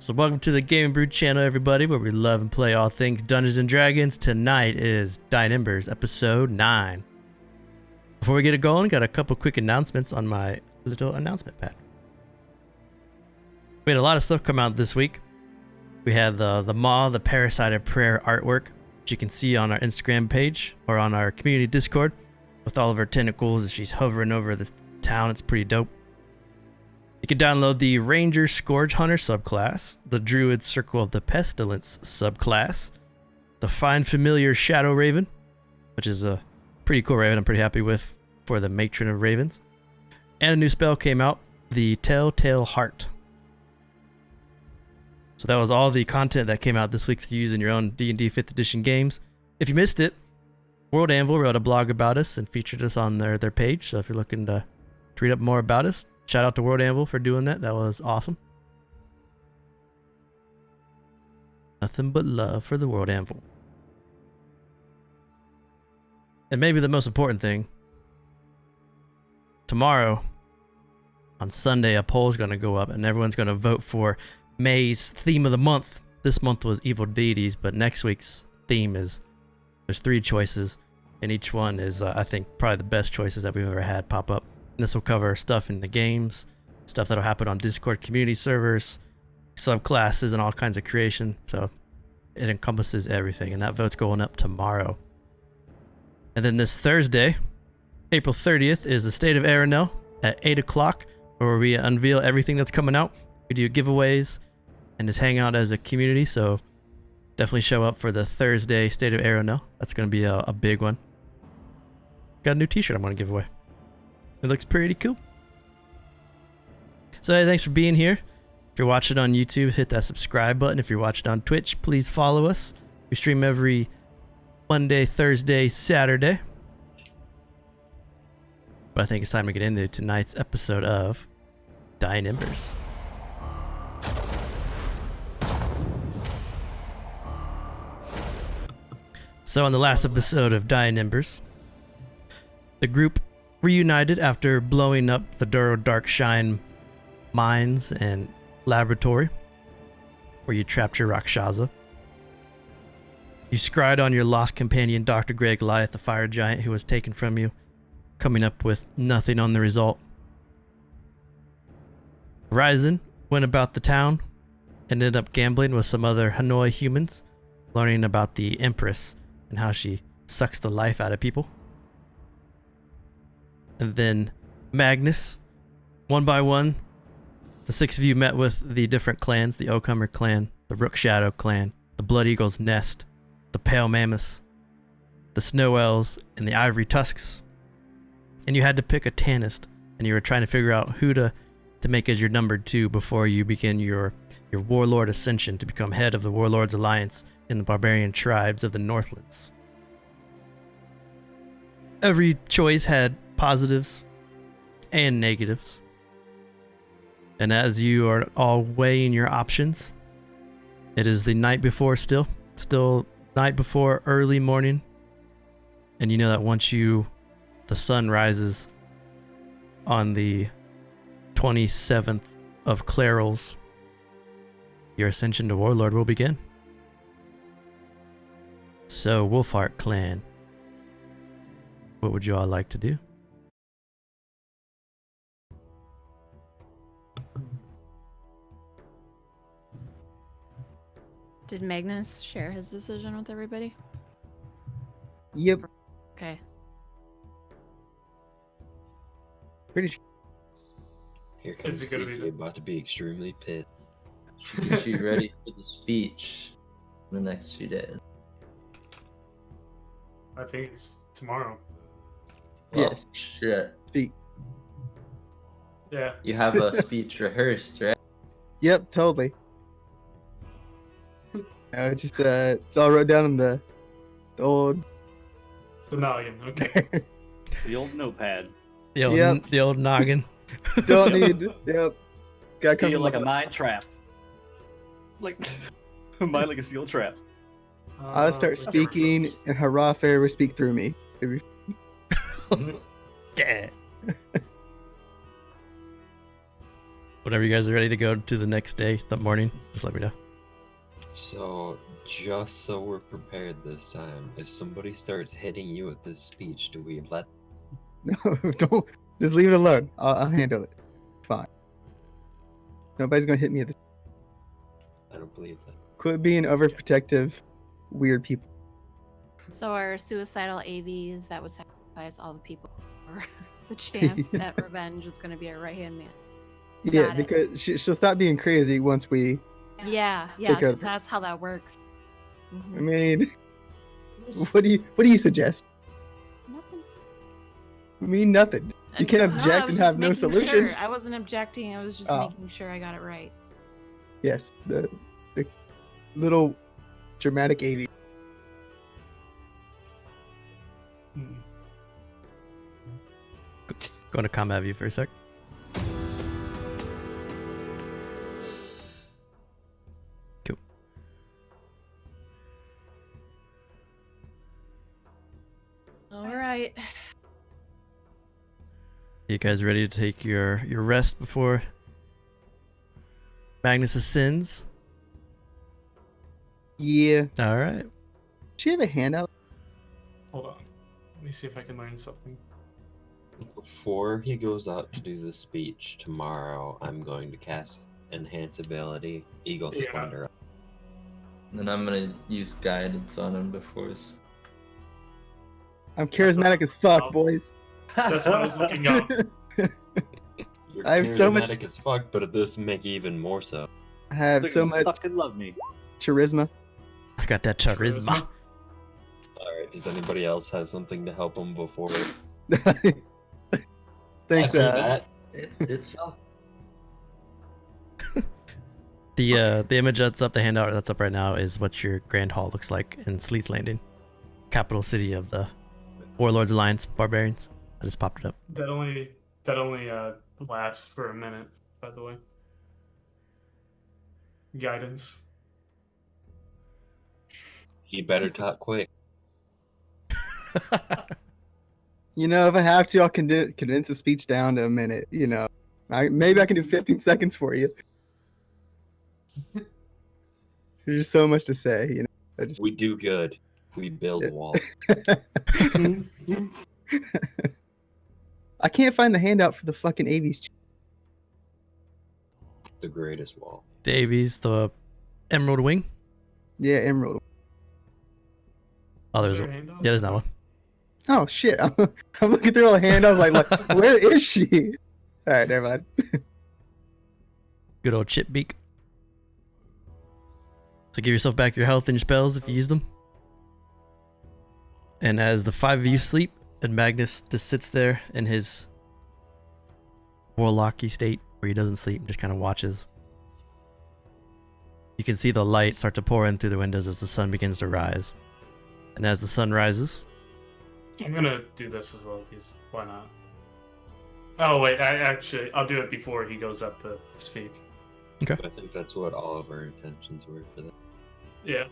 So welcome to the Gamingbrew channel, everybody, where we love and play all things Dungeons and Dragons. Tonight is Embers, episode 9. Before we get it going, got a couple quick announcements on my little announcement pad. We had a lot of stuff come out this week. We had the Maw, the Parasite of Prayer artwork, which you can see on our Instagram page or on our community Discord with all of her tentacles as she's hovering over the town. It's pretty dope. You can download the Ranger Scourge Hunter subclass, the Druid Circle of the Pestilence subclass, the Find Familiar Shadow Raven, which is a pretty cool raven I'm pretty happy with for the Matron of Ravens, and a new spell came out, the Telltale Heart. So that was all the content that came out this week to use in your own D&D 5th edition games. If you missed it, World Anvil wrote a blog about us and featured us on their page, so if you're looking to read up more about us, shout out to World Anvil for doing that. That was awesome. Nothing but love for the World Anvil. And maybe the most important thing, tomorrow, on Sunday, a poll is going to go up and everyone's going to vote for May's theme of the month. This month was evil deities, but next week's theme is, there's 3 choices, and each one is, I think, probably the best choices that we've ever had pop up. And this will cover stuff in the games, stuff that'll happen on Discord community servers, subclasses, and all kinds of creation. So it encompasses everything, and that vote's going up tomorrow. And then this Thursday, April 30th, is the State of Erenel at 8 o'clock, where we unveil everything that's coming out. We do giveaways and just hang out as a community, so definitely show up for the Thursday State of Erenel. That's going to be a big one. Got a new t-shirt I'm going to give away. It looks pretty cool. So hey, thanks for being here. If you're watching on YouTube, hit that subscribe button. If you're watching on Twitch, please follow us. We stream every Monday, Thursday, Saturday. But I think it's time to get into tonight's episode of Dying Embers. So in the last episode of Dying Embers, the group reunited after blowing up the Darkshine mines and laboratory, where you trapped your Rakshasa. You scryed on your lost companion, Dr. Grey Goliath, the fire giant who was taken from you, coming up with nothing on the result. Ryzen went about the town and ended up gambling with some other Hanoi humans, learning about the Empress and how she sucks the life out of people. And then Magnus, one by one, the 6 of you met with the different clans, the Oakhammer clan, the Rook Shadow clan, the Blood Eagle's Nest, the Pale Mammoths, the Snow Elves, and the Ivory Tusks. And you had to pick a Tannist, and you were trying to figure out who to make as your number 2 before you begin your Warlord ascension to become head of the Warlord's Alliance in the barbarian tribes of the Northlands. Every choice had positives and negatives. And as you are all weighing your options, it is the night before still night before early morning. And you know that once the sun rises on the 27th of Clarels, your ascension to Warlord will begin. So, Wolfheart Clan, what would you all like to do? Did Magnus share his decision with everybody? Yep. Okay. Pretty sure. Here comes Ziegler, about to be extremely pissed. She's ready for the speech in the next few days. I think it's tomorrow. Yes. Shit. Speak. Yeah. You have a speech rehearsed, right? Yep, totally. Just it's all wrote down in the old. The noggin, okay. The old notepad. The old noggin. Don't need. Yep. Got Steel like a mine trap. Like mine like a steel trap. I'll start speaking, and Hurrah Fair will speak through me. Yeah. Whenever you guys are ready to go to the next day, that morning, just let me know. So, just so we're prepared this time, if somebody starts hitting you with this speech, do we let... No, don't. Just leave it alone. I'll handle it. Fine. Nobody's gonna hit me at this. I don't believe that. Quit being overprotective, weird people. So our suicidal AVs that would sacrifice all the people for the chance that revenge is going to be our right hand man. Yeah, Got it. because she'll stop being crazy once we. Yeah, Take care 'cause of her. that's how that works. I Mhm. mean, what do you suggest? Nothing. I mean, nothing. You can't No, object I was and just have no making solution. Sure. I wasn't objecting. I was just Oh. making sure I got it right. Yes, the little dramatic AV. Hmm. Going to combat view for a sec. Cool. All right. You guys ready to take your rest before Magnus' sins? Yeah. All right. Does she have a handout? Hold on. Let me see if I can learn something. Before he goes out to do the speech tomorrow, I'm going to cast Enhance Ability, Eagle Yeah. Splendor. And then I'm gonna use guidance on him before. I'm charismatic as fuck, Oh. boys. That's what I was looking up. You're I have so much- charismatic as fuck, but this make you even more so. I have They're so gonna much fucking love me. charisma. I got that charisma. Alright, does anybody else have something to help him before? Thanks, After that, It's The image that's up, the handout that's up right now is what your Grand Hall looks like in Sleet's Landing, capital city of the Warlords Alliance barbarians. I just popped it up. That only lasts for a minute, by the way. Guidance. he better talk quick. You know, if I have to, I'll condense a speech down to a minute. You know, maybe I can do 15 seconds for you. There's so much to say. You know, We do good. We build Yeah. walls. I can't find the handout for the fucking AVs. The greatest wall. Davies, the Emerald Wing. Yeah, Emerald. Oh, Is there's there a, a yeah, handout? there's that one. Oh shit! I'm looking through all the handouts, like where is she? All right, never mind. Good old chip beak. So give yourself back your health and your spells if you use them. And as the five of you sleep, and Magnus just sits there in his warlocky state where he doesn't sleep, just kind of watches. You can see the light start to pour in through the windows as the sun begins to rise. And as the sun rises, I'm gonna do this as well, because why not? Oh wait, I'll do it before he goes up to speak. okay. I think that's what all of our intentions were for that. Yeah.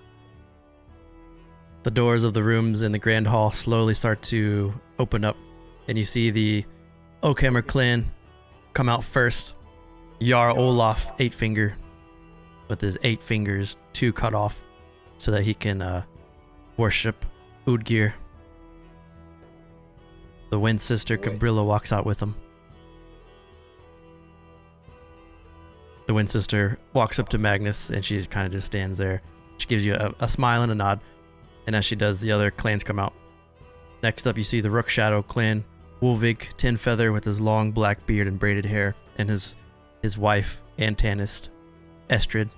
The doors of the rooms in the Grand Hall slowly start to open up, and you see the Oakhammer clan come out first. Jarl Olaf, 8-finger, with his 8 fingers, 2 cut off, so that he can worship Udgir. The Wind Sister Wait. Cabrilla walks out with him. The Wind Sister walks up to Magnus, and she kind of just stands there. She gives you a smile and a nod. And as she does, the other clans come out. Next up, you see the Rook Shadow clan, Wolvig, Tin Feather with his long black beard and braided hair, and his wife, Antanist, Estrid,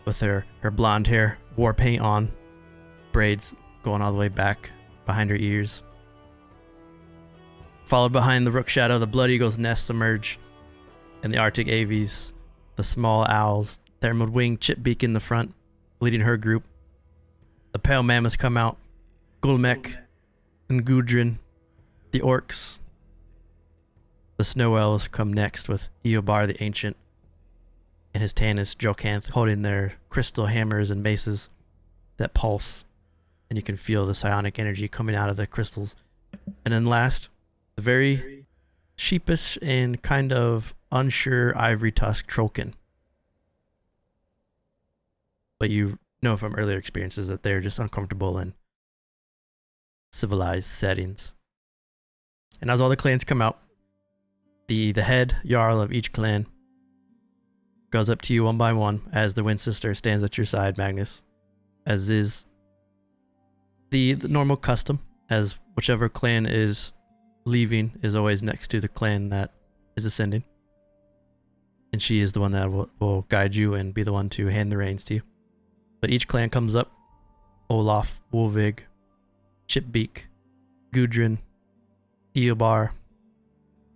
with her blonde hair, war paint on, braids going all the way back behind her ears. Followed behind the Rook Shadow, the Blood Eagle's nests emerge, and the Arctic Avies, the small owls, the Emerald Wing, Chipbeak in the front, leading her group. The Pale Mammoths come out, Gulmek and Gudrun, the Orcs. The Snow Elves come next with Eobar the Ancient and his Tanis Jokanth holding their crystal hammers and maces that pulse, and you can feel the psionic energy coming out of the crystals. And then last, the very sheepish and kind of unsure ivory tusk Trollkin. But you know from earlier experiences that they're just uncomfortable in civilized settings. And as all the clans come out, the head Jarl of each clan goes up to you one by one as the Wind Sister stands at your side, Magnus, as is the normal custom, as whichever clan is leaving is always next to the clan that is ascending. And she is the one that will guide you and be the one to hand the reins to you. But each clan comes up. Olaf, Wolvig, Chipbeak, Gudrun, Eobar.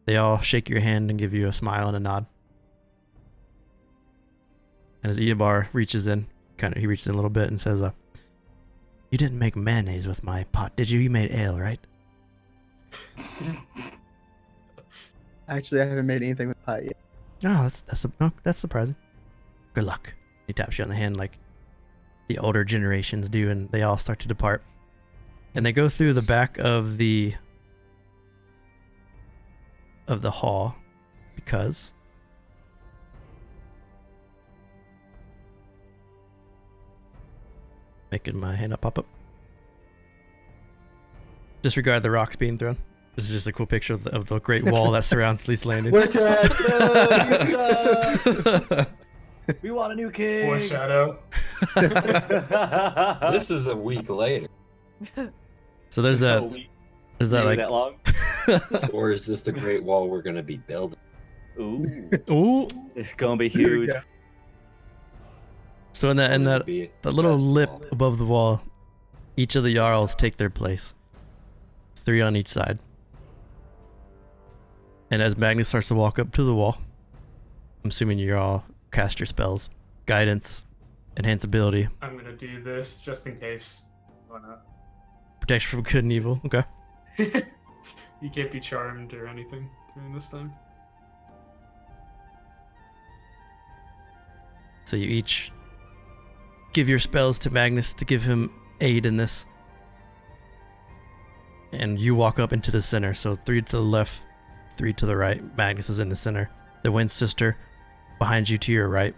They all shake your hand and give you a smile and a nod. And as Eobar reaches in a little bit and says, you didn't make mayonnaise with my pot, did you? You made ale, right? Actually, I haven't made anything with pot yet. Oh, that's surprising. Good luck. He taps you on the hand like the older generations do, and they all start to depart. And they go through the back of the hall because making my hand pop up. Disregard the rocks being thrown. This is just a cool picture of the great wall that surrounds Sleece Landing. We're dead. We want a new king. Foreshadow. This is a week later. So there's that. Is that like that long? Or is this the Great Wall we're gonna be building? Ooh, Ooh. it's gonna be Here we huge. go. So in that Would it be that little best lip wall? above the wall, each of the Jarls take their place. 3 on each side. And as Magnus starts to walk up to the wall, I'm assuming you all cast your spells. Guidance, Enhance Ability, I'm gonna do this just in case. Why not? Protection from Good and Evil. Okay. You can't be charmed or anything during this time. So you each give your spells to Magnus to give him aid in this. And you walk up into the center. So 3 to the left, 3 to the right. Magnus is in the center. The Wind Sister behind you to your right.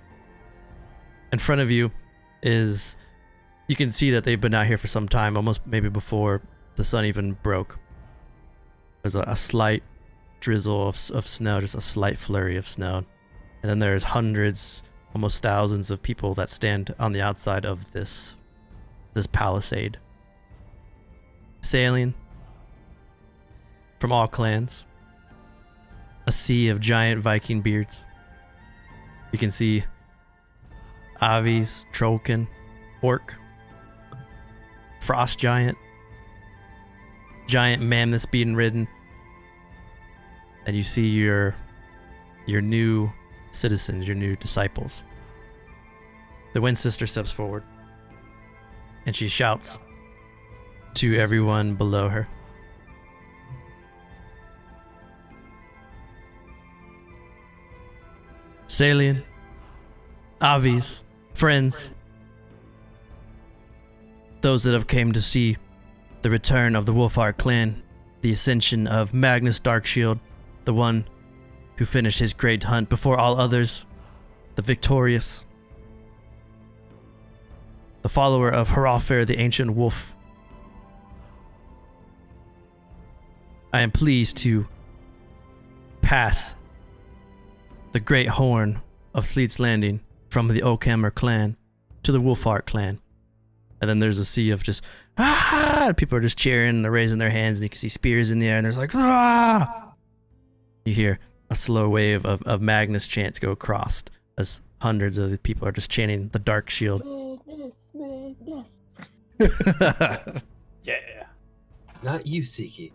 In front of you is... You can see that they've been out here for some time, almost maybe before the sun even broke. There's a slight drizzle of snow, just a slight flurry of snow. And then there's hundreds, almost thousands of people that stand on the outside of this palisade. Sailing from all clans. A sea of giant Viking beards. You can see Avi's, Trollkin, Orc, Frost Giant, Giant Mammoth being ridden. And you see your new citizens, your new disciples. The Wind Sister steps forward and she shouts to everyone below her. Caelian, Avi's, friends, those that have came to see the return of the Wolfheart Clan, the ascension of Magnus Darkshield, the one who finished his great hunt before all others, the victorious, the follower of Haralfair the Ancient Wolf. I am pleased to pass the great horn of Sleece Landing from the Oakhammer clan to the Wolfheart clan. And then there's a sea of just, ah! People are just cheering and they're raising their hands and you can see spears in the air and there's like, ah! You hear a slow wave of Magnus chants go across as hundreds of the people are just chanting the Darkshield. Yeah. Not you, Siki.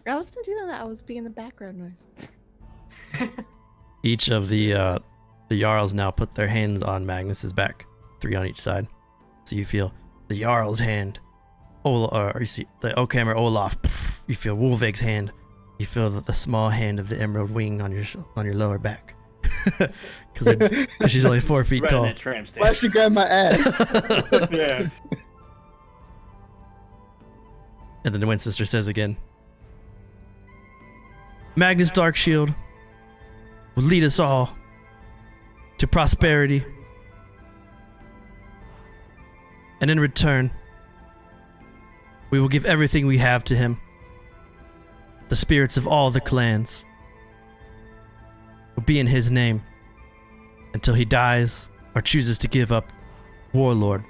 I wasn't doing that. I was being the background noise. Each of the Jarls now put their hands on Magnus's back, 3 on each side. So you feel the Jarl's hand, or you see the Oakhammer Olaf. You feel Wolvig's hand. You feel the small hand of the Emerald Wing on your lower back, because she's only 4 feet Right in tall. that tramp stamp. Why she grab my ass? Yeah. And then the Wind Sister says again, Magnus Darkshield, will lead us all to prosperity. And in return, we will give everything we have to him. The spirits of all the clans will be in his name until he dies or chooses to give up Warlord.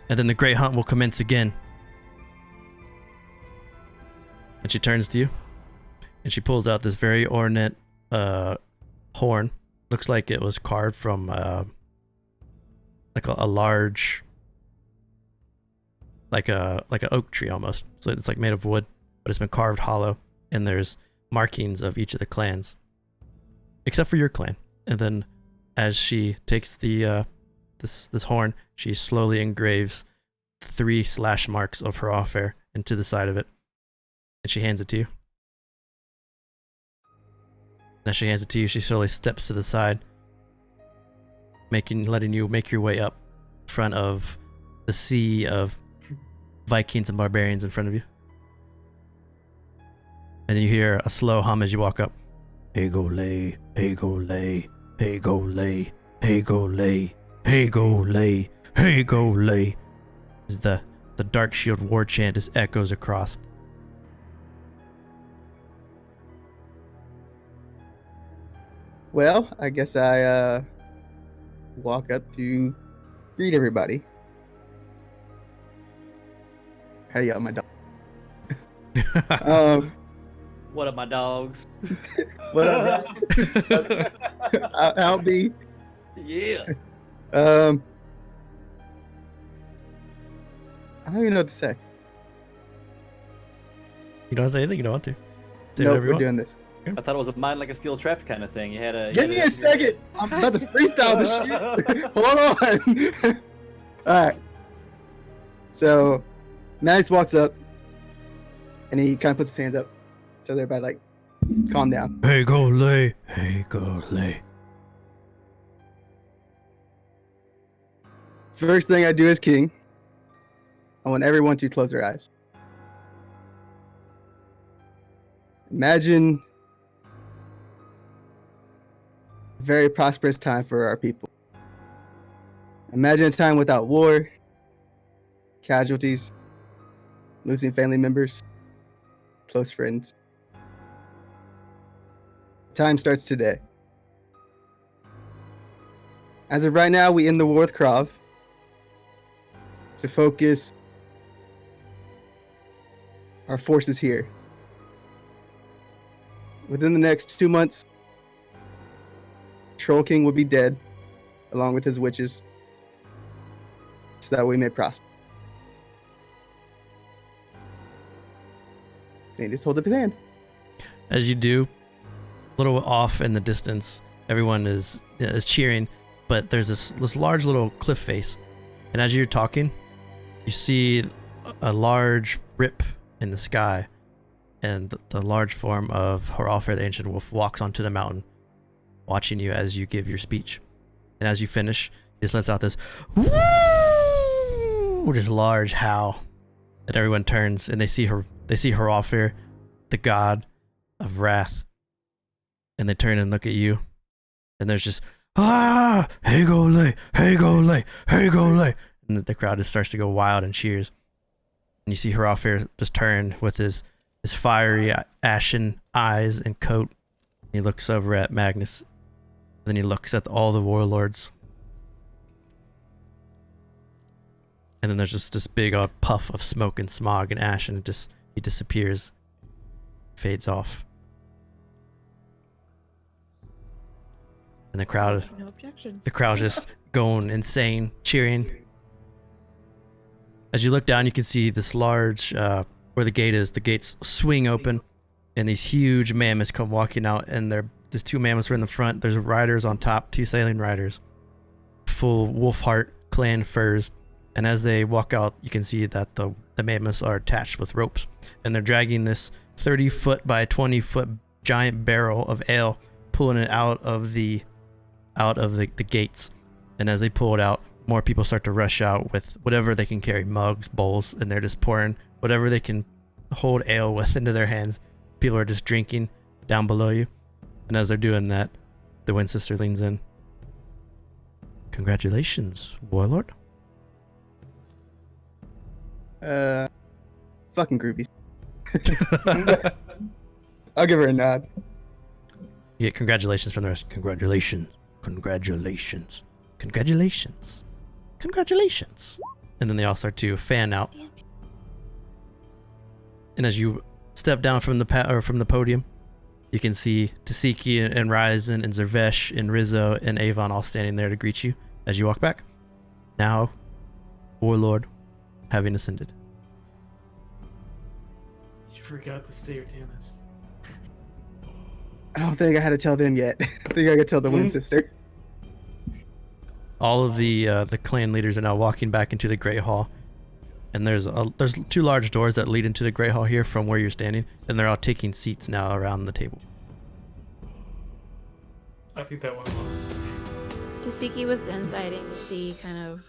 And then the Great Hunt will commence again. And she turns to you, and she pulls out this very ornate horn. Looks like it was carved from like a large, like a oak tree almost. So it's like made of wood, but it's been carved hollow, and there's markings of each of the clans, except for your clan. And then, as she takes the this horn, she slowly engraves 3 slash marks of her offer into the side of it, and she hands it to you. And as she hands it to you, she slowly steps to the side, letting you make your way up in front of the sea of Vikings and barbarians in front of you. And then you hear a slow hum as you walk up. Hey go lay, hey go lay, hey go lay, hey go lay, hey go lay, hey go lay. As the Darkshield war chant just echoes across. Well, I guess I walk up to greet everybody. How do you got my dog? What up, my dogs? What up, guys? I'll be. Yeah. I don't even know what to say. You don't say anything, you don't want to. Say No, whatever you we're want. doing this. I thought it was a mind like a steel trap kind of thing. You had a. Give me a second. I'm about to freestyle this shit. Hold on. All right. So, Magnus walks up, and he kind of puts his hands up, so everybody like, calm down. Hey go lay, hey go lay. First thing I do as king, I want everyone to close their eyes. Imagine a very prosperous time for our people. Imagine a time without war, casualties, losing family members, close friends. Time starts today. As of right now, we end the war with Krav to focus our forces here. Within the next 2 months, Troll King will be dead, along with his witches, so that we may prosper. And he just hold up his hand. As you do, a little off in the distance, everyone is cheering, but there's this large little cliff face. And as you're talking, you see a large rip in the sky, and the large form of Horalfair the Ancient Wolf walks onto the mountain, watching you as you give your speech. And as you finish, he just lets out this woo, this large howl, and everyone turns and they see Horalfair, the god of wrath, and they turn and look at you, and there's just hey go lay, hey go lay, hey go lay, and the crowd just starts to go wild and cheers. And you see Horalfair just turn with his fiery ashen eyes and coat. He looks over at Magnus, and then he looks at all the warlords, and then there's just this big puff of smoke and smog and ash, and he disappears, fades off. And the crowd No objections. just going insane, cheering. As you look down, you can see this large, where the gate is. The gates swing open, and these huge mammoths come walking out, and there's 2 mammoths are in the front. There's riders on top, 2 sailing riders, full Wolfheart Clan furs. And as they walk out, you can see that the mammoths are attached with ropes, and they're dragging this 30-foot by 20-foot giant barrel of ale, pulling it out of the gates. And as they pull it out, more people start to rush out with whatever they can carry, mugs, bowls, and they're just pouring whatever they can hold ale with into their hands. People are just drinking down below you. And as they're doing that, The Wind Sister leans in. Congratulations, Warlord. Fucking groovy. I'll give her a nod. You get congratulations from the rest. Congratulations. Congratulations. Congratulations. Congratulations. And then they all start to fan out. And as you step down from the podium, you can see Tasiki and Ryzen and Zervesh and Rizzo and Avon all standing there to greet you as you walk back. Now, Warlord, having ascended. You forgot to stay your Tannis. I don't think I had to tell them yet. I think I could tell the Wind Sister. All of the clan leaders are now walking back into the Great Hall. And there's 2 large doors that lead into the Great Hall here from where you're standing, and they're all taking seats now around the table. I think that went well. Tasiki was insighting to see kind of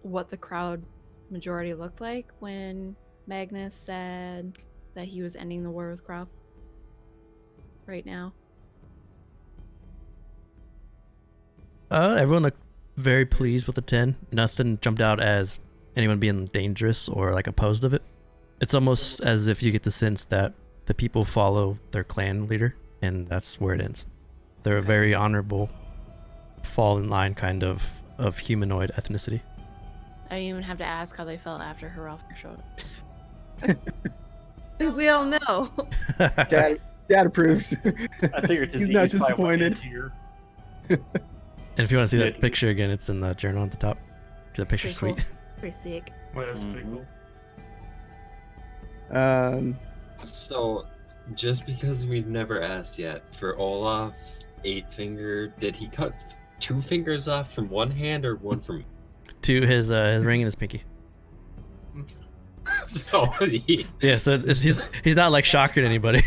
what the crowd majority looked like when Magnus said that he was ending the war with Croft right now. Everyone looked very pleased with the 10. Nothing jumped out as anyone being dangerous or like opposed of it. It's almost as if you get the sense that the people follow their clan leader, and that's where it ends. They're a very honorable, fall in line kind of humanoid ethnicity. I didn't even have to ask how they felt after Heralfr showed up. We all know. Dad approves. I figured He's not disappointed. And if you want to see that picture again, it's in the journal at the top. The picture's Pretty sweet. cool. Pretty sick. Well, that's pretty cool. So, just because we've never asked yet, for Olaf, 8-finger, did he cut 2 fingers off from one hand or one from? To his ring and his pinky. So yeah, so he's not like shocking anybody.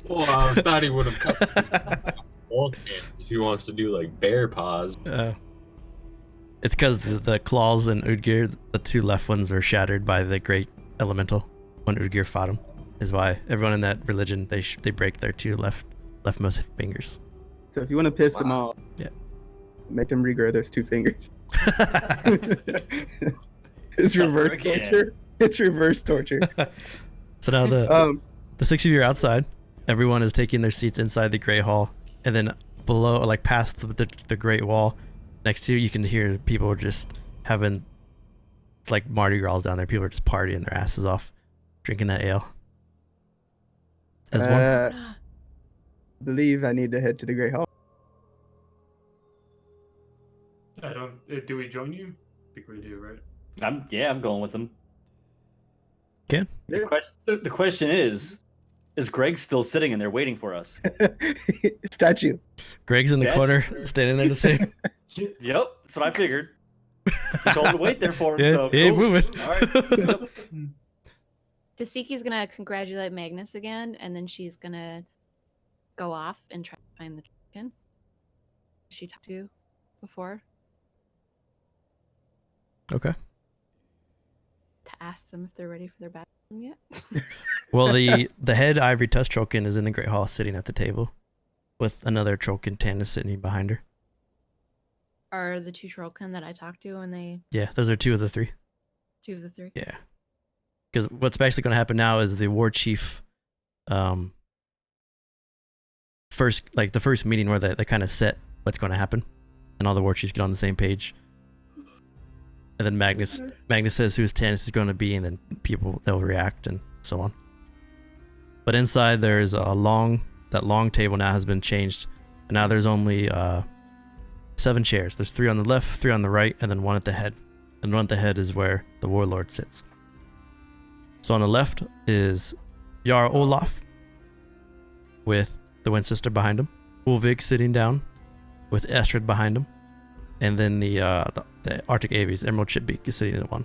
Well, I thought he would have cut both hands if he wants to do like bear paws. It's because the claws in Udgir, the 2 left ones were shattered by the great elemental when Udgir fought him. Is why everyone in that religion they break their 2 leftmost fingers. So if you want to piss them off, yeah, make them regrow those 2 fingers. It's reverse torture. It's reverse torture. So now the 6 of you are outside. Everyone is taking their seats inside the Great Hall, and then below, like past the Great Wall, next to you can hear people just having, it's like Mardi Gras down there. People are just partying their asses off, drinking that ale. As one. I believe I need to head to the Great Hall. I don't. Do we join you? I think we do, right? I'm going with him. Can? The question is Greg still sitting in there waiting for us? Statue. Greg's in the corner, standing there to say. Yep, that's what I figured. I told him to wait there for him. Yeah, So he ain't cool. moving. All right. Tasiki's gonna congratulate Magnus again, and then she's gonna go off and try to find the chicken she talked to before Okay. to ask them if they're ready for their baptism yet. Well, the head Ivory Tusk Trollkin is in the Great Hall sitting at the table with another Trollkin Tannis sitting behind her. Are the 2 Trollkin that I talked to, and they Yeah, those are 2 of the 3. 2 of the 3? Yeah. Because what's actually going to happen now is the war chief, the first meeting where they kind of set what's going to happen, and all the war chiefs get on the same page. And then Magnus says whose Tannis is going to be, and then they'll react and so on. But inside there's that long table now has been changed, and now there's only 7 chairs. There's 3 on the left, 3 on the right, and then 1 at the head. And 1 at the head is where the Warlord sits. So on the left is Jarl Olaf with the Wind Sister behind him, Ulvig sitting down with Estrid behind him, and then the Arctic Aves, Emerald Chipbeak, is sitting in 1.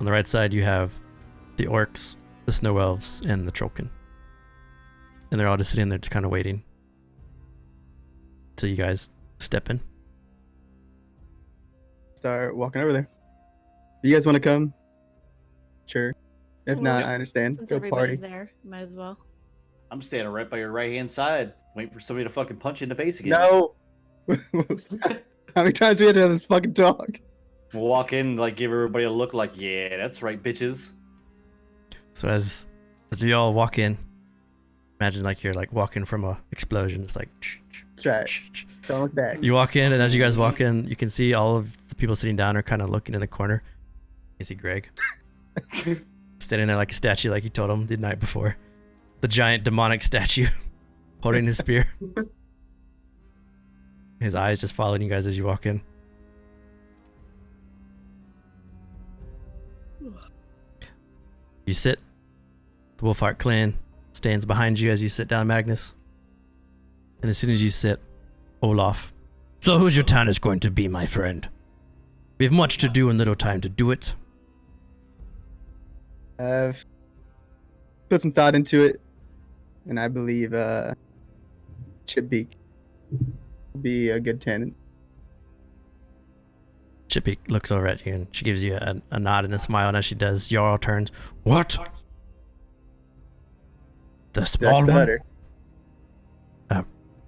On the right side you have the Orcs, the Snow Elves, and the Trollkin. And they're all just sitting there just kind of waiting till you guys step in. Start walking over there. You guys want to come? Sure. If not, I understand. Since Go everybody's party. there, might as well. I'm standing right by your right hand side, waiting for somebody to fucking punch you in the face again. No. How many times do we have to have this fucking talk? We'll walk in, like, give everybody a look, like, yeah, that's right, bitches. So as you all walk in, imagine like you're like walking from a explosion. It's like. That's right. Don't look back. You walk in, and as you guys walk in, you can see all of the people sitting down are kind of looking in the corner. You see Greg standing there like a statue, like you told him the night before. The giant demonic statue holding his spear. His eyes just following you guys as you walk in. You sit. The Wolfheart Clan stands behind you as you sit down, Magnus. And as soon as you sit, Olaf. So whose your town is going to be, my friend? We have much to do and little time to do it. I've put some thought into it, and I believe Chipbeak will be a good tenant. Chippy looks over at you and she gives you a nod and a smile, and as she does, Jarl turns. What? The small That's the one? Hutter.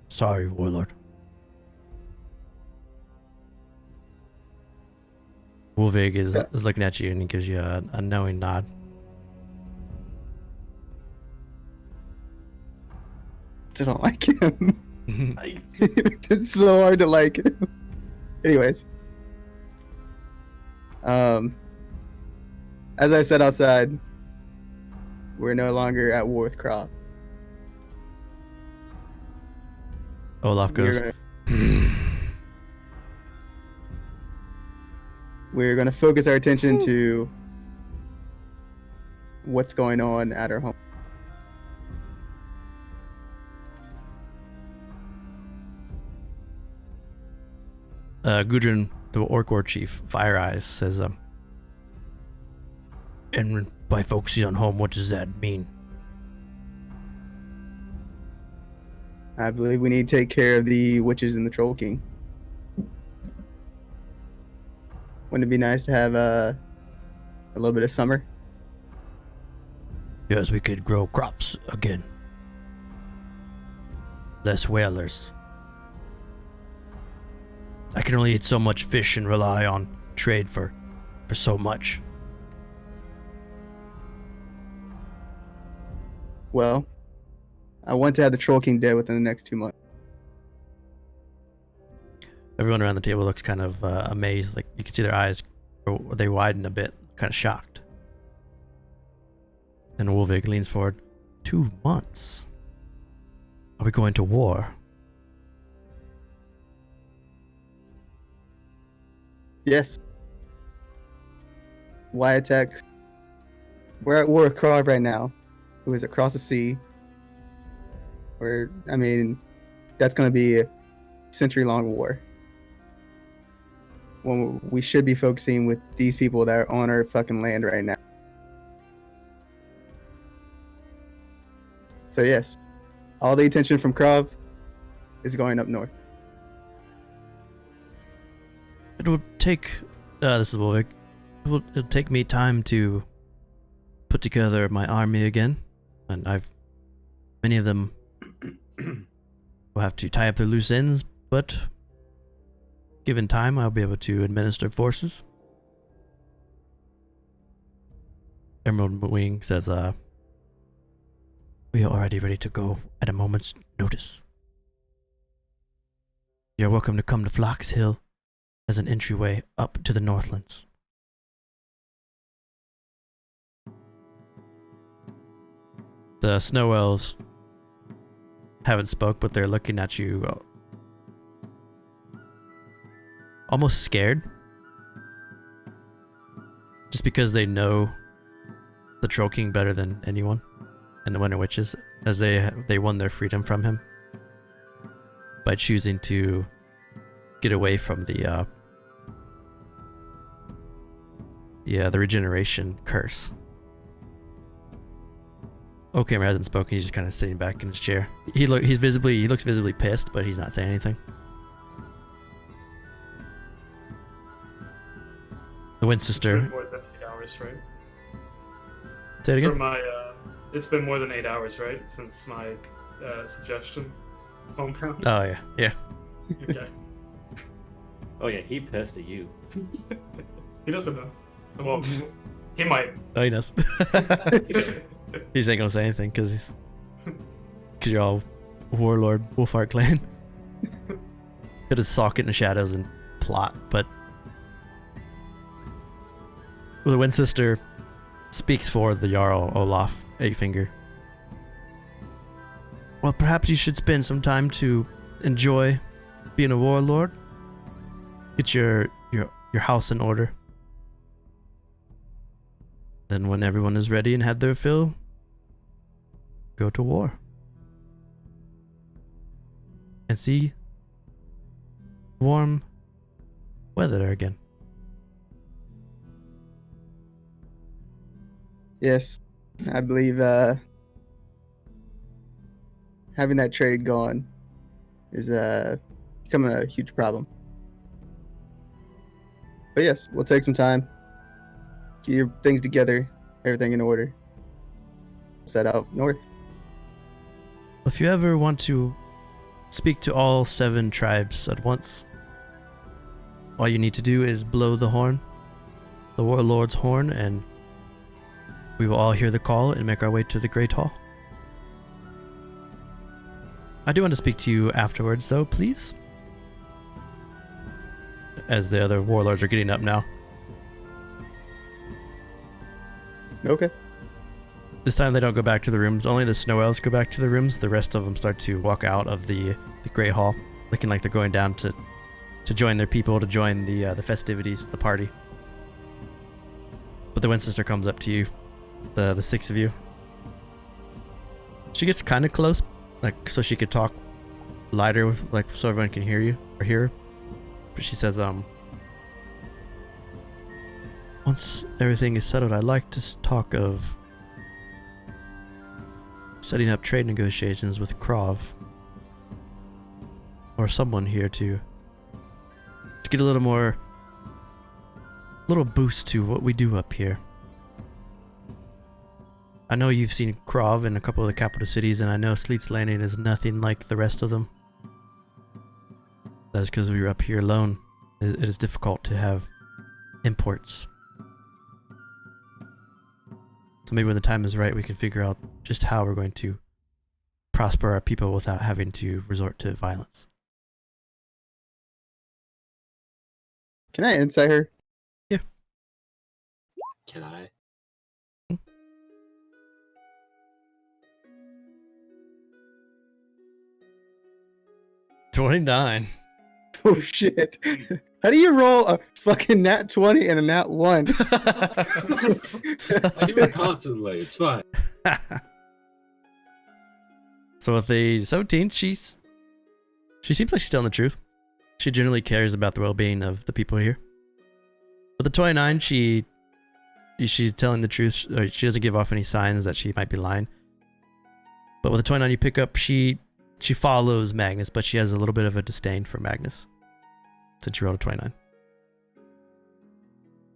Sorry, Warlord. Wolvig is looking at you and he gives you a knowing nod. I don't like him. It's so hard to like him. Anyways. As I said outside, we're no longer at war with Croft. Olaf goes. We're gonna focus our attention to what's going on at our home. Gudrun, the Orc War chief, Fire Eyes, says, and by focusing on home, what does that mean? I believe we need to take care of the witches and the Troll King. Wouldn't it be nice to have a little bit of summer? Yes, we could grow crops again. Less whalers. I can only eat so much fish and rely on trade for so much. Well, I want to have the Troll King dead within the next 2 months. Everyone around the table looks kind of amazed. Like you can see their eyes, they widen a bit, kind of shocked. And Wolvig leans forward. 2 months? Are we going to war? Yes. Why attack? We're at war with Krog right now, who is across the sea. That's going to be a century-long war. When we should be focusing with these people that are on our fucking land right now. So yes, all the attention from Krog is going up north. It will take, this is Wolvig, it'll take me time to put together my army again, and many of them will have to tie up their loose ends, but given time, I'll be able to administer forces. Emerald Wing says, we are already ready to go at a moment's notice. You're welcome to come to Flox Hill as an entryway up to the Northlands. The Snow Elves haven't spoke, but they're looking at you almost scared. Just because they know the Troll King better than anyone and the Winter Witches, as they won their freedom from him by choosing to get away from the regeneration curse. Okamer hasn't spoken. He's just kind of sitting back in his chair. He looks visibly pissed, but he's not saying anything. The Wind Sister. More than 8 hours, right? Say it again. It's been more than 8 hours, right, since my suggestion. Hometown. Oh yeah, yeah. Okay. Oh yeah, he pissed at you. He doesn't know. Well, he might. Oh, he knows. He just ain't gonna say anything because you're all Warlord, Wolfheart Clan. Could just sulk it in the shadows and plot, but the Wind Sister speaks for the Jarl Olaf Eightfinger. Well, perhaps you should spend some time to enjoy being a warlord. Get your house in order. Then when everyone is ready and had their fill, go to war. And see warm weather again. Yes, I believe having that trade gone is becoming a huge problem. But yes, we'll take some time, get your things together, everything in order, set out north. If you ever want to speak to all 7 tribes at once, all you need to do is blow the horn, the Warlord's horn, and we will all hear the call and make our way to the Great Hall. I do want to speak to you afterwards, though, please. As the other warlords are getting up now. Okay. This time they don't go back to the rooms. Only the snow elves go back to the rooms. The rest of them start to walk out of the Great Hall, looking like they're going down to join their people, to join the festivities, the party. But the Wind Sister comes up to you, the 6 of you. She gets kind of close, like so she could talk lighter, like so everyone can hear you or hear her. But she says, once everything is settled, I'd like to talk of setting up trade negotiations with Krov, or someone here to get a little boost to what we do up here. I know you've seen Krov in a couple of the capital cities, and I know Sleet's Landing is nothing like the rest of them. That is because we were up here alone. It is difficult to have imports. So maybe when the time is right, we can figure out just how we're going to prosper our people without having to resort to violence. Can I insight her? Can I? 29. Oh shit. How do you roll a fucking nat 20 and a nat 1? I do it constantly. It's fine. So with the 17, she seems like she's telling the truth. She generally cares about the well-being of the people here. With the 29, she's telling the truth. Or she doesn't give off any signs that she might be lying. But with the 29 you pick up, she follows Magnus, but she has a little bit of a disdain for Magnus. Since you rolled a 29.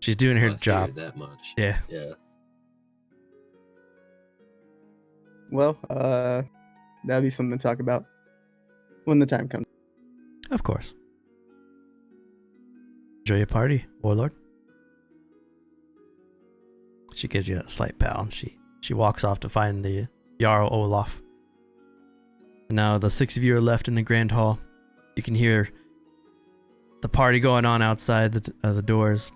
She's doing her I job. figured that much. Yeah. Yeah. Well, that'll be something to talk about when the time comes. Of course. Enjoy your party, Warlord. She gives you a slight bow and she walks off to find the Jarl Olaf. And now the 6 of you are left in the Grand Hall. You can hear the party going on outside the doors.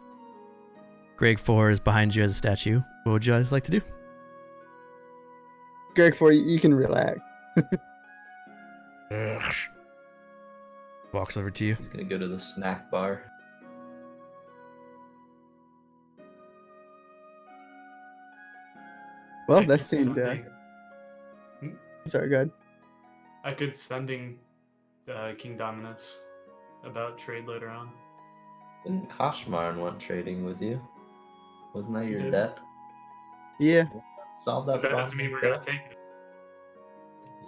Greg 4 is behind you as a statue. What would you guys like to do? Greg, for you can relax. Walks over to you. He's gonna go to the snack bar. Well, I that could seemed. sending- I'm sorry, go ahead. I could sending King Dominus about trade later on. Didn't Kashmarn want trading with you? Wasn't that your Yeah. debt? Yeah. Solve that But that problem. doesn't mean we're gonna take it.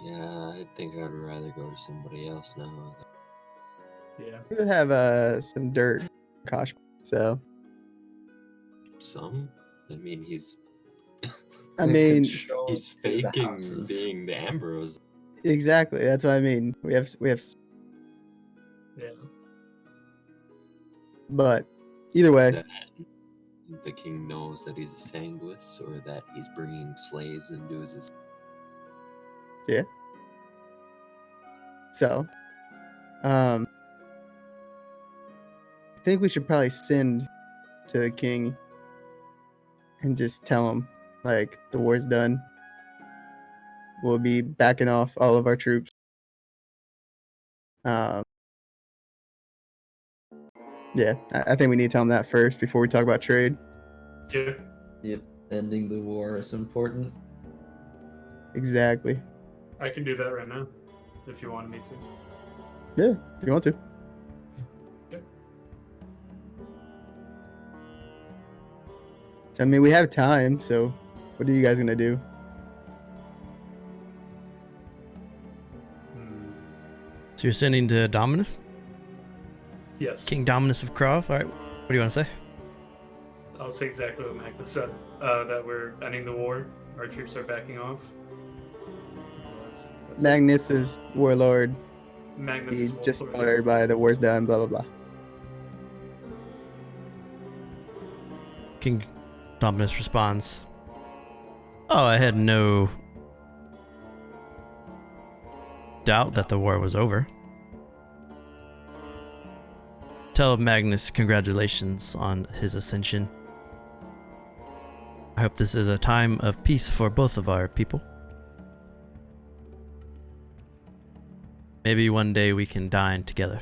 Yeah, I think I'd rather go to somebody else now. Yeah. We have some dirt, Kosh. So Some? I mean, he's I It mean, controls He's the faking houses. being the Ambrose. exactly. That's what I mean. We have, Yeah. but either way, That the king knows that he's a sanguis, or that he's bringing slaves into his. so, I think we should probably send to the king and just tell him, like, the war's done. We'll be backing off all of our troops. Yeah, I think we need to tell him that first before we talk about trade. Yeah. Yep, ending the war is important. Exactly. I can do that right now, if you wanted me to. Yeah, if you want to. Okay. So, I mean, we have time, so what are you guys gonna do? Hmm. So you're sending to Dominus? Yes. King Dominus of Krov? Alright, what do you want to say? I'll say exactly what Magnus said. That we're ending the war. Our troops are backing off. That's it. Magnus is warlord. Magnus He is just Wolfheart. told everybody the war's done, blah, blah, blah. King Dominus responds, "Oh, I had no doubt that the war was over. Tell Magnus congratulations on his ascension. I hope this is a time of peace for both of our people. Maybe one day we can dine together."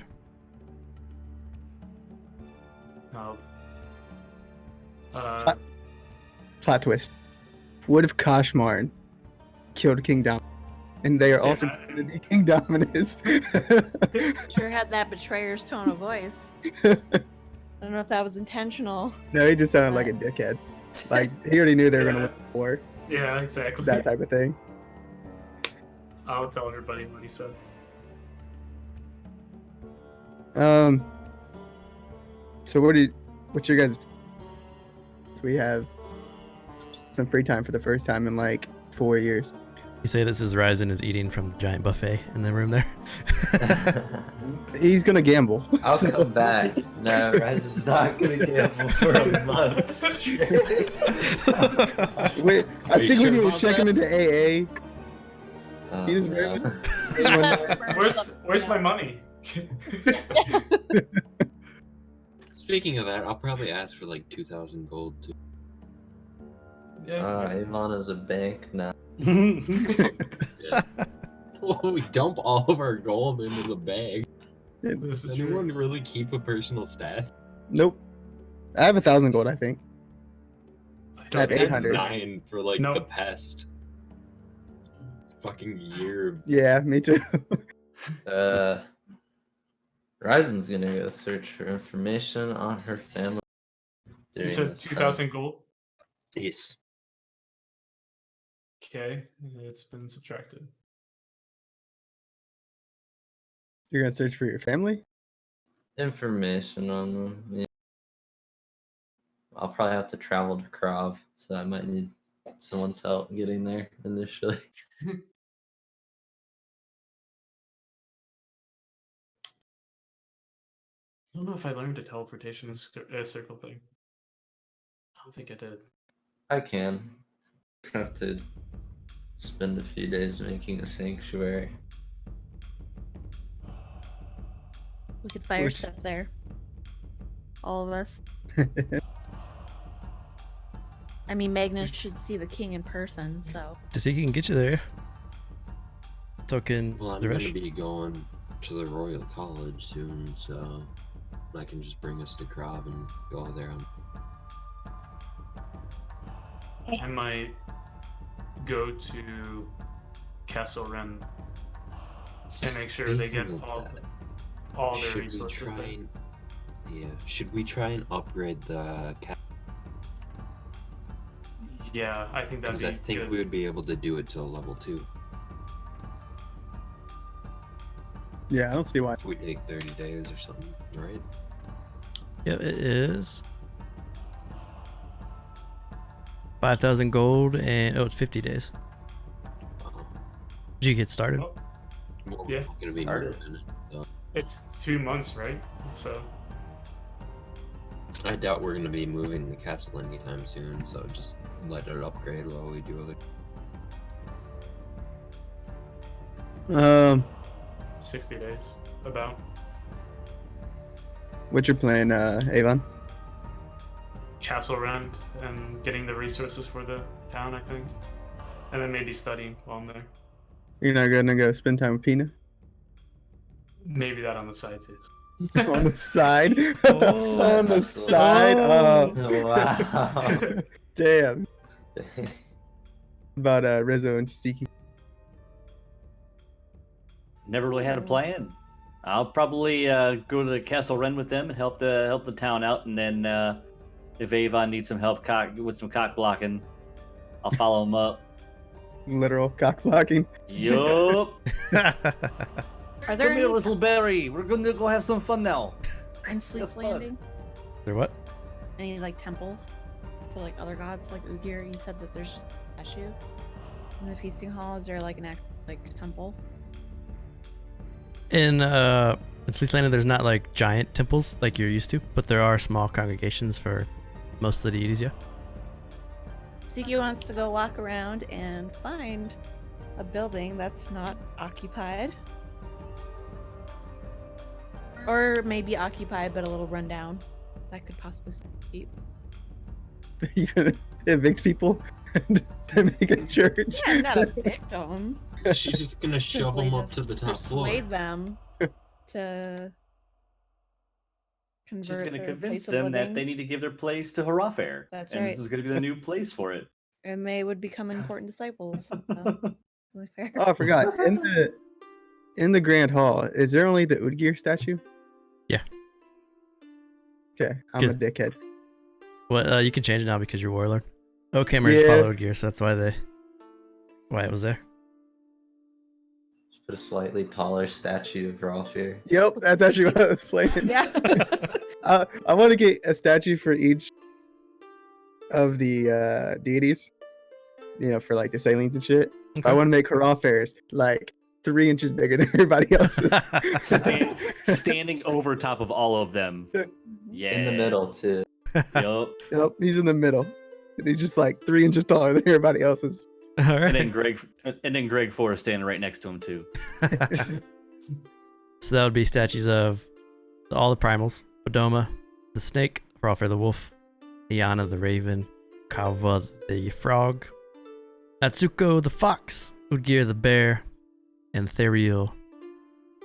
Oh. Plot twist. What if Kashmarn killed King Dominus? And they are also Yeah. King Dominus. Sure had that betrayer's tone of voice. I don't know if that was intentional. No, he just sounded like a dickhead. Like, he already knew they were gonna win the war. Yeah, exactly. That type of thing. I'll tell everybody what he said. So what's your guys? So we have some free time for the first time in like 4 years. You say this is Ryzen is eating from the giant buffet in the room there? He's gonna gamble. I'll So- come back. No, Ryzen's not gonna gamble for a month straight. Wait, I Are you think we sure need to about check him that? into AA. Oh, He just no. Where's my money? Speaking of that, I'll probably ask for like 2,000 gold too. Yeah. Avon is a bank now. Yeah. Well, we dump all of our gold into the bag. This Does is anyone true. really keep a personal stash? Nope. I have 1,000 gold, I think. I have don't- 800. 9 for like No. the past fucking year. Yeah, me too. Ryzen's gonna go search for information on her family. You during said this 2,000 gold? Yes. Okay, it's been subtracted. You're gonna search for your family? time. Information on them. Yeah. I'll probably have to travel to Krov, so I might need someone's help getting there initially. I don't know if I learned a teleportation circle thing. I don't think I did. I can. Just have to spend a few days making a sanctuary. We could fire Which- stuff there. All of us. I mean, Magnus should see the king in person, so. Tasiki can get you there. So can Well, I'm the gonna rest. be going to the Royal College soon, so I can just bring us to Krov and go there. I might go to Castle Ren and make sure they get Speaking of that, all their should we resources. try there. and should we try and upgrade the Yeah, I think that'd because be I think good. we would be able to do it till level 2 Yeah, I don't see why. if we take 30 days or something, right? Yeah, it is. 5,000 gold, and it's 50 days. Did you get started? Oh, Well, Yeah. we're gonna be Started. moving it, so it's 2 months, right? So I doubt we're gonna be moving the castle anytime soon. So just let it upgrade while we do it. 60 days, about. What's your plan, Avon? Castle rent and getting the resources for the town, I think. And then maybe studying while I'm there. You're not gonna go spend time with Pina Maybe that on the side too. on the side. Oh. On the side. Oh, Wow. damn. About Rizzo and Tasiki. Never really had a plan. I'll probably go to the Castle Ren with them and help the town out, and then if Avon needs some help with some cock blocking, I'll follow him up. Literal cock blocking. Yup. Are there Come here, any little Barry. We're gonna go have some fun now. in Sleep's Yes, bud. Landing? There what? Any like temples for like other gods, like Ugir? You said that there's just a statue in the feasting hall. Is there like an actual like temple? In Sleep's Landing, there's not like giant temples like you're used to, but there are small congregations for most of the deities. Yeah. Siki wants to go walk around and find a building that's not occupied. Or maybe occupied but a little rundown. That could possibly be cheap. You gonna evict people to make a church? Yeah, not a victim. She's just gonna shove Simply them up just to the top floor. persuade them to convert She's gonna their convince place of them that living, they need to give their place to Harafair. That's and right. this is gonna be the new place for it. and they would become important disciples. So, really fair. Oh, I forgot. In the Grand Hall, is there only the Udgir statue? Yeah. Okay, I'm a Good. dickhead. Well, you can change it now because you're Warlord. Okay, merge Yeah. followed gear, so that's why it was there. Just put a slightly taller statue of Harafair. Yep, that's actually what I was playing. Yeah. I want to get a statue for each of the deities. You know, for like the Caelians and shit. I want to make Harafair's like 3 inches bigger than everybody else's. Standing over top of all of them. Yeah. In the middle, too. Yup. Yep, he's in the middle. And he's just like 3 inches taller than everybody else's. All And then right. Greg Forrest standing right next to him too. So that would be statues of all the primals: Bodoma, the snake; Harafair the wolf; Iana the raven; Kalva the frog; Natsuko the fox; Udgir the bear; and Theriel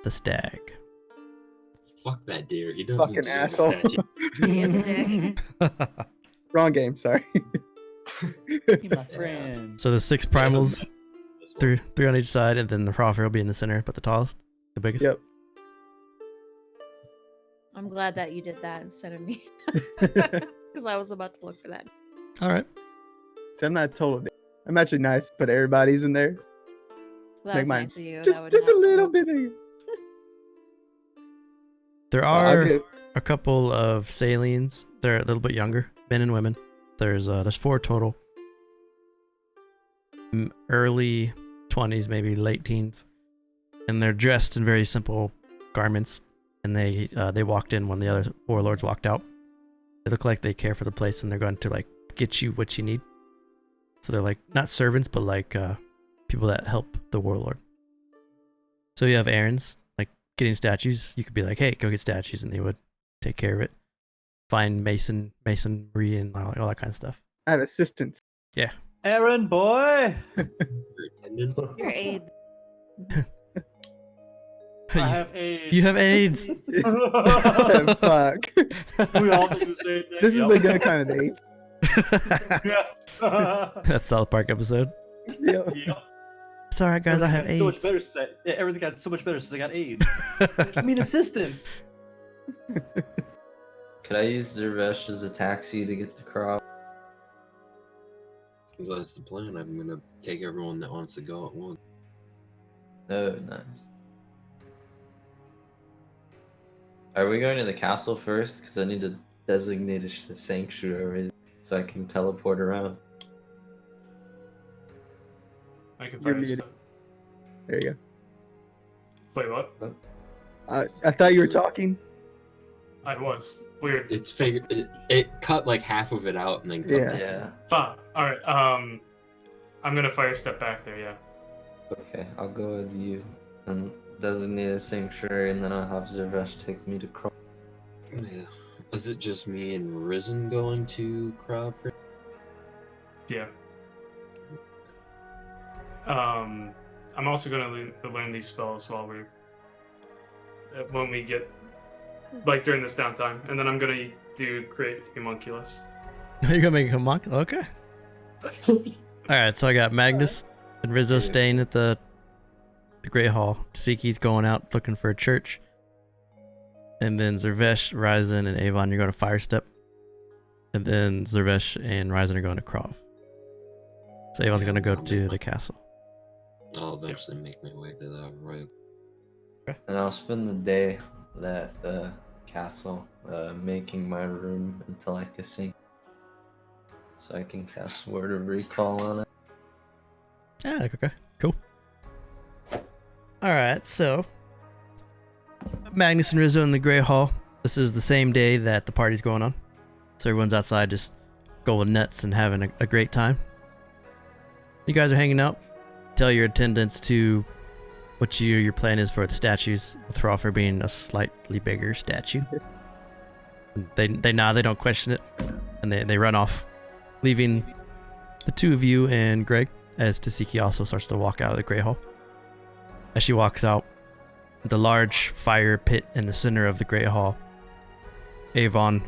the stag. Fuck that deer. He doesn't Fucking deserve a asshole. statue. He is a dick. Wrong game, sorry. Be my friend. So the 6 primals, three on each side, and then the Harafair will be in the center, but the tallest, the biggest. Yep. I'm glad that you did that instead of me. Because I was about to look for that. All right. So I'm not a total dick. I'm actually nice, but everybody's in there. That Make was mine nice of you. That Just would a not- little bit bigger. There I'll are get- a couple of Caelians. They're a little bit younger, men and women. There's 4 total. Early 20s, maybe late teens, and they're dressed in very simple garments. And they walked in when the other warlords walked out. They look like they care for the place, and they're going to like get you what you need. So they're like not servants, but like people that help the warlord. So you have errands like getting statues. You could be like, hey, go get statues, and they would take care of it. Find masonry and all that kind of stuff. I have assistants. Aaron boy, Your attendance. Your aid. I have AIDS. You have AIDS. Fuck. We all do the same thing. This is the good kind of date. That's That South Park episode. Yep. It's all right, guys. I have So much AIDS. better. Everything got so much better since I got AIDS. I mean assistance. Could I use Zervesh as a taxi to get the crop? Well, that's the plan. I'm gonna take everyone that wants to go at once. No, nice. Are we going to the castle first? Because I need to designate a sanctuary so I can teleport around. can You're fire muted. step. There you Wait, what? go. I thought you were talking. I was. Weird. It's figured. It cut like half of it out and then cut Yeah. back. Yeah. Fuck. Alright, I'm gonna fire step back there, yeah. Okay, I'll go with you and designate a sanctuary, and then I'll have Zervesh take me to Crow. Yeah. Is it just me and Risen going to crowd for? Yeah. I'm also gonna learn these spells while when we get, like, during this downtime, and then I'm gonna do create homunculus. You're gonna make a monk? Okay. Alright, so I got Magnus and Rizzo Dude. staying at the Great Hall. Tsiki's going out looking for a church. And then Zervesh, Ryzen, and Avon, you're going to Fire Step. And then Zervesh and Ryzen are going to Krov. So Avon's going to go to the castle. I'll eventually make my way to the royal. And I'll spend the day at the castle, making my room until I can sing. So I can cast Word of Recall on it. Yeah, okay, cool. Alright, so Magnus and Rizzo in the Grey Hall. This is the same day that the party's going on. So everyone's outside just going nuts and having a great time. You guys are hanging out. Tell your attendants to what your plan is for the statues, with Hrolfr being a slightly bigger statue. They nod, they don't question it, and they run off, leaving the two of you and Greg as Tsiki also starts to walk out of the Grey Hall. As she walks out, the large fire pit in the center of the Great Hall, Avon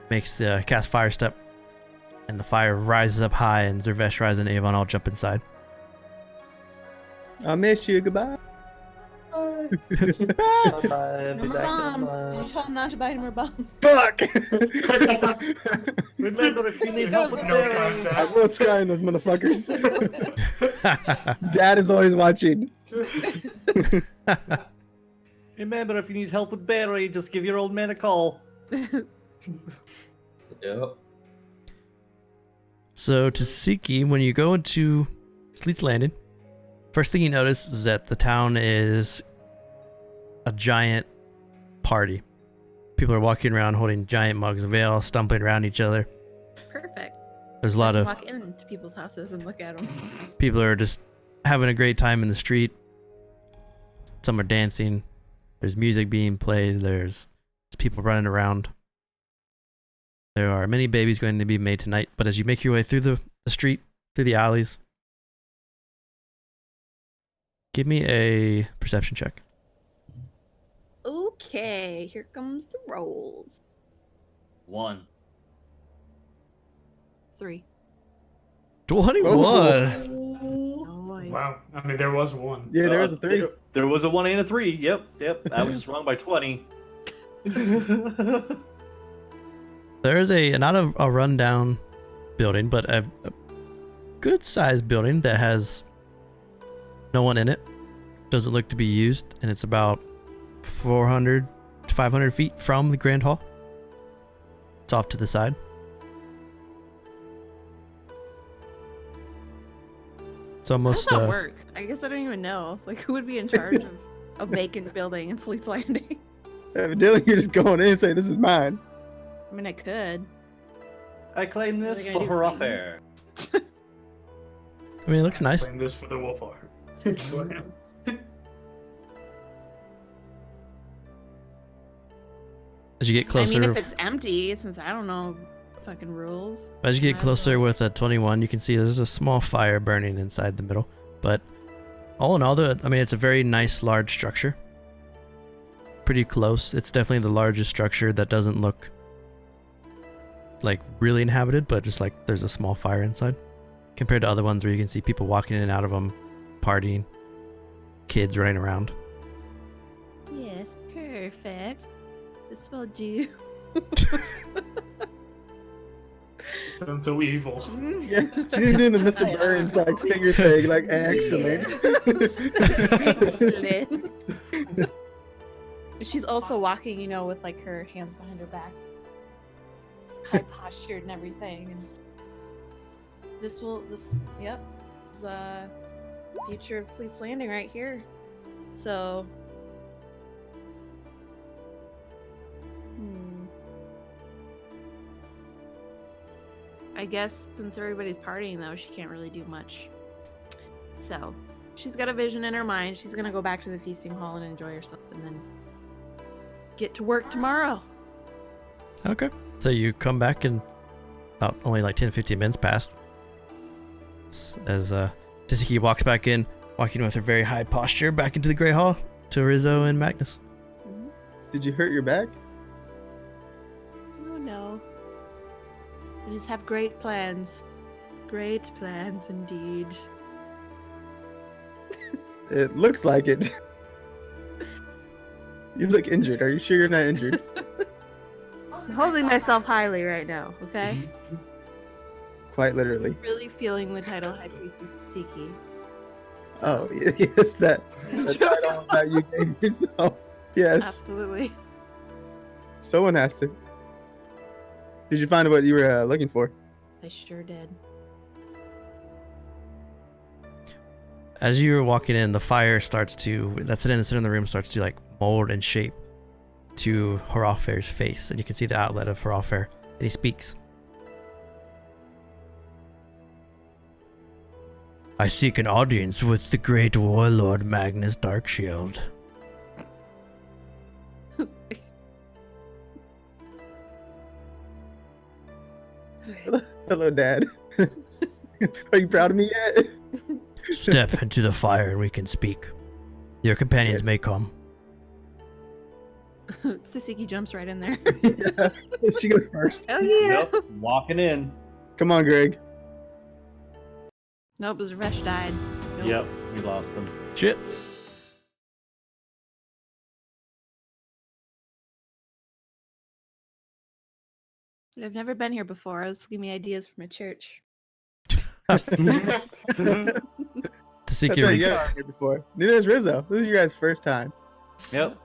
makes the cast Fire Step, and the fire rises up high, and Zervesh, Ryzen, and Avon all jump inside. I miss you. Goodbye. Bye. No more bombs. Did you tell him not to buy any more bombs? Fuck. Remember, if you need help with No Barry, I contact. will scry those motherfuckers. Dad is always watching. Remember, if you need help with Barry, just give your old man a call. Yep. So, Tsiki, when you go into Sleet's Landing, first thing you notice is that the town is a giant party. People are walking around holding giant mugs of ale, stumbling around each other. Perfect. There's a lot of Walk into people's houses and look at them. people are just having a great time in the street. Some are dancing. There's music being played. There's people running around. There are many babies going to be made tonight, but as you make your way through the street, through the alleys, give me a perception check. Okay, here comes the rolls. 1. 3. 21. Nice. Wow. I mean, there was one. Yeah, there was a 3. There was a 1 and a 3. Yep. I was just wrong by 20. There is not a rundown building, but a good sized building that has no one in it. Doesn't look to be used, and it's about 400 to 500 feet from the Grand Hall. It's off to the side. It's How almost does that work? I guess I don't even know. Like, who would be in charge of a vacant building in Sleet's Landing? Evidently, you're just going in and saying, "This is mine." I mean, I could. I claim this What are they for gonna do, her fight affair. I mean, it looks nice. Claim this for the Wolfheart. As you get closer, I mean, if it's empty, since I don't know fucking rules. as you get might as closer well. with a 21, you can see there's a small fire burning inside the middle. But all in all, it's a very nice, large structure. Pretty close. It's definitely the largest structure that doesn't look like really inhabited, but just like there's a small fire inside. Compared to other ones where you can see people walking in and out of them, partying, kids running around. Yes, perfect. This will do. Sounds so evil. Yeah, she's even doing the Mr. Burns like finger thing, like excellent. Excellent. She's also walking, with like her hands behind her back, high postured and everything. And yep, is future of Sleep's Landing right here. So, I guess since everybody's partying though, she can't really do much. So, she's got a vision in her mind. She's gonna go back to the feasting hall and enjoy herself, and then get to work tomorrow. Okay. So you come back and about only like 10-15 minutes passed. As Tisiki walks back in, walking with her very high posture back into the Grey Hall to Rizzo and Magnus. Did you hurt your back? Oh no. I just have great plans. Great plans indeed. It looks like it. You look injured. Are you sure you're not injured? I'm holding myself highly right now, okay? Quite literally. Really feeling the title High Priestess Siki. Oh, yes, that title that you gave yourself. Yes. Absolutely. Someone has to. Did you find what you were looking for? I sure did. As you're walking in, the fire starts to, that's in the center of the room, starts to like mold and shape to Hrothgar's face. And you can see the outlet of Hrothgar. And he speaks. I seek an audience with the great warlord Magnus Darkshield. Hello, Dad. Are you proud of me yet? Step into the fire and we can speak. Your companions may come. Sasiki jumps right in there. Yeah, she goes first. Oh yeah. Yep, walking in. Come on, Greg. Nope, Zaresh died. Nope. Yep, we lost him. Shit. I've never been here before. I was giving me ideas from a church. To seek That's your right, you haven't been here before. Neither is Rizzo. This is your guys' first time. Yep.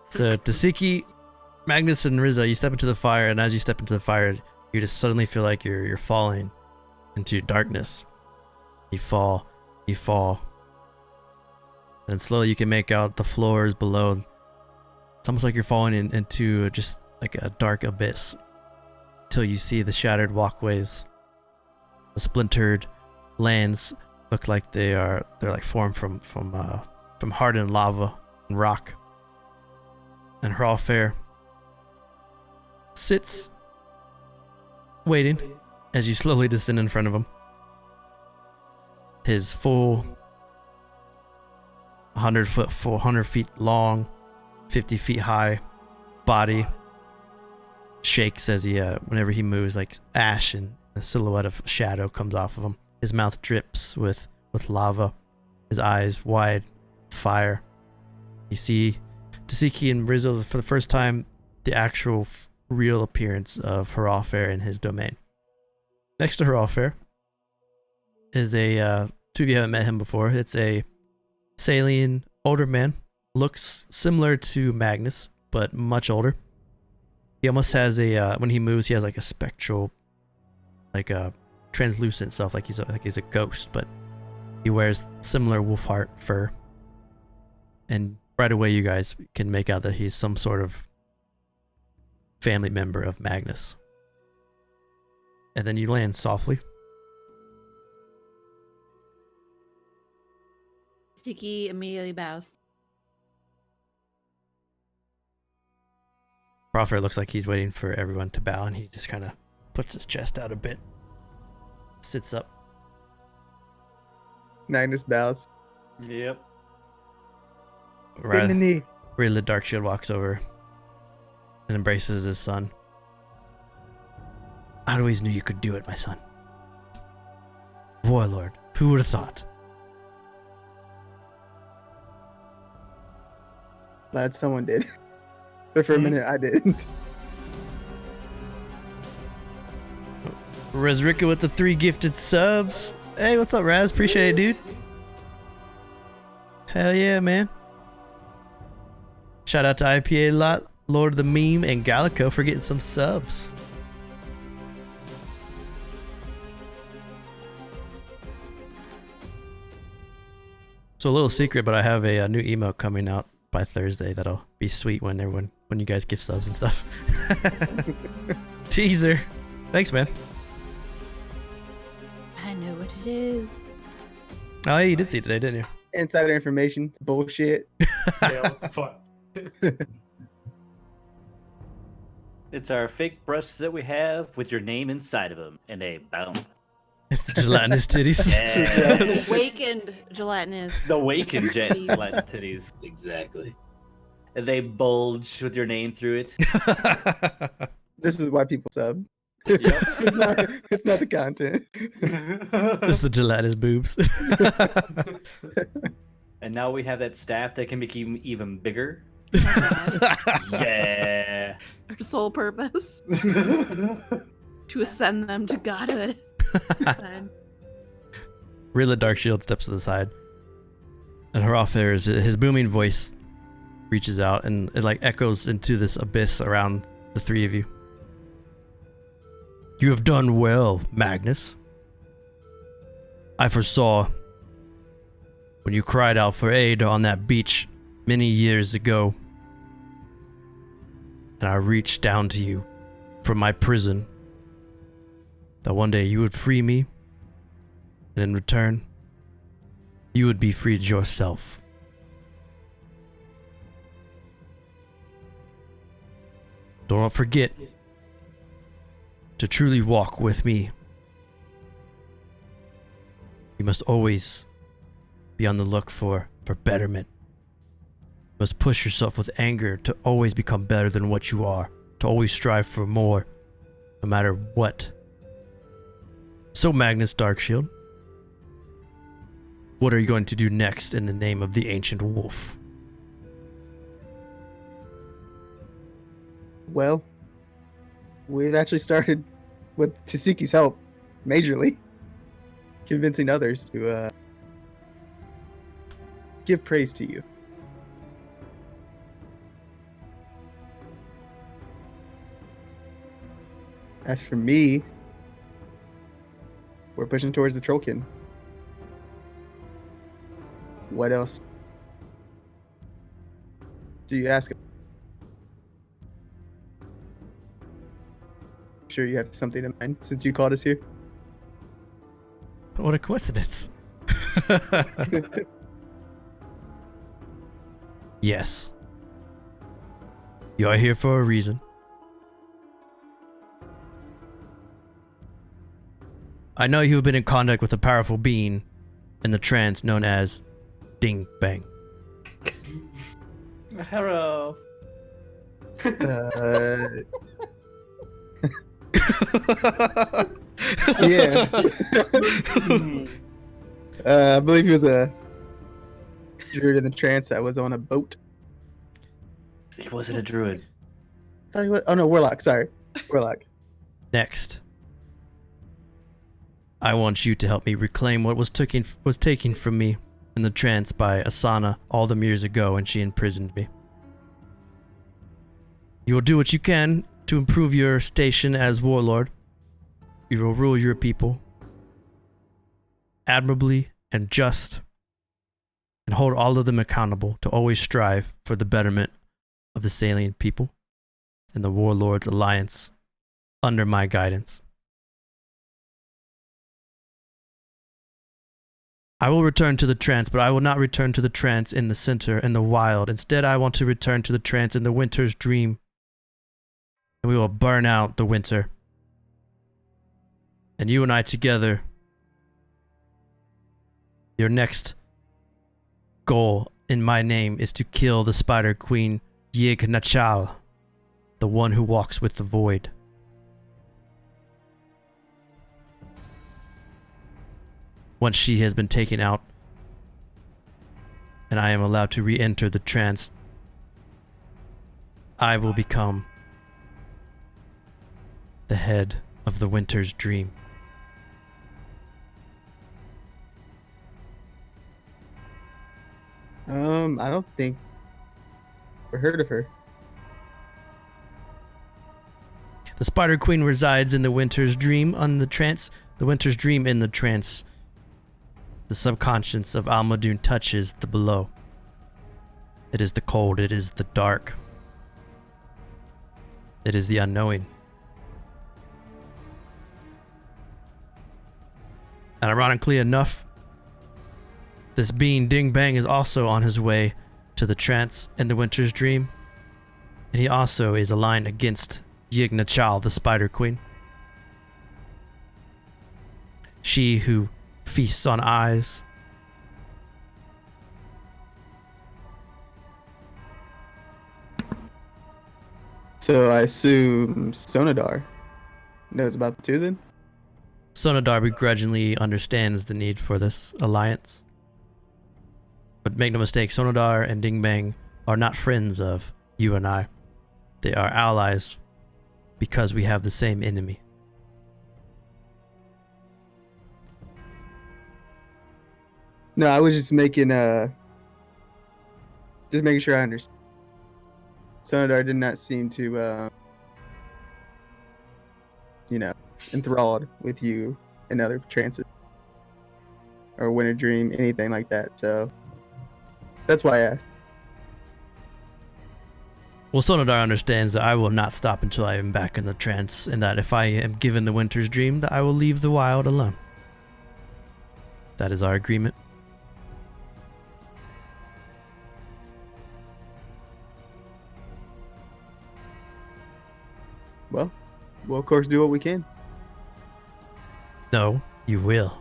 So Tasiki, Magnus, and Rizzo, you step into the fire, and as you step into the fire, you just suddenly feel like you're falling into darkness. You fall, and slowly you can make out the floors below. It's almost like you're falling into just like a dark abyss, till you see the shattered walkways. The splintered lands look like they're like formed from hardened lava and rock. And Hrothgar sits, waiting, as you slowly descend in front of him. His full 100 feet long, 50 feet high body shakes as he, whenever he moves, like ash and a silhouette of shadow comes off of him. His mouth drips with lava, his eyes wide, fire. You see Tasiki and Rizzo for the first time, the actual real appearance of Hrothgar in his domain. Next to Hrothgar is a, two of you haven't met him before, it's a Caelian older man. Looks similar to Magnus, but much older. He almost has a, when he moves, he has like a spectral, like a translucent stuff, like he's a ghost, but he wears similar Wolfheart fur. And right away you guys can make out that he's some sort of family member of Magnus. And then you land softly. Siki immediately bows. Hrothgar looks like he's waiting for everyone to bow, and he just kind of puts his chest out a bit. Sits up. Magnus bows. Yep. In the knee. Rayla Darkshield walks over and embraces his son. I always knew you could do it, my son. Warlord, who would have thought? Glad someone did. But for a minute, I didn't. Razrika with the 3 gifted subs. Hey, what's up, Raz? Appreciate it, dude. Hell yeah, man. Shout out to IPA Lot, Lord of the Meme, and Gallico for getting some subs. So a little secret, but I have a new email coming out by Thursday that'll be sweet when you guys give subs and stuff. Teaser. Thanks, man. I know what it is. Oh, you did see it today, didn't you? Insider information. It's bullshit. Yeah, fuck. It's our fake breasts that we have with your name inside of them and a bound. It's the gelatinous titties. Yeah. Awakened gelatinous. The wakened gelatinous titties. Exactly. And they bulge with your name through it. This is why people sub. Yep. It's not the content. This is the gelatinous boobs. And now we have that staff that can make even bigger. Oh Yeah. Our sole purpose to ascend them to godhood. Rilla Darkshield steps to the side, and Hrothgar's his booming voice reaches out and it like echoes into this abyss around the three of you. You have done well, Magnus. I foresaw when you cried out for aid on that beach many years ago, and I reached down to you from my prison, that one day you would free me, and in return, you would be freed yourself. Don't forget to truly walk with me. You must always be on the look for betterment. You must push yourself with anger to always become better than what you are, to always strive for more, no matter what. So, Magnus Darkshield, what are you going to do next in the name of the ancient wolf? Well, we've actually started with Tasiki's help, majorly, convincing others to give praise to you. As for me, we're pushing towards the Trollkin. What else do you ask? Sure you have something in mind since you called us here? What a coincidence. Yes. You are here for a reason. I know you have been in contact with a powerful being in the trance known as Ding Bang. Hello. Yeah. I believe he was a druid in the trance that was on a boat. He wasn't a druid. I thought he was, oh no, warlock. Sorry, warlock. Next, I want you to help me reclaim what was taken from me in the trance by Asana all them years ago when she imprisoned me. You will do what you can to improve your station as Warlord. You will rule your people admirably and just, and hold all of them accountable to always strive for the betterment of the Caelian people and the Warlord's alliance under my guidance. I will return to the trance, but I will not return to the trance in the center, in the wild. Instead, I want to return to the trance in the winter's dream. And we will burn out the winter. And you and I together, your next goal in my name is to kill the Spider Queen Yig-Nachal, the one who walks with the void. Once she has been taken out, and I am allowed to re-enter the trance, I will become the head of the winter's dream. I don't think we heard of her. The Spider Queen resides in the winter's dream on the trance. The winter's dream in the trance the subconscious of Almadune touches the below. It is the cold, it is the dark. It is the unknowing. And ironically enough, this being Ding Bang is also on his way to the trance in the Winter's Dream. And he also is aligned against Yigna Chal, the Spider Queen. She who feasts on eyes. So I assume Sonadar knows about the two then? Sonadar begrudgingly understands the need for this alliance. But make no mistake, Sonadar and Ding Bang are not friends of you and I. They are allies because we have the same enemy. No, I was just making sure I understand. Sonadar did not seem to enthralled with you in other trances or Winter Dream, anything like that. So that's why I asked. Well, Sonadar understands that I will not stop until I am back in the trance, and that if I am given the Winter's Dream, that I will leave the wild alone. That is our agreement. Well, we'll of course do what we can. No, you will.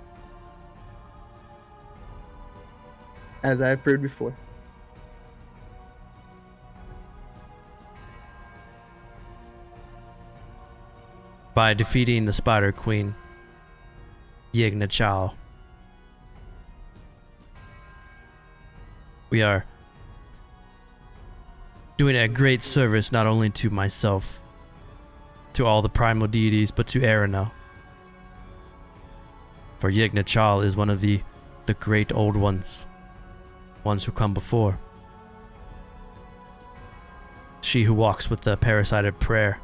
As I've proved before. By defeating the Spider Queen, Yigna Chal, we are doing a great service not only to myself, to all the primal deities, but to Erenel. For Yigna Chal is one of the great old ones who come before. She who walks with the parasited prayer.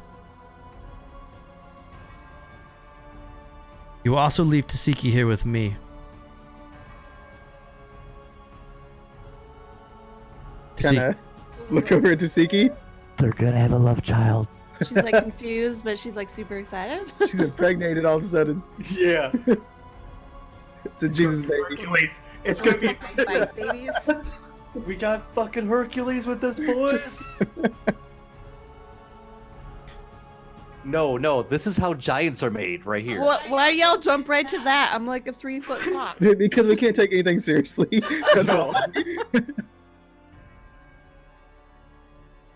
You will also leave Tasiki here with me. Kind of look over at Tasiki. They're gonna have a love child. She's like confused, but she's like super excited. She's impregnated all of a sudden. Yeah. It's a Jesus baby. Hercules. It's gonna be. Spice babies. We got fucking Hercules with us, boys. No, this is how giants are made, right here. Why y'all jump right to that? I'm like a 3-foot clock. Because we can't take anything seriously. That's all.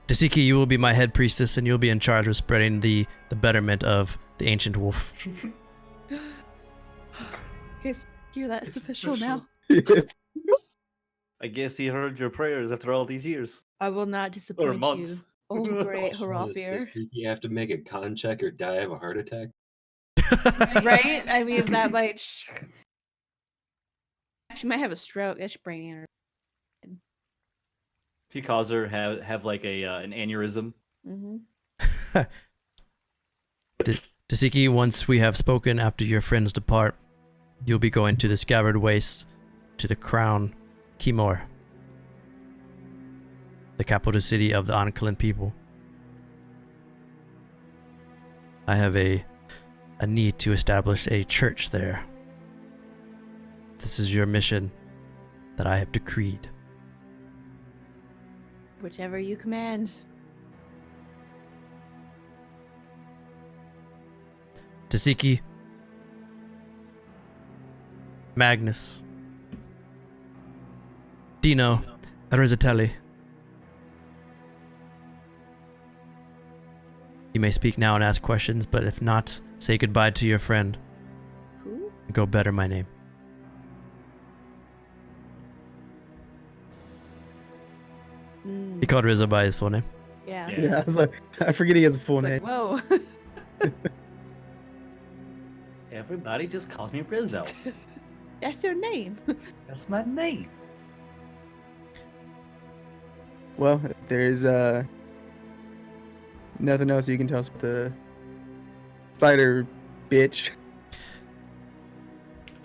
Tasiki, you will be my head priestess, and you'll be in charge of spreading the betterment of the ancient wolf. Okay, hear that? It's official now. Yes. I guess he heard your prayers after all these years. I will not disappoint you. months. Oh, great Does Haralfir. you have to make a con check or die of a heart attack? Right? I mean, that might. She might have a stroke. That's brain her. He caused her have like an aneurysm. Mm-hmm. Tasiki, once we have spoken after your friends depart, you'll be going to the Scabbard Waste, to the Crown, Kimor, the capital city of the Ankalan people. I have a need to establish a church there. This is your mission that I have decreed. Whichever you command. Tasiki, Magnus, Dino, Arizatelli. You may speak now and ask questions, but if not, say goodbye to your friend. Who? And go better my name. He called Rizzo by his full name. Yeah. Yeah. Yeah, I was like, I forget he has a full It's name. like, whoa. Everybody just calls me Rizzo. That's your name. That's my name. Well, if there's nothing else you can tell us about the spider bitch.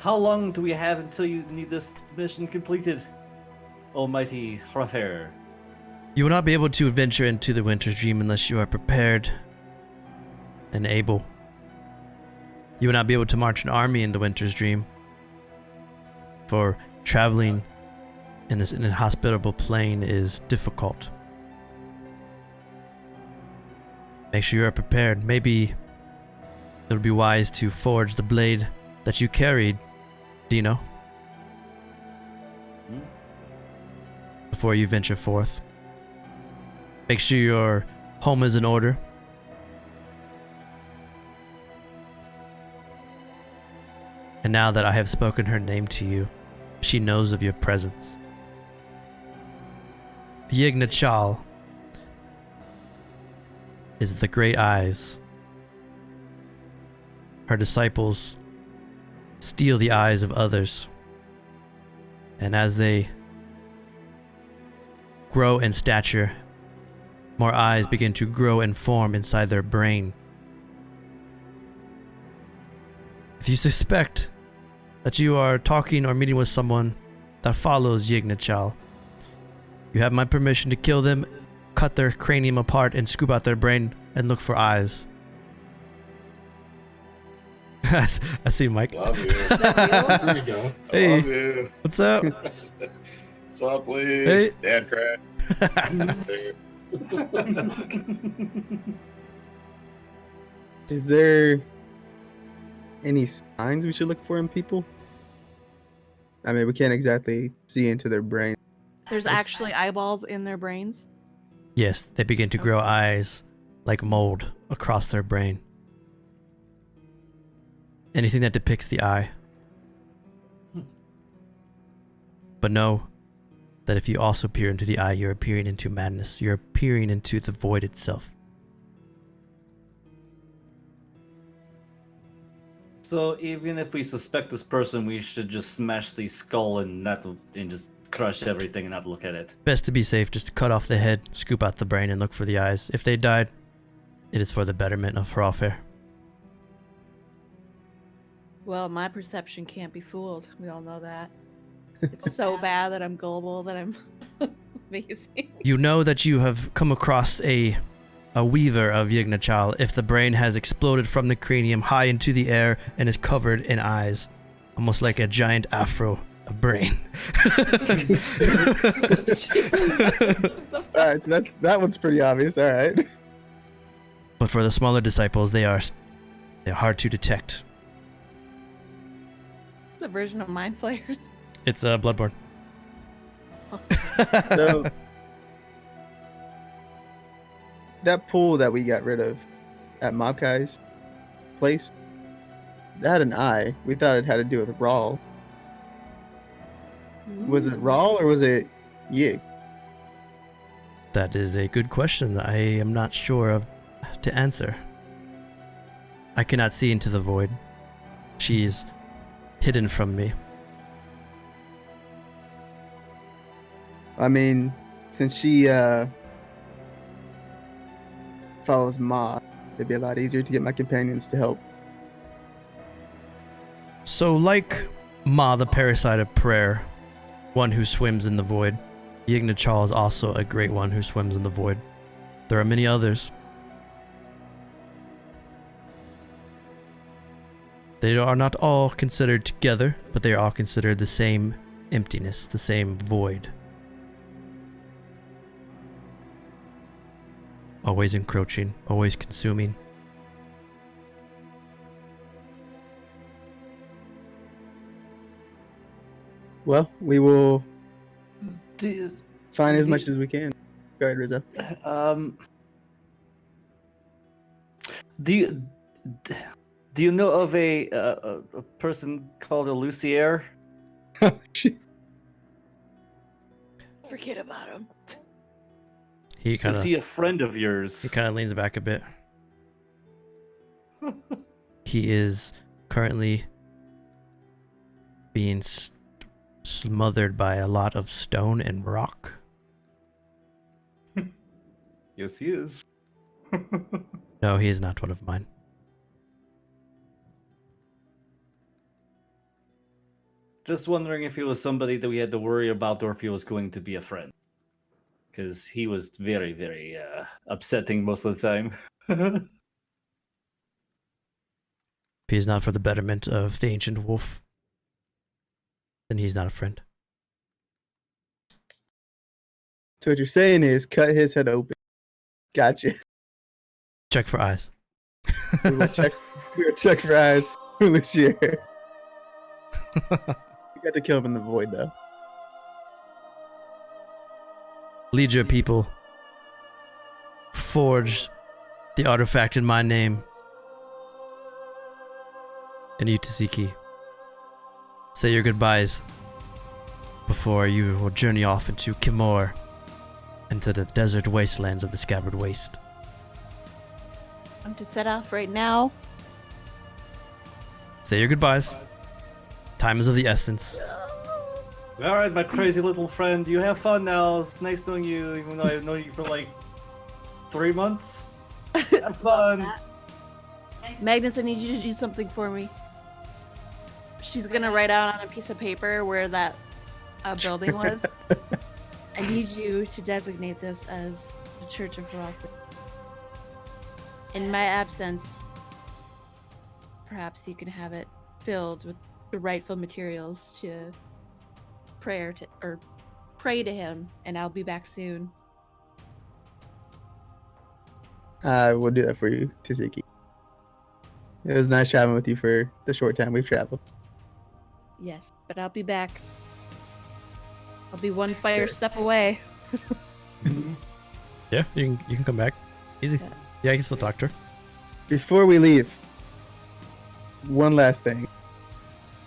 how long do we have until you need this mission completed, Almighty Hrothgar? You will not be able to venture into the Winter's Dream unless you are prepared and able. You will not be able to march an army in the Winter's Dream, for traveling in this inhospitable plain is difficult. Make sure you are prepared. Maybe it would be wise to forge the blade that you carried, Dino, before you venture forth. Make sure your home is in order. And now that I have spoken her name to you, she knows of your presence. Yignachal is the great eyes. Her disciples steal the eyes of others. And as they grow in stature, more eyes begin to grow and form inside their brain. If you suspect that you are talking or meeting with someone that follows Yignachal, you have my permission to kill them, cut their cranium apart, and scoop out their brain and look for eyes. I see Mike. Love you. Here we go. Hey. Love you. What's up? What's up, Lee? Hey. Dad crack. Is there any signs we should look for in people? I mean, we can't exactly see into their brain. There's actually eyeballs in their brains. Yes, they begin to grow eyes like mold across their brain. Anything that depicts the eye. But know that if you also peer into the eye, you're peering into madness. You're peering into the void itself. So even if we suspect this person, we should just smash the skull and just crush everything and not look at it. Best to be safe, just cut off the head, scoop out the brain, and look for the eyes. If they died, it is for the betterment of Hrothgar. Well, my perception can't be fooled. We all know that. It's so bad that I'm gullible that I'm amazing. You know that you have come across a weaver of Yignachal if the brain has exploded from the cranium high into the air and is covered in eyes, almost like a giant afro of brain. Alright, so that one's pretty obvious. Alright. But for the smaller disciples, they're hard to detect. It's a version of Mind Flayers. It's Bloodborne. So, that pool that we got rid of at Mobkai's place, that had an eye. We thought it had to do with Rawl. Was it Rawl or was it Yig? That is a good question that I am not sure of to answer. I cannot see into the void. She is hidden from me. I mean, since she follows Ma, it'd be a lot easier to get my companions to help. So like Ma, the parasite of prayer, one who swims in the void, Yignachal is also a great one who swims in the void. There are many others. They are not all considered together, but they are all considered the same emptiness, the same void. Always encroaching, always consuming. Well, we will Do find as much as we can. Go ahead, Rizzo. you know of a person called a Lucier? Forget about him. He kind Is of he a friend of yours? leans back a bit. He is currently being smothered by a lot of stone and rock. Yes, he is. No, he is not one of mine. Just wondering if he was somebody that we had to worry about or if he was going to be a friend. Because he was very, very upsetting most of the time. If he's not for the betterment of the ancient wolf, then he's not a friend. So what you're saying is cut his head open. Gotcha. Check for eyes. We will check for eyes. Lucia. You got to kill him in the void, though. Lead your people. Forge the artifact in my name. And you, Tasiki, say your goodbyes before you will journey off into Kimor, into the desert wastelands of the Scabbard Waste. I'm to set off right now. Say your goodbyes. Time is of the essence. All right, my crazy little friend. You have fun now. It's nice knowing you, even though I've known you for like 3 months. Have fun. Magnus, I need you to do something for me. She's gonna write out on a piece of paper where that building was. I need you to designate this as the Church of Heroku. In my absence, perhaps you can have it filled with the rightful materials to pray to him, and I'll be back soon. I will do that for you, Tsuki. It was nice traveling with you for the short time we've traveled. Yes, but I'll be back. I'll be one fire step away. Yeah, you can come back. Easy. Yeah, I can still talk to her. Before we leave, one last thing.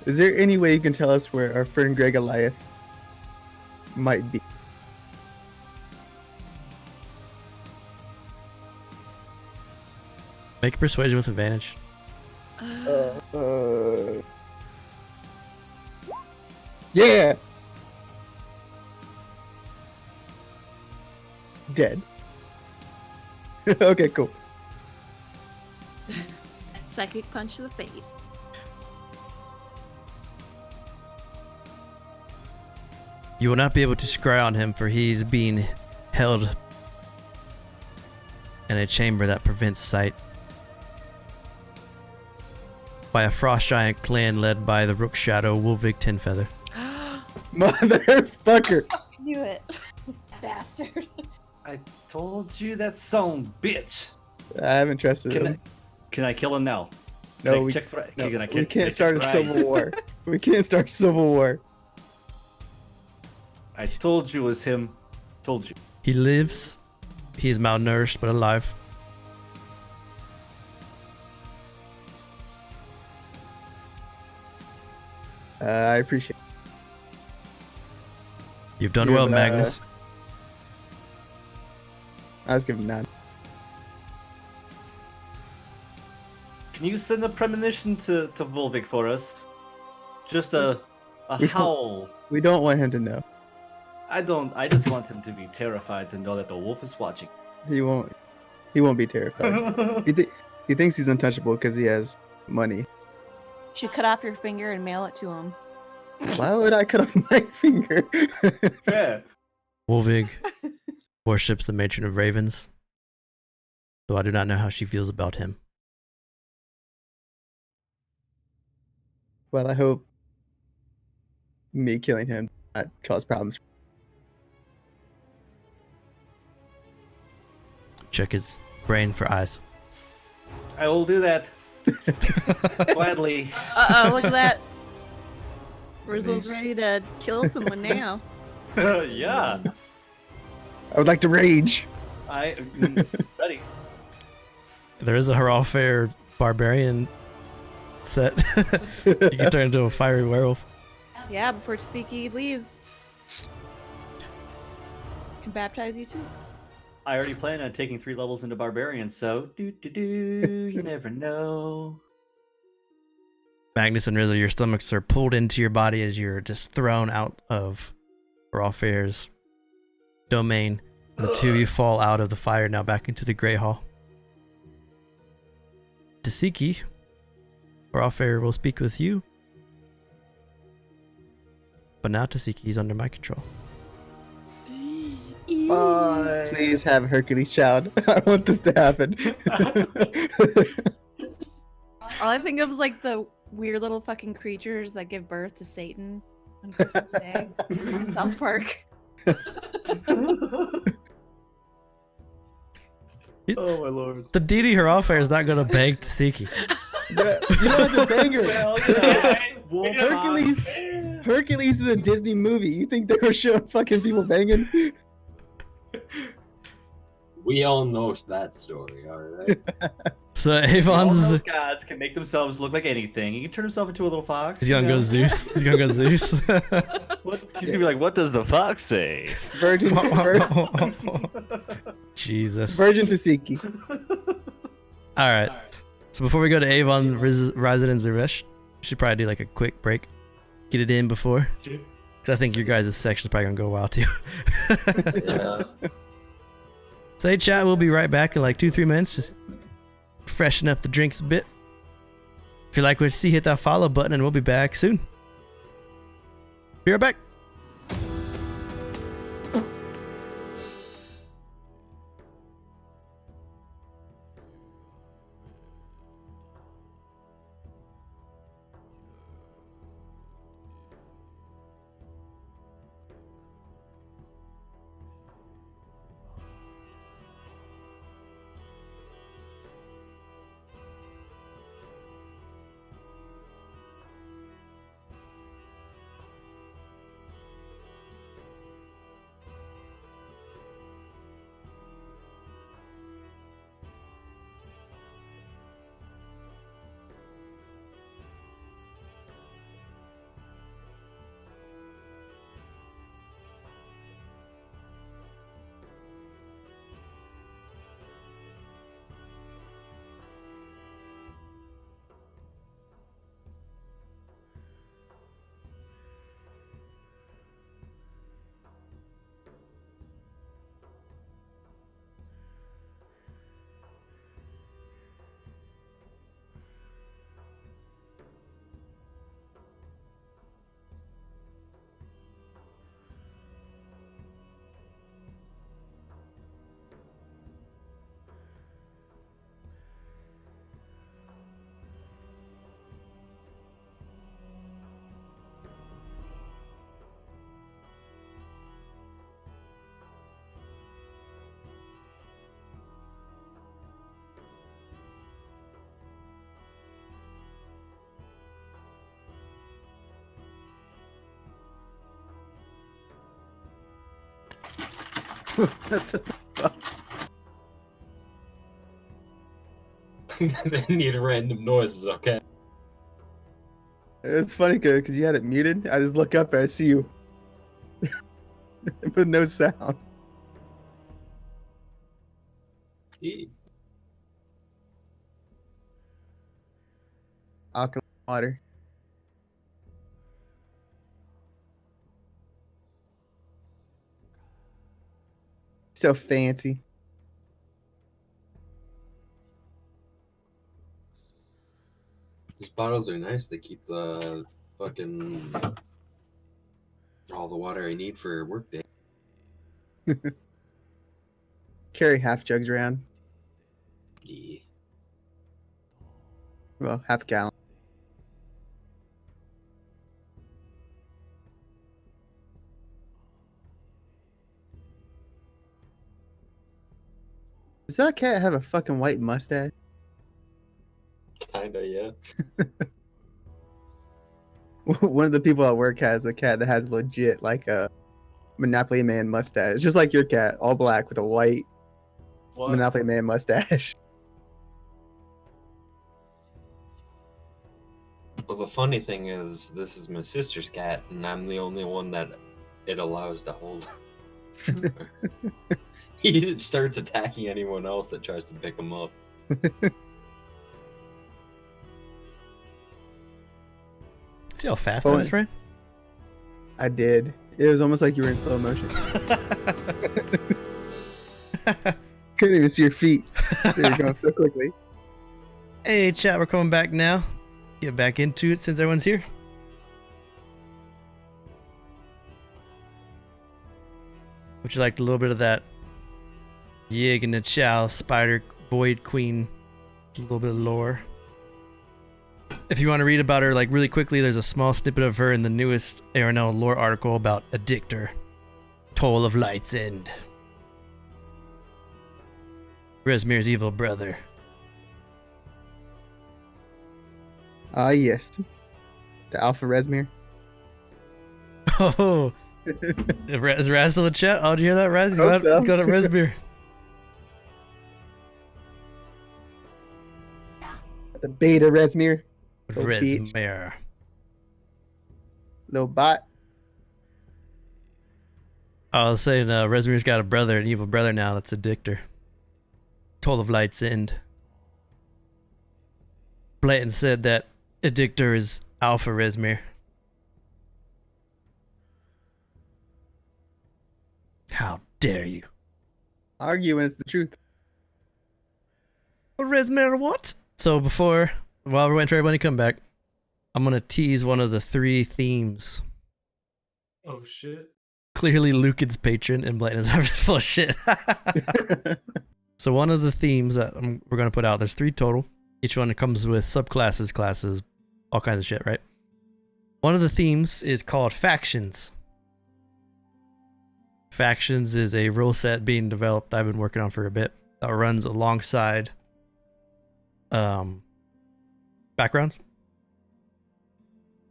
Is there any way you can tell us where our friend Greg Goliath might be? Make a persuasion with advantage. Yeah! Dead. Okay, cool. Psychic punch to the face. You will not be able to scry on him, for he's being held in a chamber that prevents sight by a frost giant clan led by the Rook Shadow Wolvig Tinfeather. Motherfucker! I knew it. Bastard. I told you that son bitch. I haven't trusted him. Can I kill him now? No, we can't start a civil war. We can't start a civil war. I told you it was him. Told you. He lives. He's malnourished but alive. I appreciate it. You've done well, Magnus. I was giving 9. Can you send a premonition to Volvic for us? Just a howl. We don't want him to know. I just want him to be terrified to know that the wolf is watching. He won't be terrified. He thinks he's untouchable because he has money. You should cut off your finger and mail it to him. Why would I cut off my finger? Yeah. Wolvig worships the matron of ravens, though I do not know how she feels about him. Well, I hope me killing him does not cause problems. Check his brain for eyes. I will do that. Gladly. Uh-oh, look at that. Rizzle's ready to kill someone now. Yeah. I would like to rage. Ready. There is a Hurrah Fair barbarian set. You can turn into a fiery werewolf. Yeah, before Tsiki leaves. Can baptize you too. I already plan on taking 3 levels into barbarian, so you never know. Magnus and Rizzo, your stomachs are pulled into your body as you're just thrown out of Hurrah Fair's domain. The two of you fall out of the fire, now back into the Grey Hall. Tasiki, Hurrah Fair will speak with you. But now Tasiki's under my control. Please have Hercules child. I want this to happen. All I think of is like the weird little fucking creatures that give birth to Satan on Christmas Day in South Park. Oh my lord. The deity Hurlfire is not gonna beg Tasiki. You don't have to bang her. Well, yeah. Hercules is a Disney movie. You think they were showing fucking people banging? We all know that story, alright? So All Avon's those gods can make themselves look like anything. He can turn himself into a little fox. he's gonna go Zeus. He's gonna go Zeus. What? He's gonna be like, what does the fox say? Virgin Jesus. Tasiki. All right. So before we go to Avon, Ryzen, and Zeresh, we should probably do like a quick break. Get it in before. Dude. Because I think your guys' section's probably gonna go wild too. Yeah. So hey chat, we'll be right back in like 2-3 minutes. Just freshen up the drinks a bit. If you like what you see, hit that follow button and we'll be back soon. Be right back. They need random noises, okay? It's funny because you had it muted. I just look up and I see you. With no sound. Alkaline water. So fancy. These bottles are nice. They keep the fucking all the water I need for workday. Carry half jugs around. Yeah. Well, half gallon. Does that cat have a fucking white mustache? Kinda, yeah. One of the people at work has a cat that has legit like a Monopoly Man mustache, just like your cat, all black with a white Monopoly Man mustache. Well, the funny thing is, this is my sister's cat, and I'm the only one that it allows to hold. He starts attacking anyone else that tries to pick him up. See how fast that is, right? I did. It was almost like you were in slow motion. Couldn't even see your feet. They were going so quickly. Hey, chat, we're coming back now. Get back into it since everyone's here. Would you like a little bit of that Yig and the Chow Spider Void Queen? A little bit of lore. If you want to read about her like really quickly, there's a small snippet of her in the newest Erenel lore article about Addictor, Toll of Light's End. Resmir's evil brother. Ah, yes. The Alpha Resmir. Oh, is Raz still in chat? Oh, did you hear that, Raz? He's Hope so. got a Resmir. The Beta Resmir. Little bitch. Resmir. Little bot. I was saying, Resmir's got a brother, an evil brother now. That's Addictor. Toll of Light's End. Blanton said that Addictor is Alpha Resmir. How dare you? Arguing is the truth. Resmir what? So while we're waiting for everybody to come back, I'm going to tease one of the 3 themes. Oh shit. Clearly Lucan's patron and Blanton is full of shit. So one of the themes that we're going to put out, there's 3 total. Each one comes with subclasses, classes, all kinds of shit, right? One of the themes is called Factions. Factions is a rule set being developed I've been working on for a bit that runs alongside backgrounds.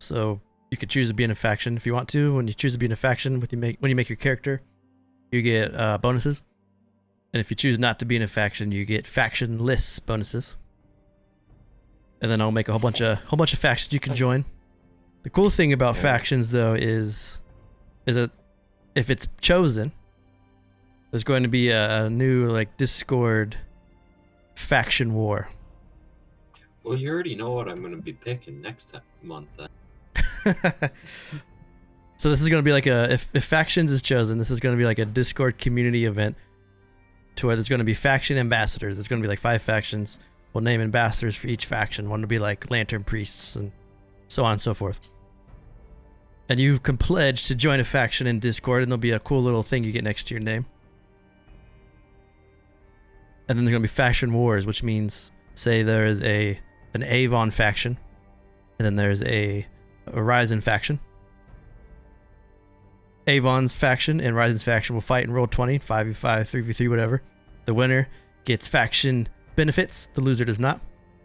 So you could choose to be in a faction if you want to. When you choose to be in a faction, when you make your character, you get bonuses. And if you choose not to be in a faction, you get faction lists bonuses. And then I'll make a whole bunch of factions you can join. The cool thing about factions though is that if it's chosen, there's going to be a new like Discord faction war. Well, you already know what I'm going to be picking next month then. So this is going to be like if factions is chosen, this is going to be like a Discord community event to where there's going to be faction ambassadors. There's going to be like 5 factions. We'll name ambassadors for each faction. One to be like lantern priests and so on and so forth. And you can pledge to join a faction in Discord, and there'll be a cool little thing you get next to your name. And then there's going to be faction wars, which means, say there is an Avon faction, and then there's a Ryzen faction. Avon's faction and Ryzen's faction will fight in roll 20, 5v5, 3v3, whatever. The winner gets faction benefits, the loser does not.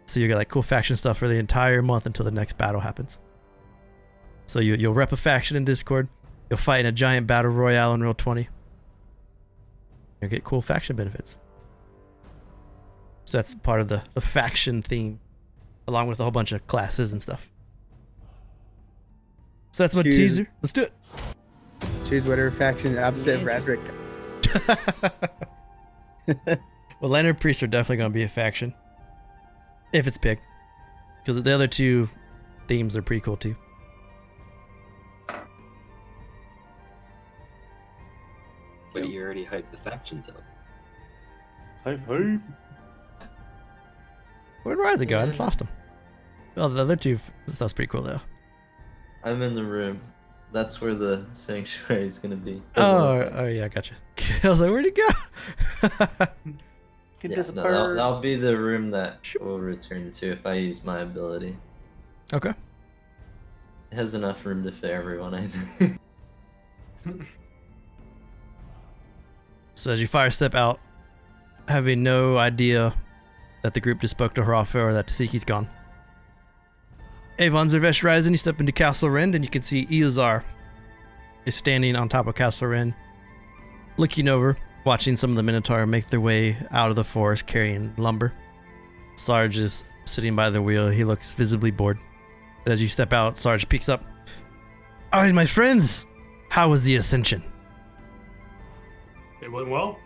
So you get like cool faction stuff for the entire month until the next battle happens. So you'll rep a faction in Discord, you'll fight in a giant battle royale in roll 20. You'll get cool faction benefits. So that's part of the faction theme, along with a whole bunch of classes and stuff. So that's my teaser. Let's do it. Choose whatever faction opposite of Radric. Well, Lantern Priests are definitely going to be a faction. If it's picked. Because the other 2 themes are pretty cool too. But you already hyped the factions up. Hype. Where'd Ryzen go? I just lost him. Well, the other 2 stuff's pretty cool though. I'm in the room. That's where the sanctuary is gonna be. Oh yeah, I gotcha. I was like, where'd he go? That'll be the room that we'll return to if I use my ability. Okay. It has enough room to fit everyone, I think. So as you fire step out, having no idea that the group just spoke to Harafa or that Tasiki's gone. Avon Zervesh Ryzen, you step into Castle Rend and you can see Eozar is standing on top of Castle Rend, looking over, watching some of the Minotaur make their way out of the forest carrying lumber. Sarge is sitting by the wheel. He looks visibly bored. But as you step out, Sarge peeks up. Alright, my friends! How was the ascension? It went well.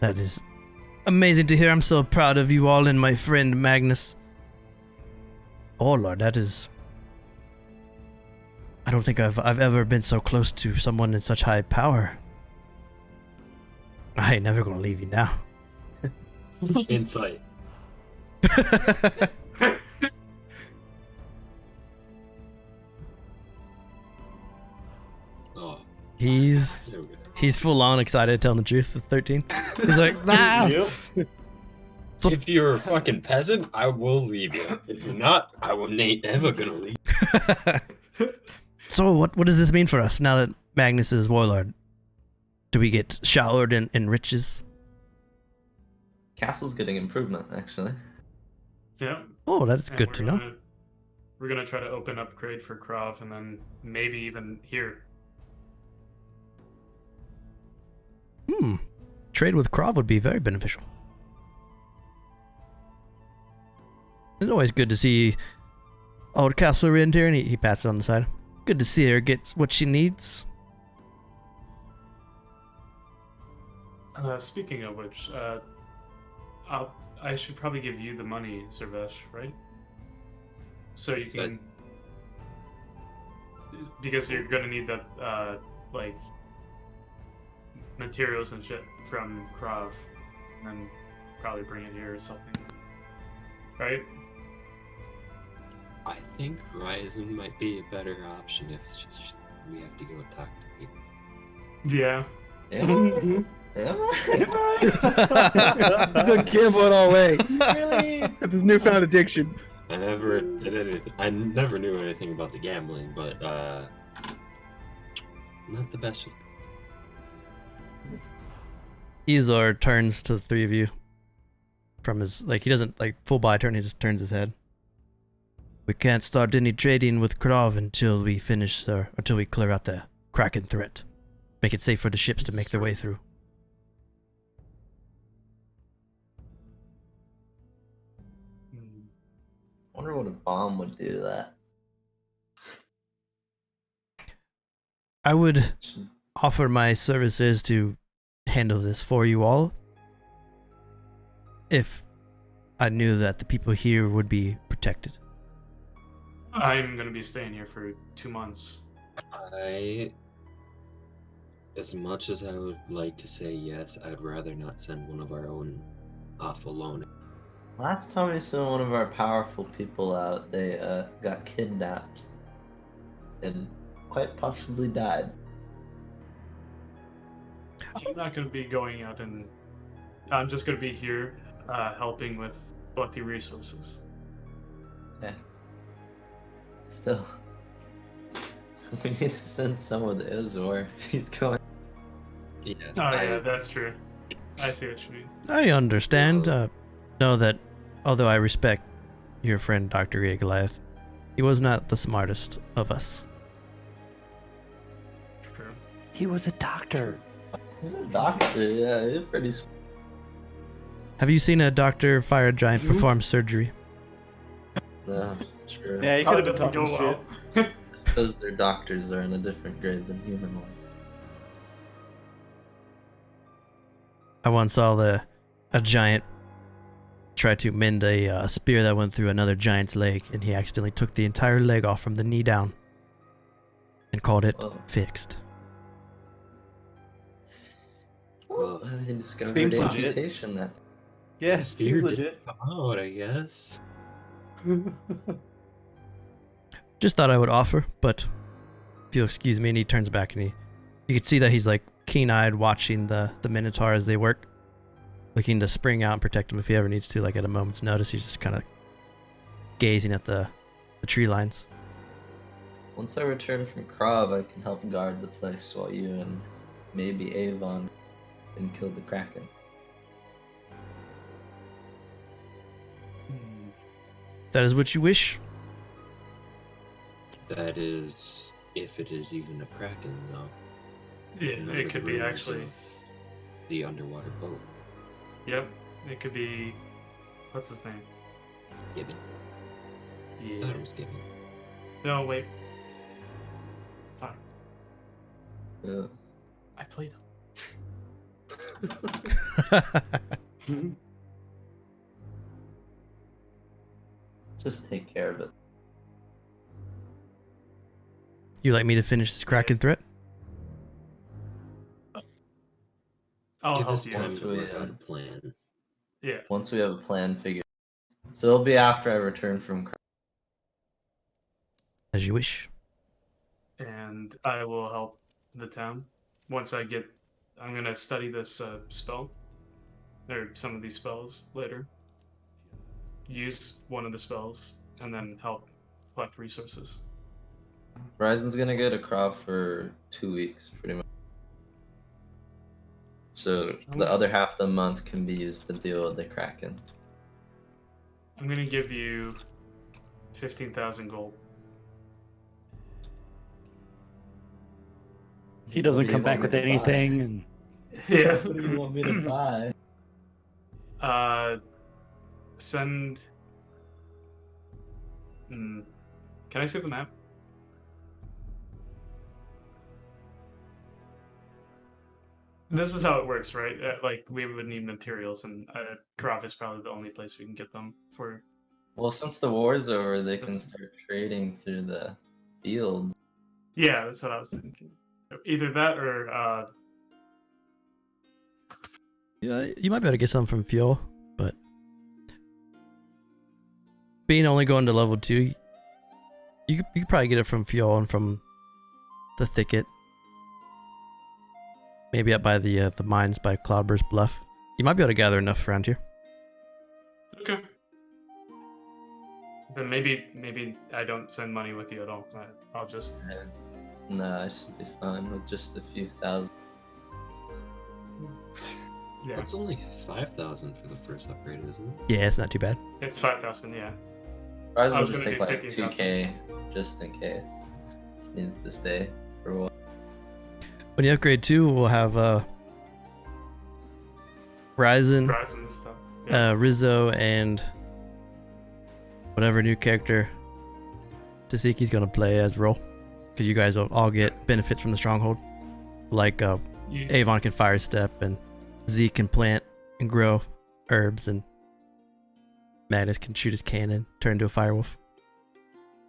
That is amazing to hear. I'm so proud of you all and my friend Magnus. Oh Lord, that is... I don't think I've ever been so close to someone in such high power. I ain't never gonna leave you now. Insight. Oh. He's There we go. he's full on excited, telling the truth. With 13, he's like, nah. Yep. If you're a fucking peasant, I will leave you. If you're not, ain't ever gonna leave. So what does this mean for us now that Magnus is Warlord? Do we get showered in riches? Castle's getting improvement, actually. Yeah. Oh, that's and good we're to know. We're gonna try to open upgrade for Krav, and then maybe even here. Trade with Krav would be very beneficial. It's always good to see old Castle Rind here, and he pats it on the side. Good to see her get what she needs. Speaking of which, I should probably give you the money, Servesh, right? So you can, because you're gonna need the like materials and shit from Krav, and then probably bring it here or something, right? I think Ryzen might be a better option if we have to go talk to people. Yeah. Am I? He's a gamble it all away. Really? With his newfound addiction. I never did anything. I never knew anything about the gambling, but not the best with. Izor turns to the three of you. From his, like, he doesn't, like, full body turn, he just turns his head. We can't start any trading with Krav until we until we clear out the Kraken threat. Make it safe for the ships to make their way through. Wonder what a bomb would do to that. I would offer my services to handle this for you all if I knew that the people here would be protected. I'm gonna be staying here for 2 months. As much as I would like to say yes, I'd rather not send one of our own off alone. Last time we sent one of our powerful people out, they got kidnapped and quite possibly died. I'm not gonna be going out, and I'm just gonna be here helping with collecting resources. Okay. Still, we need to send someone to Izor if he's going. Yeah. Oh yeah, that's true. I see what you mean. I understand. Know that although I respect your friend Dr. Goliath, he was not the smartest of us. True. He was a doctor. He's a doctor, yeah, he's pretty smart. Have you seen a doctor fire a giant perform surgery? No, sure. Yeah, you could have been Doesn't talking go shit. well. Because their doctors are in a different grade than human ones. I once saw a giant try to mend a spear that went through another giant's leg, and he accidentally took the entire leg off from the knee down and called it Whoa. fixed. Well, They discovered Seems legit. amputation that. Yeah, the seems spear did legit. come out, I guess. Just thought I would offer, but if you'll excuse me, and he turns back and you can see that he's like keen-eyed watching the Minotaur as they work, looking to spring out and protect him if he ever needs to, like at a moment's notice. He's just kind of gazing at the tree lines. Once I return from Krav, I can help guard the place while you and maybe Avon can kill the Kraken. That is what you wish? That is, if it is even a kraken, though. Yeah, Remember it could the be rumors actually. of the underwater boat. Yep, it could be. What's his name? Gibbon. I Yeah. thought it was Gibbon. No, wait. Fuck. Yeah. I played him. Just take care of it. You like me to finish this Kraken threat? I'll Give help us you. time to Yeah. work out a plan. Yeah. Once we have a plan figured. So it'll be after I return from Krav. As you wish. And I will help the town. once I'm gonna study this spell, or some of these spells later. Use one of the spells, and then help collect resources. Horizon's gonna go to Krav for 2 weeks, pretty much. So the other half of the month can be used to deal with the Kraken. I'm gonna give you 15,000 gold. He doesn't What do you come back want with me to buy? anything, and Yeah. What do you want me to buy? Send. Can I see the map? This is how it works, right? Like, we would need materials, and Krav is probably the only place we can get them for. Well, since the war's over, they can Yes. start trading through the field. Yeah, that's what I was thinking. Either that or Yeah, you might be able to get some from Fuel, but being only going to level 2, you could probably get it from Fuel and from the thicket. Maybe up by the mines by Cloudburst Bluff. You might be able to gather enough around here. okay. Then maybe I don't send money with you at all. I'll just. No, I should be fine with just a few thousand. Yeah, That's only 5,000 for the first upgrade, isn't it? Yeah, it's not too bad. it's 5,000. Yeah. Horizon I will was just gonna take do like 15,000. 2k just in case. Needs to stay for a while. When you upgrade 2, we'll have Ryzen, Horizon and stuff. Yeah. Rizzo, and whatever new character Tasiki's gonna play as role. Because you guys will all get benefits from the stronghold. Like Use- Avon can fire step, and Zeke can plant and grow herbs, and Magnus can shoot his cannon, turn into a firewolf.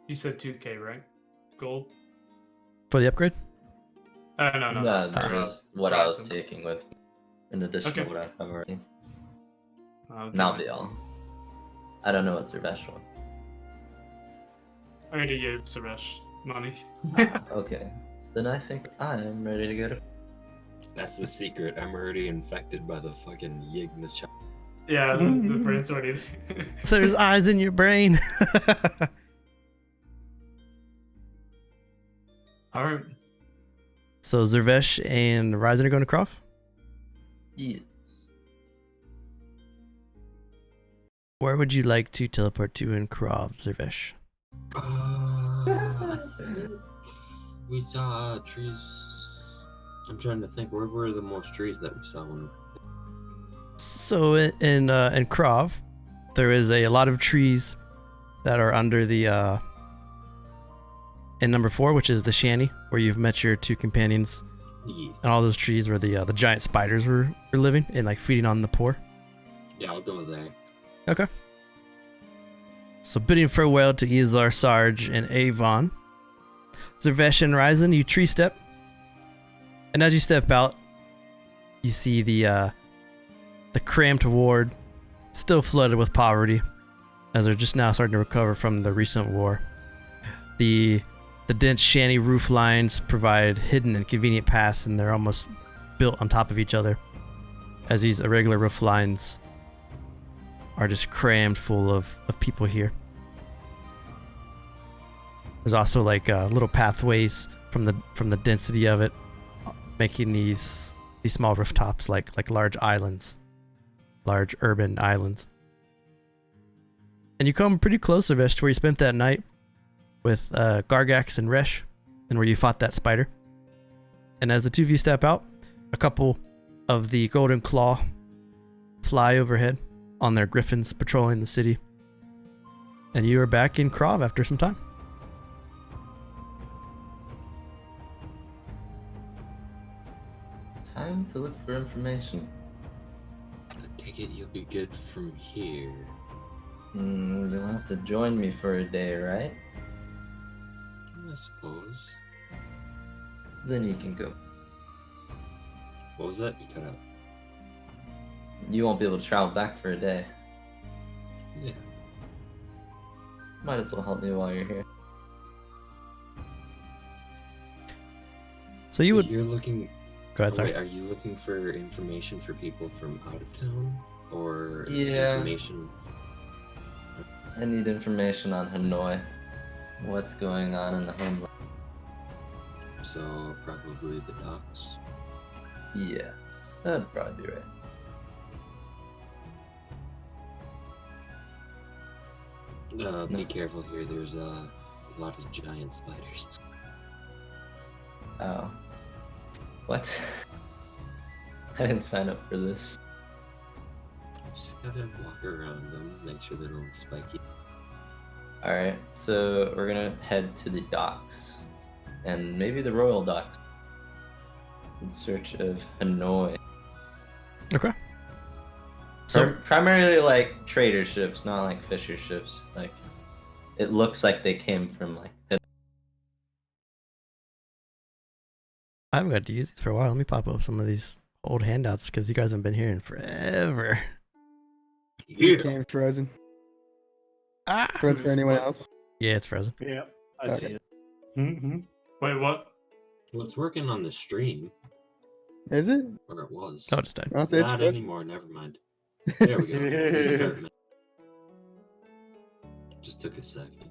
You said 2k, right? Gold? For the upgrade? No. No, for, just what I was Horizon. taking with me, in addition Okay. to what I have already. I'll And I'll give be it- all. I don't know what Zervesh wants. I already gave Suresh money. Okay, then I think I'm ready to go to. That's the secret. I'm already infected by the fucking Yigna child. Yeah, the brain's already there. There's eyes in your brain. Alright. So Zervesh and Ryzen are going to Croft? Yes. Where would you like to teleport to in Krov, Zervesh? I think we saw trees. I'm trying to think. Where were the most trees that we saw when? So in Krov, there is a lot of trees that are under the in number 4, which is the shanty, where you've met your 2 companions, Yes. and all those trees where the giant spiders were living and like feeding on the poor. Yeah, I'll go there. Okay. So bidding farewell to Izar, Sarge, and Avon, Zervesh and Ryzen, you tree step, and as you step out, you see the cramped ward, still flooded with poverty, as they're just now starting to recover from the recent war. The dense shanty roof lines provide hidden and convenient paths, and they're almost built on top of each other, as these irregular roof lines are just crammed full of people here. There's also like little pathways from the density of it, making these small rooftops like large islands, large urban islands. And you come pretty close, Zervesh, to where you spent that night with Gargax and Resh, and where you fought that spider. And as the 2 of you step out, a couple of the Golden Claw fly overhead on their griffins patrolling the city. And you are back in Krov after some time. Time to look for information. I take it you'll be good from here. You'll have to join me for a day, right? I suppose. Then you can go. What was that? You cut out. You won't be able to travel back for a day. Yeah. Might as well help me while you're here. So you would You're looking. Go ahead, Oh, sorry. wait, are you looking for information for people from out of town? Or Yeah. information? I need information on Hanoi. What's going on in the homeland? So, probably the docks. Yes, that'd probably be right. Be careful here, there's a lot of giant spiders. Oh. What? I didn't sign up for this. Just gotta walk around them, make sure they don't spike you. Alright, so we're gonna head to the docks. And maybe the royal docks. In search of Hanoi. Okay. So Primarily like trader ships, not like fisher ships. Like, it looks like they came from like I haven't got to use these for a while. Let me pop up some of these old handouts because you guys haven't been here in forever. Yeah. Game's frozen. Ah. Frozen for anyone else? Yeah, it's frozen. Yeah, I Okay. see it. Wait, what? Well, it's working on the stream, Is it? or it was. Oh, it's done. I'll say it's Not frozen. anymore, never mind. There we go. Restarting it. Just took a second.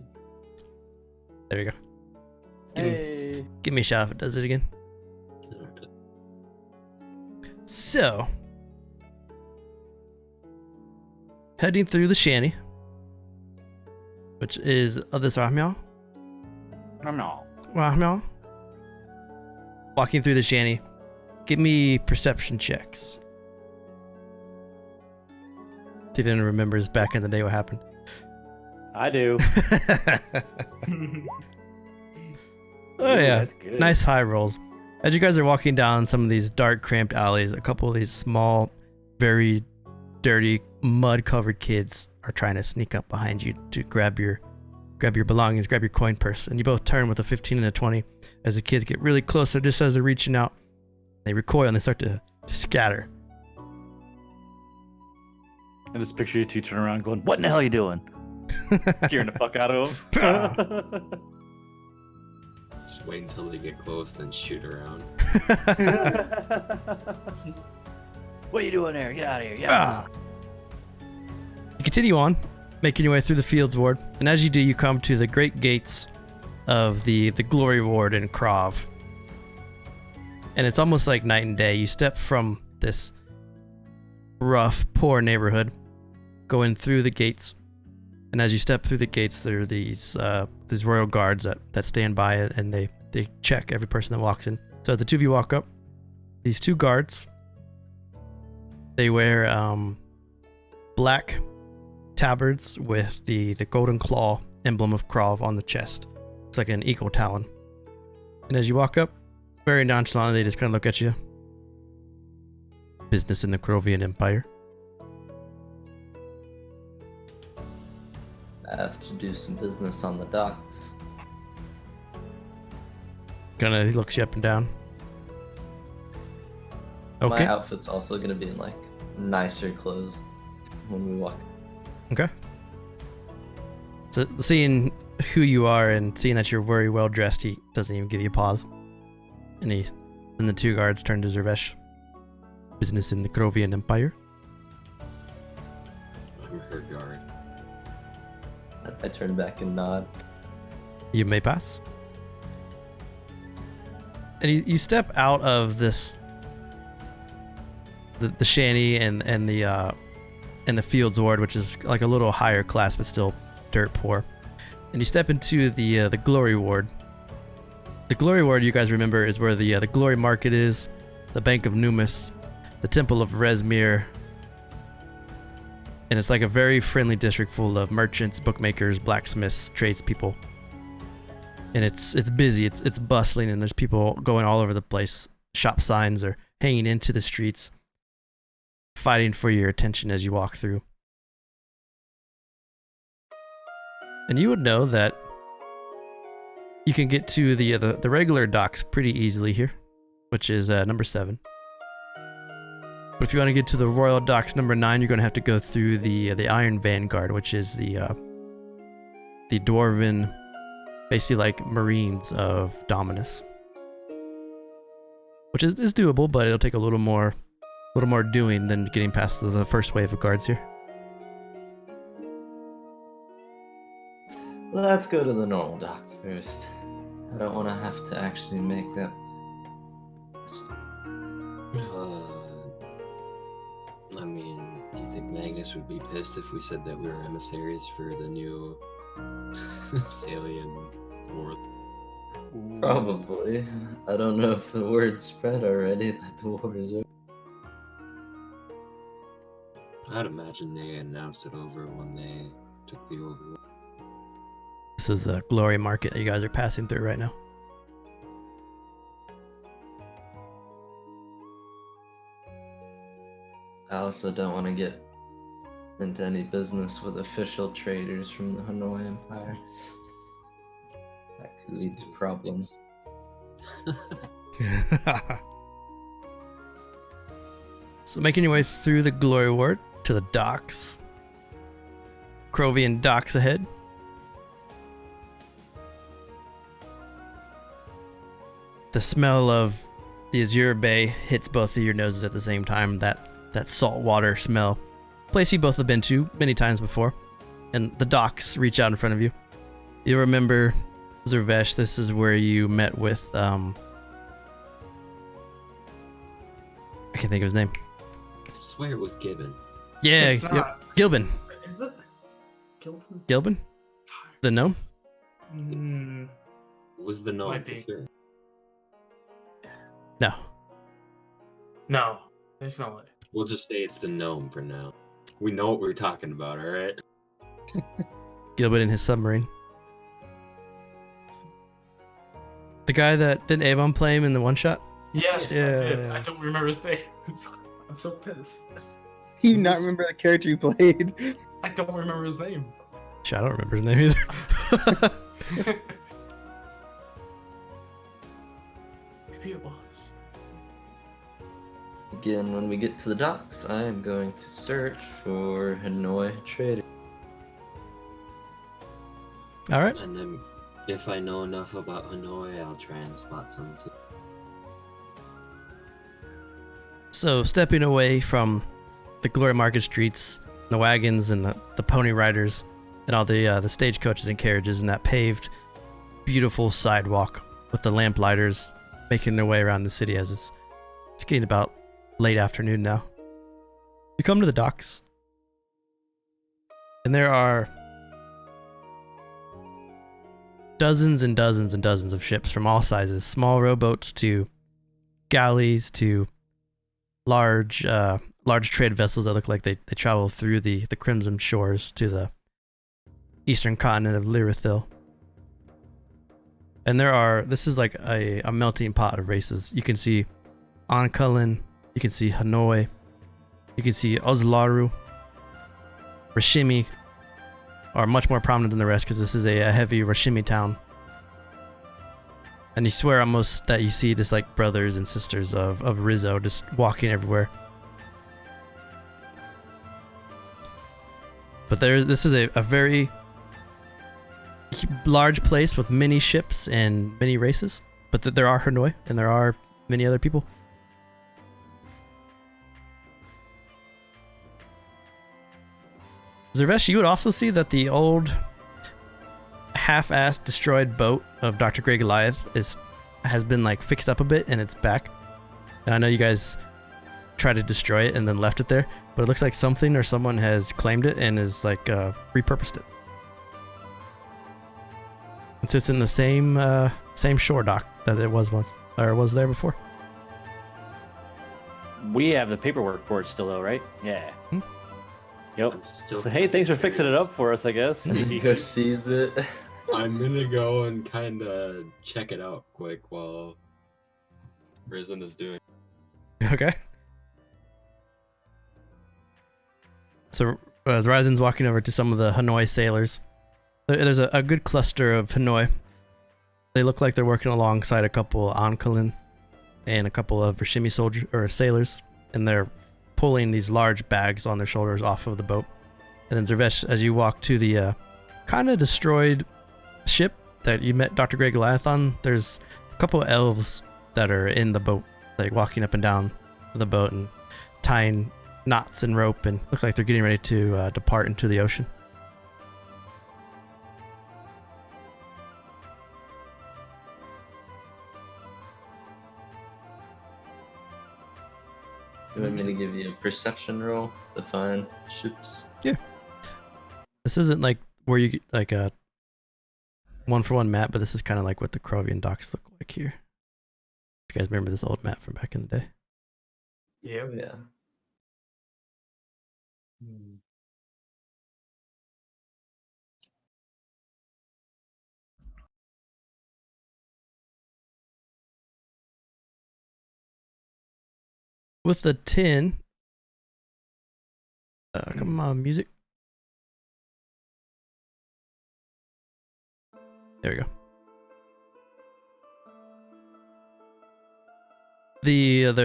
There you go. Hey. Give me a shot if it does it again. Alright. So, heading through the shanty, which is this Rahmiel. No. Walking through the shanty. Give me perception checks. See if anyone remembers back in the day what happened. I do. Oh yeah, That's good. nice high rolls. As you guys are walking down some of these dark, cramped alleys, a couple of these small, very dirty, mud-covered kids are trying to sneak up behind you to grab your belongings, grab your coin purse, and you both turn with a 15 and a 20. As the kids get really closer, just as they're reaching out, they recoil and they start to scatter. I just picture you two turn around going, "What in the hell are you doing?" Scaring the fuck out of them. Just wait until they get close, then shoot around. What are you doing there? Get out of here. Get out of You continue on, making your way through the fields ward, and as you do, you come to the great gates of the glory ward in Krov. And it's almost like night and day. You step from this rough, poor neighborhood, going through the gates, and as you step through the gates, there are these royal guards that stand by it, and they check every person that walks in. So as the two of you walk up, these two guards, they wear black tabards with the golden claw emblem of Krov on the chest. It's like an eagle talon. And as you walk up, very nonchalantly, they just kind of look at you. Business in the Krovian Empire. I have to do some business on the docks. He looks you up and down. Okay. My outfit's also gonna be in like nicer clothes when we walk. Okay. So seeing who you are and seeing that you're very well dressed, he doesn't even give you a pause. And then the two guards turn to Zervesh. Business in the Krovian Empire. I'm her guard. I turn back and nod. You may pass. And you step out of this the shanty and the fields ward, which is like a little higher class but still dirt poor. And you step into the glory ward. The glory ward, you guys remember, is where the glory market is, the Bank of Numis, the Temple of Rezmir. And it's like a very friendly district full of merchants, bookmakers, blacksmiths, tradespeople. And it's busy, it's bustling, and there's people going all over the place. Shop signs are hanging into the streets, fighting for your attention as you walk through. And you would know that you can get to the regular docks pretty easily here, which is number 7. But if you want to get to the Royal Docks number 9, you're going to have to go through the Iron Vanguard, which is the dwarven, basically like Marines of Dominus. which is doable, but it'll take a little more doing than getting past the first wave of guards here. Let's go to the normal docks first. I don't want to have to actually make that. I mean, do you think Magnus would be pissed if we said that we were emissaries for the new Caelian war? Probably. I don't know if the word spread already that the war is over. I'd imagine they announced it over when they took the old war. This is the glory market that you guys are passing through right now. I also don't want to get into any business with official traders from the Hanoi Empire. That could lead to problems. So making your way through the glory ward to the docks. Krovian docks ahead. The smell of the Azure Bay hits both of your noses at the same time. That salt water smell. Place you both have been to many times before. And the docks reach out in front of you. You remember Zervesh, this is where you met with I can't think of his name. I swear it was Gibbon. Yeah, It's not. Gilbin. Is it? Gilpin? Gilbin? The gnome? Mm, It was the gnome Might for be. sure. No. no, there's no way. We'll just say it's the gnome for now. We know what we're talking about, alright? Gilbin in his submarine. The guy that did Avon play him in the one shot? Yes, Yeah, I did. yeah. I don't remember his name. I'm so pissed. He not remember the character you played. I don't remember his name. Shit, I don't remember his name either. Maybe it was. Again, when we get to the docks, I am going to search for Hanoi traders. Alright. And then, if I know enough about Hanoi, I'll try and spot some too. So stepping away from the glory market streets, the wagons and the pony riders, and all the stagecoaches and carriages, and that paved, beautiful sidewalk with the lamplighters making their way around the city as it's getting about late afternoon now. You come to the docks, and there are dozens and dozens and dozens of ships from all sizes, small rowboats to galleys to large trade vessels that look like they travel through the crimson shores to the eastern continent of Lyrithil. And this is like a melting pot of races. You can see Ankulin, you can see Hanoi, you can see Ozlaru, Rashimi are much more prominent than the rest because this is a heavy Rashimi town. And you swear almost that you see just like brothers and sisters of Rizzo just walking everywhere. But this is a very large place with many ships and many races. But there are Hanoi and there are many other people. Zervesh, you would also see that the old half-assed destroyed boat of Dr. Grey Goliath has been like fixed up a bit and it's back. And I know you guys tried to destroy it and then left it there, but it looks like something or someone has claimed it and is like repurposed it. It sits in the same shore dock that it was once, or was there before. We have the paperwork for it still, though, right? Yeah. Yep. I'm still So hey, thanks for fixing it up for us, I guess. Go seize it. I'm gonna go and kind of check it out quick while Risen is doing. Okay. So as Ryzen's walking over to some of the Hanoi sailors, there's a good cluster of Hanoi. They look like they're working alongside a couple Ankulin and a couple of Rashimi soldiers or sailors, and they're pulling these large bags on their shoulders off of the boat. And then Zervesh, as you walk to the kind of destroyed ship that you met Dr. Grey Goliath on, there's a couple of elves that are in the boat, like walking up and down the boat and tying knots and rope, and looks like they're getting ready to depart into the ocean. Do you want me to give you a perception roll to find ships? Yeah. This isn't like where you get like a 1-for-1 map, but this is kind of like what the Crovian docks look like here. You guys remember this old map from back in the day? Yeah. Yeah. With the 10, come on, music. There we go.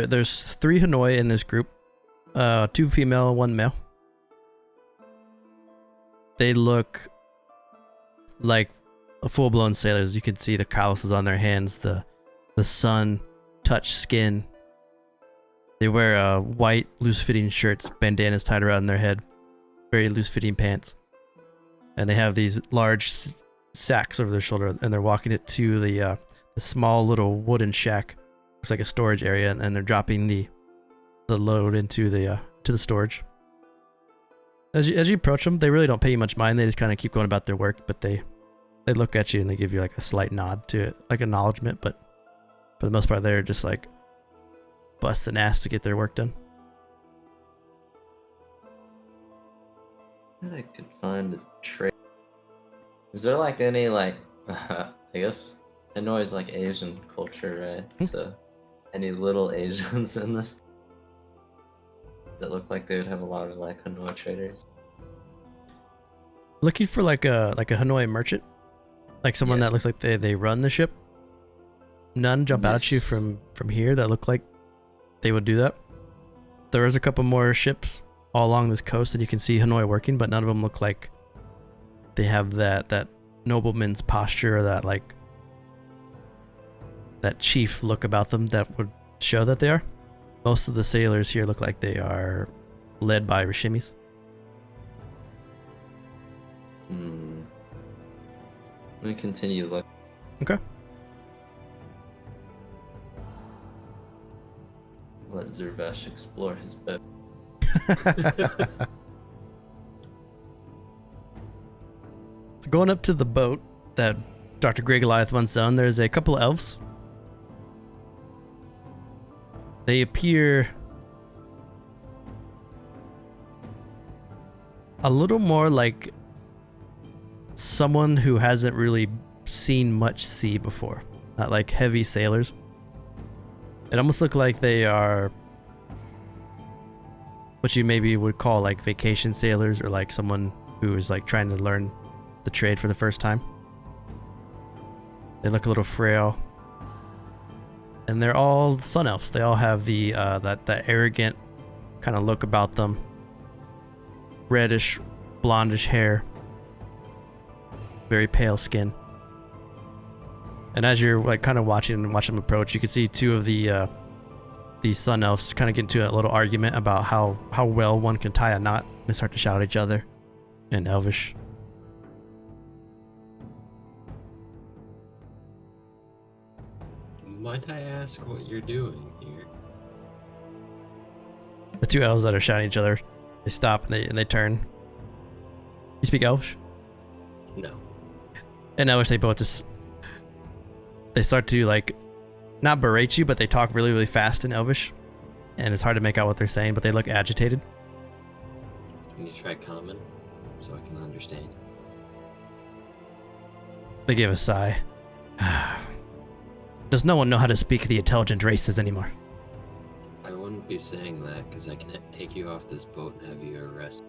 There's 3 Hanoi in this group, 2 female, 1 male. They look like a full-blown sailors. You can see the calluses on their hands, the sun-touched skin. They wear white, loose-fitting shirts, bandanas tied around their head, very loose-fitting pants, and they have these large sacks over their shoulder, and they're walking it to the small little wooden shack. Looks like a storage area, and they're dropping the load into the storage. As you approach them, they really don't pay you much mind. They just kind of keep going about their work, but they look at you and they give you like a slight nod to it, like acknowledgement. But for the most part, they're just like busting ass to get their work done. I could find a trade. Is there like any like I guess Hanoi is like Asian culture, right? So any little Asians in this that look like they would have a lot of like Hanoi traders? Looking for like a Hanoi merchant, like someone that looks like they run the ship. None jump out at you from here that look like they would do that. There is a couple more ships all along this coast that you can see Hanoi working, but none of them look like they have that nobleman's posture or that like that chief look about them that would show that they are. Most of the sailors here look like they are led by Rishimis. I'm gonna continue to look. Okay. Let Zervesh explore his bed. So going up to the boat that Dr. Grey Goliath once owned, there's a couple of elves. They appear a little more like someone who hasn't really seen much sea before. Not like heavy sailors. It almost looks like they are what you maybe would call like vacation sailors, or like someone who is like trying to learn the trade for the first time. They look a little frail. And they're all sun elves. They all have the that arrogant kind of look about them. Reddish, blondish hair. Very pale skin. And as you're like kind of watching them approach, you can see 2 of these sun elves kind of get into a little argument about how well one can tie a knot. They start to shout at each other in Elvish. Might I ask what you're doing here? The 2 elves that are shouting at each other, they stop and they turn. You speak Elvish? No. In Elvish, they both just they start to like not berate you, but they talk really, really fast in Elvish, and it's hard to make out what they're saying. But they look agitated. Can you try common so I can understand? They give a sigh. Does no one know how to speak the intelligent races anymore? I wouldn't be saying that because I can take you off this boat and have you arrested.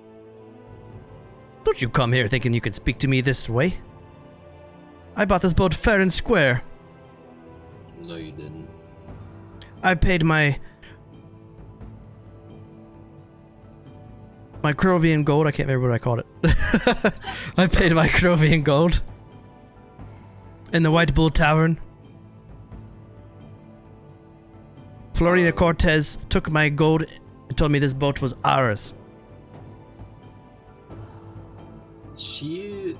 Don't you come here thinking you can speak to me this way? I bought this boat fair and square. No, you didn't. I paid my Crovian gold. I can't remember what I called it. I paid my Crovian gold in the White Bull Tavern Florina Cortez took my gold and told me this boat was ours. She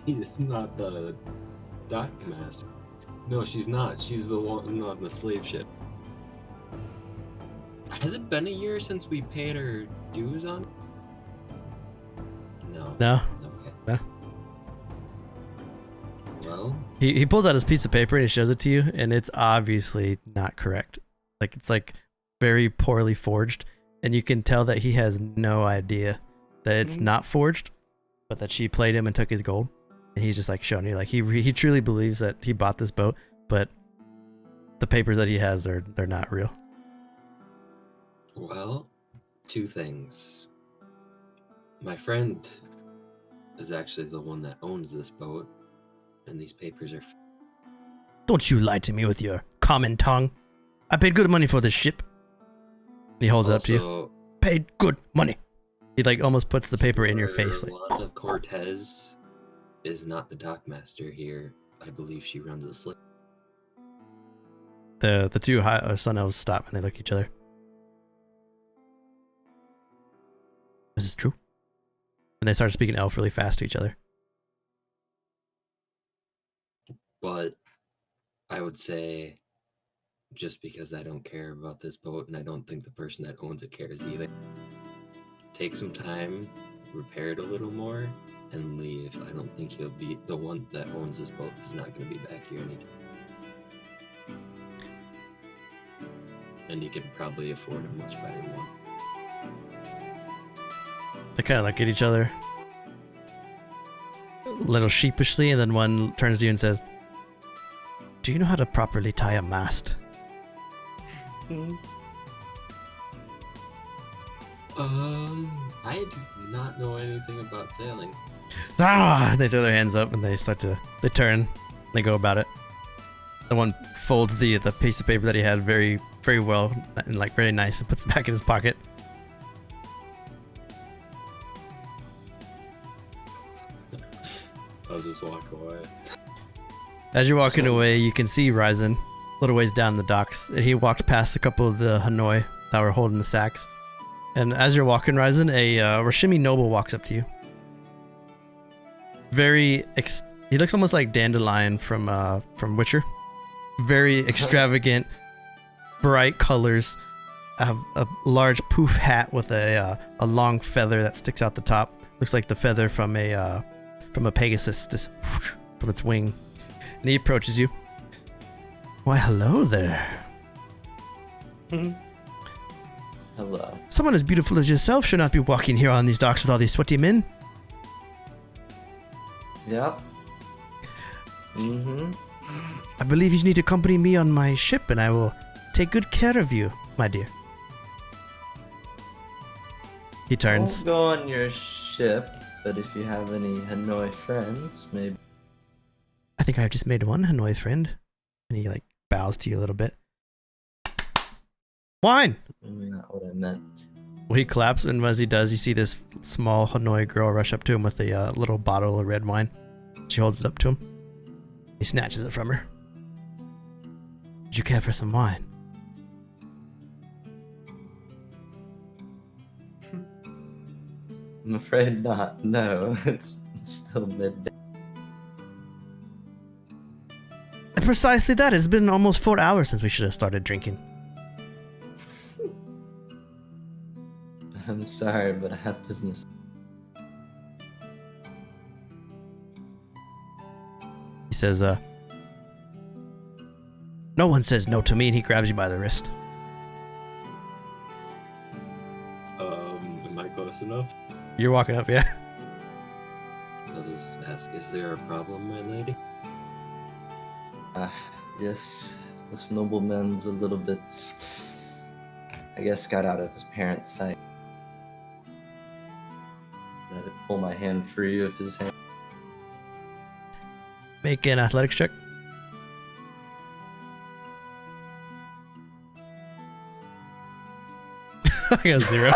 is not the dock master. No, she's not. She's the one on the slave ship. Has it been a year since we paid our dues on? No. No. Okay. No. Well, He pulls out his piece of paper and he shows it to you, and it's obviously not correct. Like, it's like very poorly forged, and you can tell that he has no idea that it's not forged, but that she played him and took his gold. And he's just like showing you, like, he truly believes that he bought this boat, but the papers that he has they're not real. well, two things. My friend is actually the one that owns this boat, and these papers are. Don't you lie to me with your common tongue. I paid good money for this ship. And he holds it up to you. Also, Paid good money. He like almost puts the paper in your face. Like, Yolanda Cortez is not the dockmaster here. I believe she runs a slip. the two sun elves stop and they look at each other. This is true. And they start speaking elf really fast to each other. But I would say, just because I don't care about this boat, and I don't think the person that owns it cares either, take some time, repair it a little more, and leave. I don't think he'll be the one that owns this boat. He's not going to be back here anytime. And you can probably afford a much better one. They kind of look at each other a little sheepishly, and then one turns to you and says, "Do you know how to properly tie a mast?" I do not know anything about sailing. Ah! They throw their hands up and they turn, they go about it. The one folds the piece of paper that he had very, very well and like very nice and puts it back in his pocket. I'll just walk away. As you're walking away, you can see Ryzen a little ways down the docks. He walked past a couple of the Hanoi that were holding the sacks. And as you're walking, Ryzen, a Rashimi noble walks up to you. He looks almost like Dandelion from Witcher. Very extravagant, bright colors. A large poof hat with a long feather that sticks out the top. Looks like the feather from a Pegasus, just from its wing. And he approaches you. Why, hello there. Hello. Someone as beautiful as yourself should not be walking here on these docks with all these sweaty men. Yep. Mm-hmm. I believe you need to accompany me on my ship, and I will take good care of you, my dear. He turns. I'll go on your ship, but if you have any Hanoi friends, maybe. I think I've just made one Hanoi friend. And he like bows to you a little bit. Wine! Maybe not what I meant. Well, he claps, and as he does, you see this small Hanoi girl rush up to him with a little bottle of red wine. She holds it up to him. He snatches it from her. Would you care for some wine? I'm afraid not. No, it's still midday. Precisely that. It's been almost 4 hours since we should have started drinking. I'm sorry, but I have business. He says, no one says no to me, and he grabs you by the wrist. Am I close enough? You're walking up, yeah? I'll just ask, is there a problem, my lady? Yes, this nobleman's a little bit, I guess, got out of his parents' sight. I had to pull my hand free of his hand. Make an athletics check. I got 0.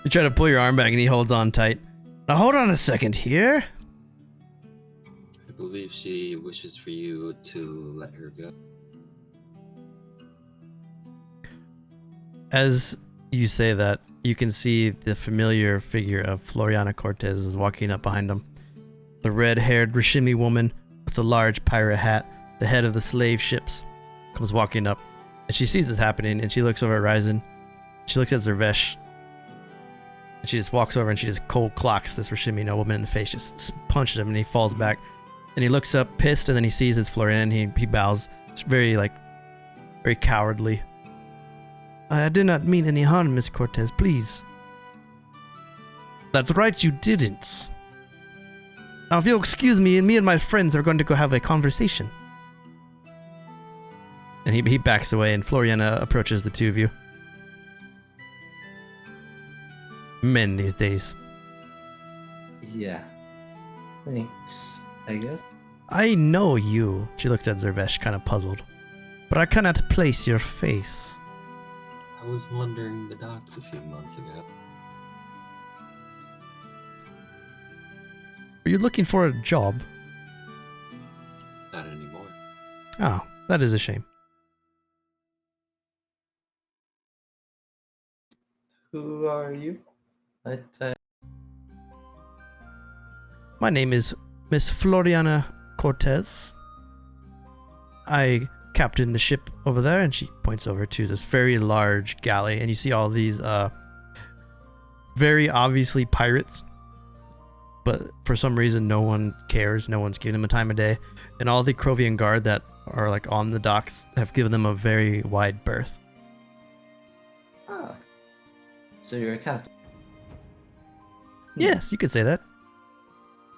You try to pull your arm back and he holds on tight. Now hold on a second here. believe she wishes for you to let her go. As you say that, you can see the familiar figure of Floriana Cortez is walking up behind him. The red-haired Rishimi woman with the large pirate hat, the head of the slave ships, comes walking up. And she sees this happening, and she looks over at Ryzen. She looks at Zervesh. And she just walks over and she just cold clocks this Rishimi nobleman in the face, just punches him, and he falls back. And he looks up pissed, and then he sees it's Florian, and he bows. It's very cowardly. I did not mean any harm, Miss Cortez, please. That's right, you didn't. Now, if you'll excuse me, me and my friends are going to go have a conversation. And he backs away, and Floriana approaches the two of you. Men these days. Yeah. Thanks, I guess. I know you. She looks at Zervesh, kind of puzzled. But I cannot place your face. I was wandering the docks a few months ago. Are you looking for a job? Not anymore. Oh, that is a shame. Who are you? My name is Miss Floriana Cortez. I captained the ship over there, and she points over to this very large galley, and you see all these very obviously pirates, but for some reason no one cares. No one's giving them a time of day, and all the Krovian guard that are like on the docks have given them a very wide berth. Ah. So you're a captain? Yes, you could say that.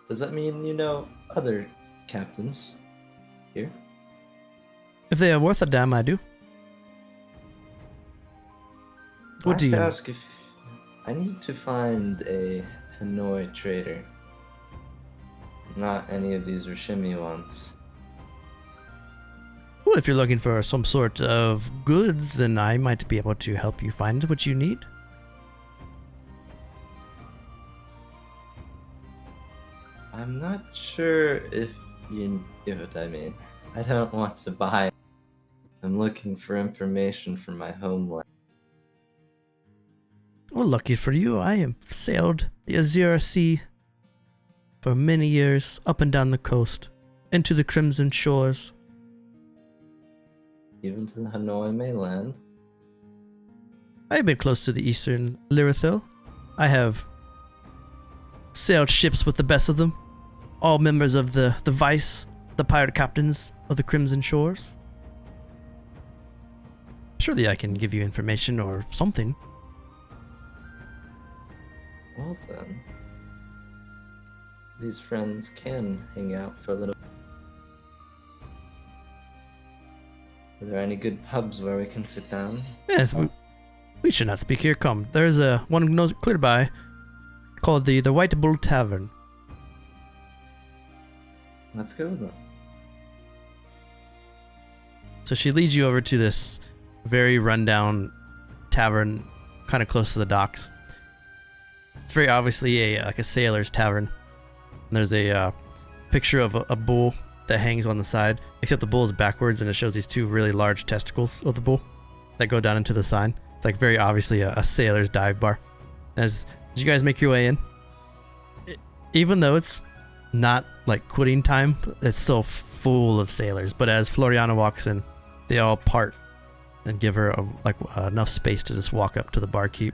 Does that mean you know other captains here? If they are worth a damn, I do. What do you ask if I need to find a Hanoi trader? Not any of these Rishimi ones. Well, if you're looking for some sort of goods, then I might be able to help you find what you need. I'm not sure if you get what I mean. I don't want to buy. I'm looking for information for my homeland. Well, lucky for you, I have sailed the Azure Sea for many years, up and down the coast, into the Crimson Shores. Even to the Hanoi mainland? I have been close to the eastern Lyrithil. I have sailed ships with the best of them, all members of the Vice, the pirate captains of the Crimson Shores. Surely I can give you information or something. Well then, these friends can hang out for a little. Are there any good pubs where we can sit down? Yes, we should not speak here. Come, there's one clear by called the White Bull Tavern. Let's go then. So she leads you over to this very rundown tavern, kind of close to the docks. It's very obviously a sailor's tavern. And there's a picture of a bull that hangs on the side, except the bull is backwards, and it shows these two really large testicles of the bull that go down into the sign. It's like very obviously a sailor's dive bar. As you guys make your way in, even though it's not like quitting time, it's still full of sailors. But as Floriana walks in, they all part and give her enough space to just walk up to the barkeep.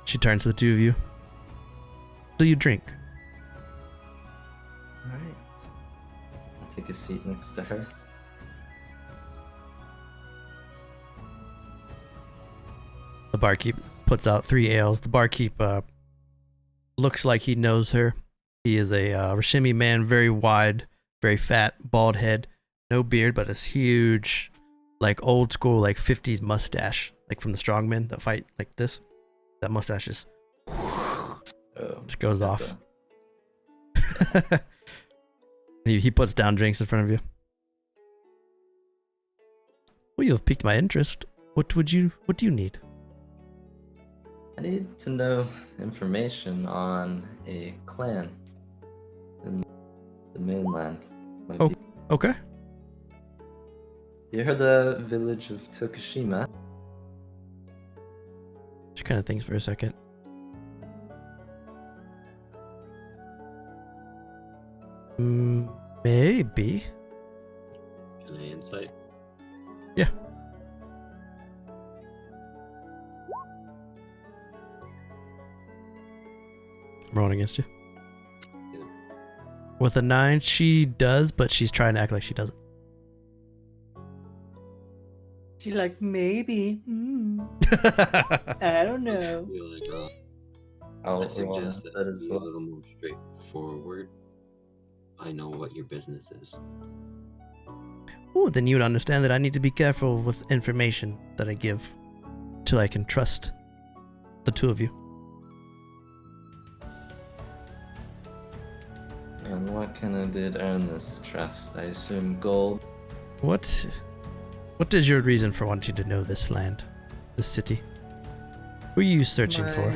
She turns to the two of you. Do you drink? Alright. I'll take a seat next to her. The barkeep puts out 3 ales. The barkeep looks like he knows her. He is a Rishimi man, very wide, very fat, bald head, no beard, but a huge, like old school, like 50s mustache, like from the strongmen that fight like this. That mustache just goes off. He puts down drinks in front of you. Well, you have piqued my interest. What do you need? I need to know information on a clan. in the mainland. Might Oh. be- Okay. You heard the village of Tokushima? She kind of thinks for a second. Maybe. Can I insight? Yeah. I'm rolling against you. Yeah. With a 9, she does, but she's trying to act like she doesn't. She like maybe. I don't know. I feel like I'll I suggest roll that as be a well. little more straightforward. I know what your business is. Ooh, then you would understand that I need to be careful with information that I give till I can trust the two of you. And what kind of did earn this trust? I assume gold. What is your reason for wanting to know this land, this city? Who are you searching for?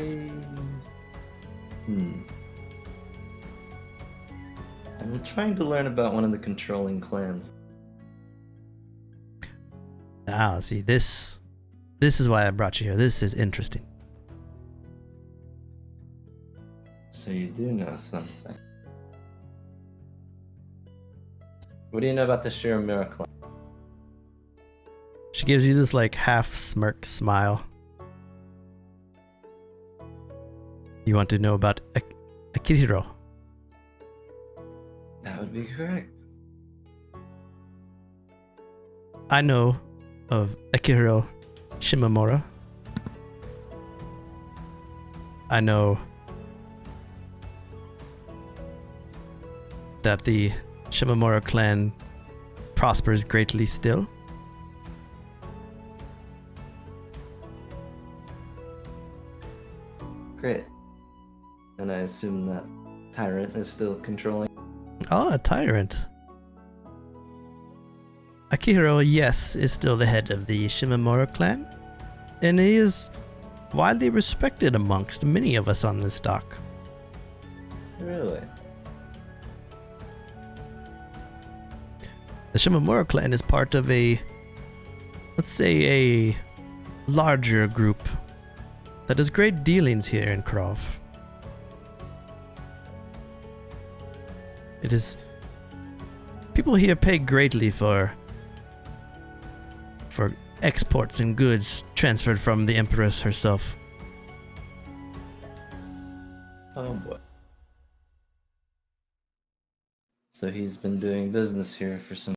I'm trying to learn about one of the controlling clans. Ah, see, this is why I brought you here. This is interesting. So you do know something. What do you know about the Shiramura clan? She gives you this like half smirk smile. You want to know about Akihiro? That would be correct. I know of Akihiro Shimamura. I know that the Shimamura clan prospers greatly still. Great. And I assume that Tyrant is still controlling. Oh, a tyrant. Akihiro, yes, is still the head of the Shimamura clan, and he is widely respected amongst many of us on this dock. Really? The Shimamura clan is part of let's say a larger group that does great dealings here in Krov. It is... People here pay greatly for exports and goods transferred from the Empress herself. Oh boy. So he's been doing business here for some...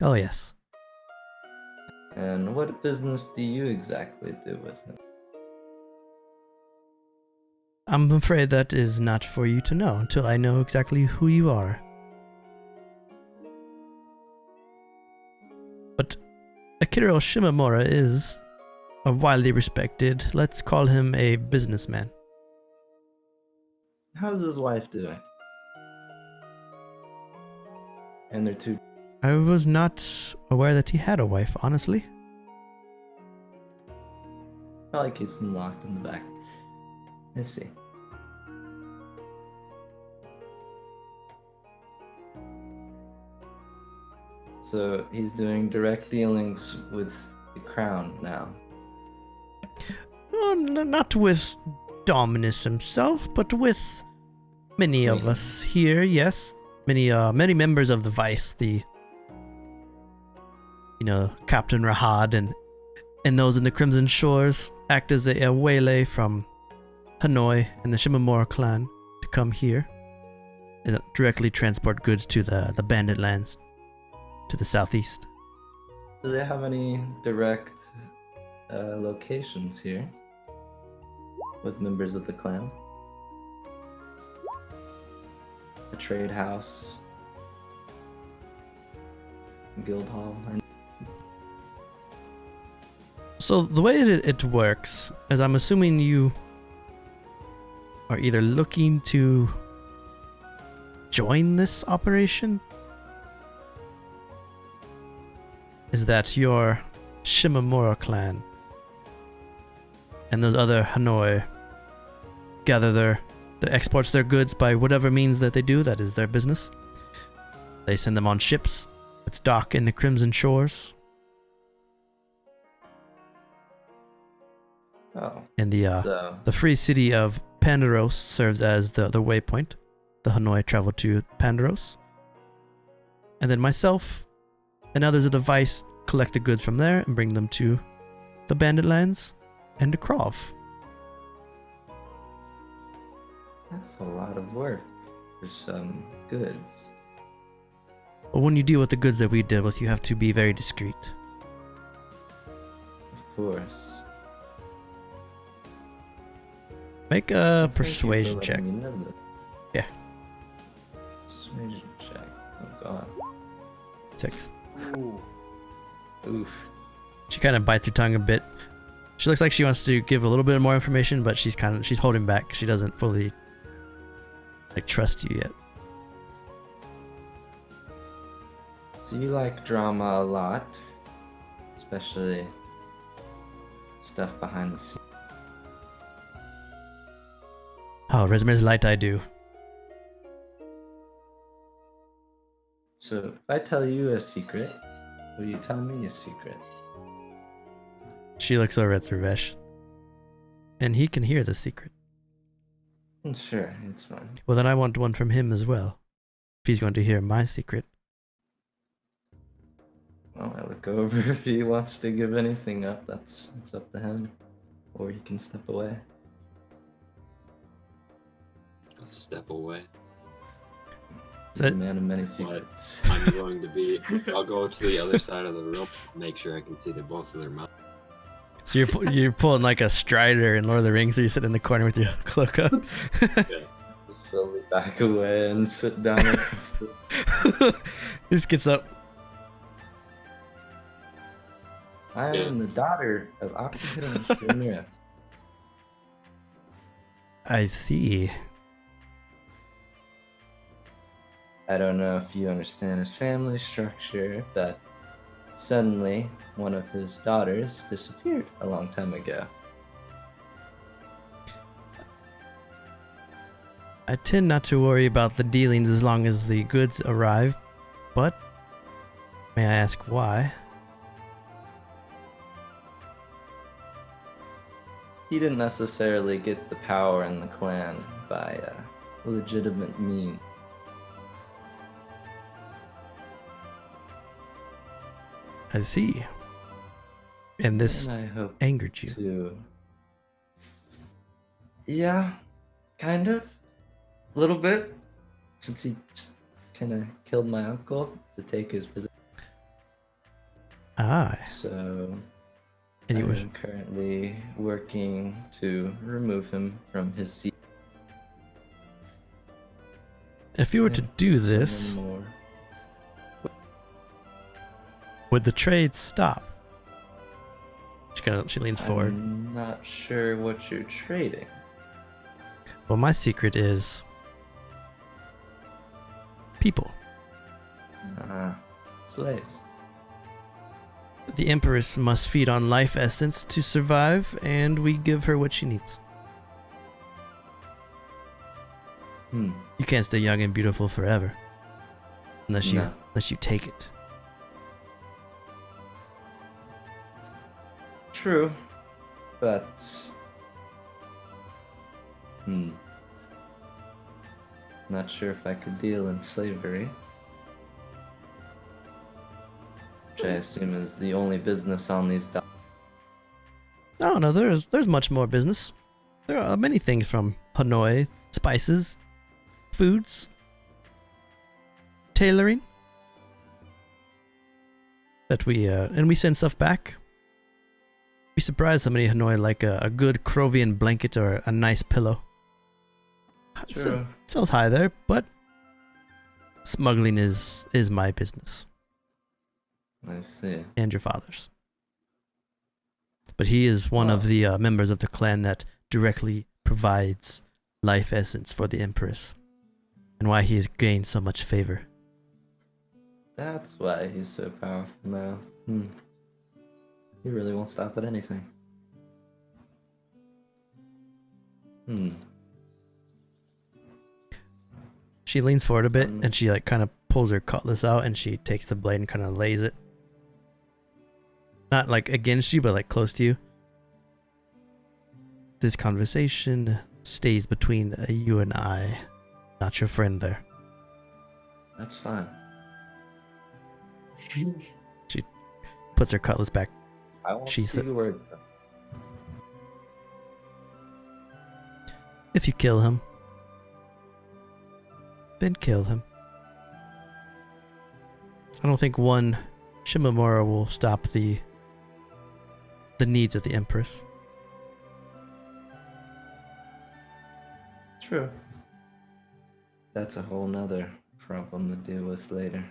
Oh yes. And what business do you exactly do with him? I'm afraid that is not for you to know until I know exactly who you are. But Akihiro Shimamura is a widely respected, let's call him a businessman. How's his wife doing? And their two... I was not aware that he had a wife, honestly. Probably keeps them locked in the back. Let's see. So he's doing direct dealings with the crown now. Oh, not with Dominus himself, but with many of us here, yes. Many members of the Vice, Captain Rahad and those in the Crimson Shores act as a waylay from Hanoi and the Shimamura clan to come here and directly transport goods to the Bandit Lands to the southeast. Do they have any direct locations here with members of the clan? A trade house, guild hall. So the way it works is I'm assuming you are either looking to join this operation. Is that your Shimamura clan and those other Hanoi gather their that exports their goods by whatever means that they do. That is their business. They send them on ships which dock in the Crimson Shores. Oh. And So the free city of Pandaros serves as the waypoint. The Hanoi travel to Pandaros. And then myself and others of the Vice collect the goods from there and bring them to the Bandit Lands and to Krov. that's a lot of work for some goods. But when you deal with the goods that we deal with, you have to be very discreet. Of course. Make a Thank you for persuasion letting check. me know this. Yeah. Persuasion check. Oh god. 6. Oof. She kind of bites her tongue a bit. She looks like she wants to give a little bit more information, but she's holding back. She doesn't fully trust you yet. So you like drama a lot, especially stuff behind the scenes. Oh, resumes light I do. So if I tell you a secret, will you tell me a secret? She looks over at Servesh. And he can hear the secret. Sure, it's fine. Well, then I want one from him as well. If he's going to hear my secret. Well, I look over if he wants to give anything up. It's up to him, or he can step away. I'll step away. Is that- He's a man of many secrets. I'm going to be. I'll go to the other side of the room, make sure I can see the both of their mouths. So you're pulling like a Strider in Lord of the Rings, so you're sitting in the corner with your cloak up. Okay. Just slowly back away and sit down across the... He just gets up. I am the daughter of Akihiro and Shimura. I see. I don't know if you understand his family structure, but suddenly one of his daughters disappeared a long time ago. I tend not to worry about the dealings as long as the goods arrive, but may I ask why? He didn't necessarily get the power in the clan by legitimate means. I see. And this And I hope angered you. to... Yeah, kind of. A little bit. Since he kind of killed my uncle to take his position. Ah, So and he I was am currently working to remove him from his seat. if you were to and do someone this, more. would the trade stop? She leans forward. I'm not sure what you're trading. Well, my secret is people. Slaves. The Empress must feed on life essence to survive, and we give her what she needs. Hmm. You can't stay young and beautiful forever. Unless No. you take it. True. But... Not sure if I could deal in slavery. Which I assume is the only business on these docks. Oh no, there's much more business. There are many things from Hanoi, spices, foods, tailoring. That we send stuff back. Be surprised how many Hanoi like a good Krovian blanket or a nice pillow. Sure. Sells high there, but smuggling is my business I see. and your father's. But he is one of the members of the clan that directly provides life essence for the Empress, and why he has gained so much favor. That's why he's so powerful now. He really won't stop at anything. She leans forward a bit and she like kind of pulls her cutlass out and she takes the blade and kind of lays it. Not like against you, but like close to you. This conversation stays between you and I, not your friend there. That's fine. She puts her cutlass back. I won't She see said, the word. if you kill him, then kill him. I don't think one Shimamura will stop the needs of the Empress. True. That's a whole nother problem to deal with later.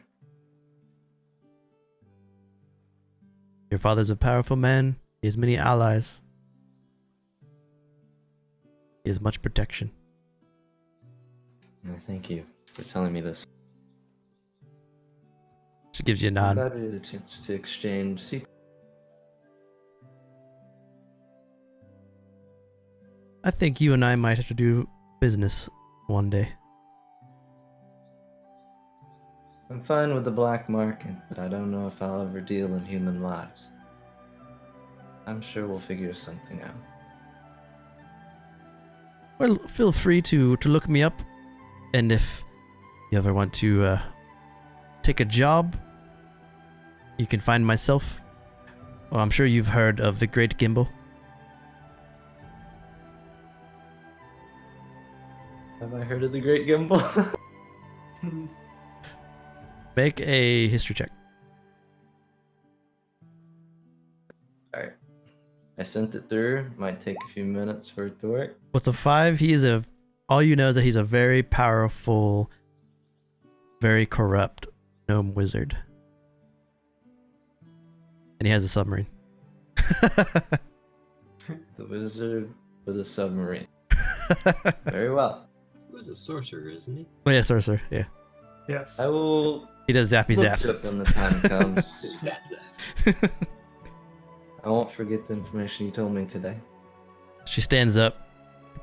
Your father's a powerful man. He has many allies. He has much protection. Thank you for telling me this. She gives you a I'm nod. glad we had a chance to exchange secrets. I think you and I might have to do business one day. I'm fine with the black market, but I don't know if I'll ever deal in human lives. I'm sure we'll figure something out. Well, feel free to look me up, and if you ever want to take a job, you can find myself. Well, I'm sure you've heard of the Great Gimbal. Have I heard of the Great Gimbal? Make a history check. Alright. I sent it through. Might take a few minutes for it to work. With the 5, all you know is that he's a very powerful, very corrupt gnome wizard. And he has a submarine. The wizard with a submarine. Very well. He was a sorcerer, isn't he? Oh yeah, sorcerer, yeah. Yes. I will He does zappy look zaps. it up when the time comes. Zap, zap. I won't forget the information you told me today. She stands up,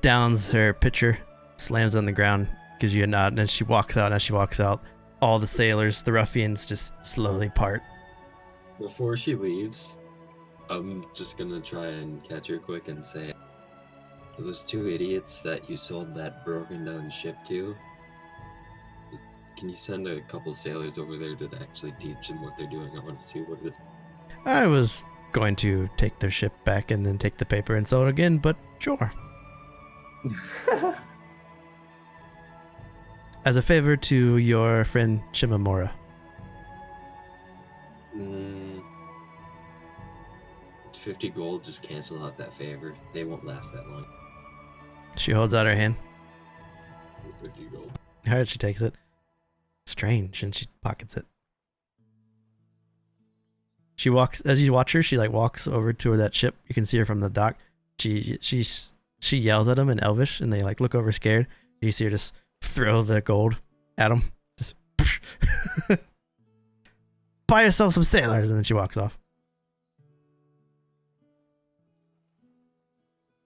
downs her pitcher, slams on the ground, gives you a nod, and then she walks out. As she walks out, all the sailors, the ruffians, just slowly part. Before she leaves, I'm just gonna try and catch her quick and say, those 2 idiots that you sold that broken down ship to, can you send a couple sailors over there to actually teach them what they're doing? I want to see what it is. I was going to take their ship back and then take the paper and sell it again, but sure. As a favor to your friend Shimamura. 50 gold, just cancel out that favor. They won't last that long. She holds out her hand. 50 gold. Alright, she takes it. Strange, and she pockets it. She walks, as you watch her, she like walks over to that ship. You can see her from the dock. She yells at him in Elvish, and they like look over scared. You see her just throw the gold at him. Just buy yourself some sailors, and then she walks off.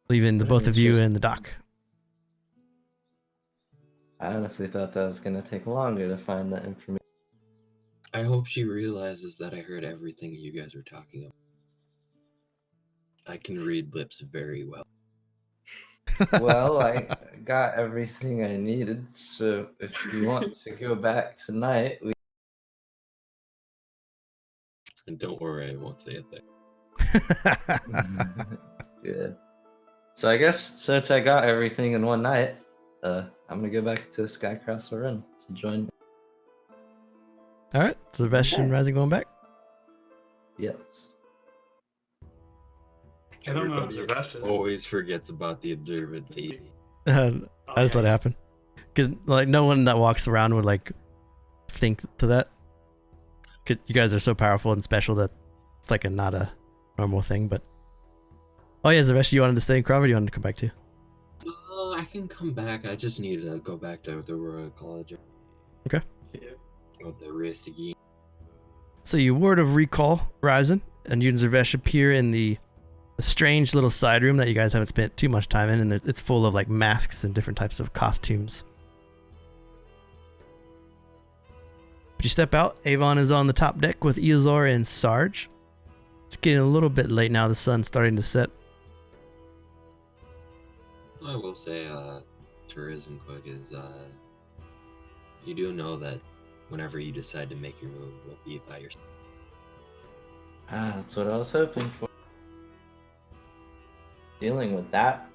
Leaving the both of you in the dock. I honestly thought that was going to take longer to find that information. I hope she realizes that I heard everything you guys were talking about. I can read lips very well. Well, I got everything I needed, so if you want to go back tonight, we... And don't worry, I won't say a thing. Good. So I guess since I got everything in one night, I'm gonna go back to Skycastle Run to join. Alright, so Vesh and Razzie going back? Yes. I don't know if Everybody Zavesh is. always forgets about the observant baby. I just let it happen. Because like no one that walks around would like think to that. Because you guys are so powerful and special that it's like not a normal thing. But oh yeah, Zavesh, you wanted to stay in Crawford? Or you wanted to come back too? I can come back. I just need to go back to the Royal College. Okay. With the race again. So you word of recall, Ryzen, and you and Zavesh appear in the strange little side room that you guys haven't spent too much time in, and it's full of like masks and different types of costumes. But you step out. Avon is on the top deck with Eozor and Sarge. It's getting a little bit late now. The sun's starting to set. I will say, tourism quick is, you do know that whenever you decide to make your move, it will be by yourself. Ah, that's what I was hoping for. Dealing with that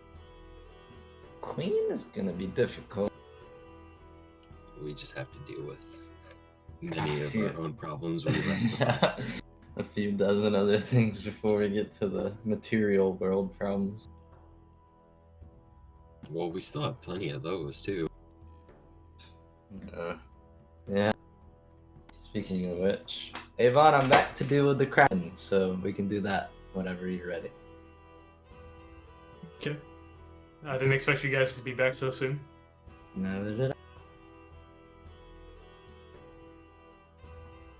queen is gonna be difficult. We just have to deal with many of our own problems we left behind. Yeah, a few dozen other things before we get to the material world problems. Well, we still have plenty of those, too. Yeah. Speaking of which, Avon, I'm back to deal with the Kraken, so we can do that whenever you're ready. Okay. I didn't expect you guys to be back so soon. Neither did I.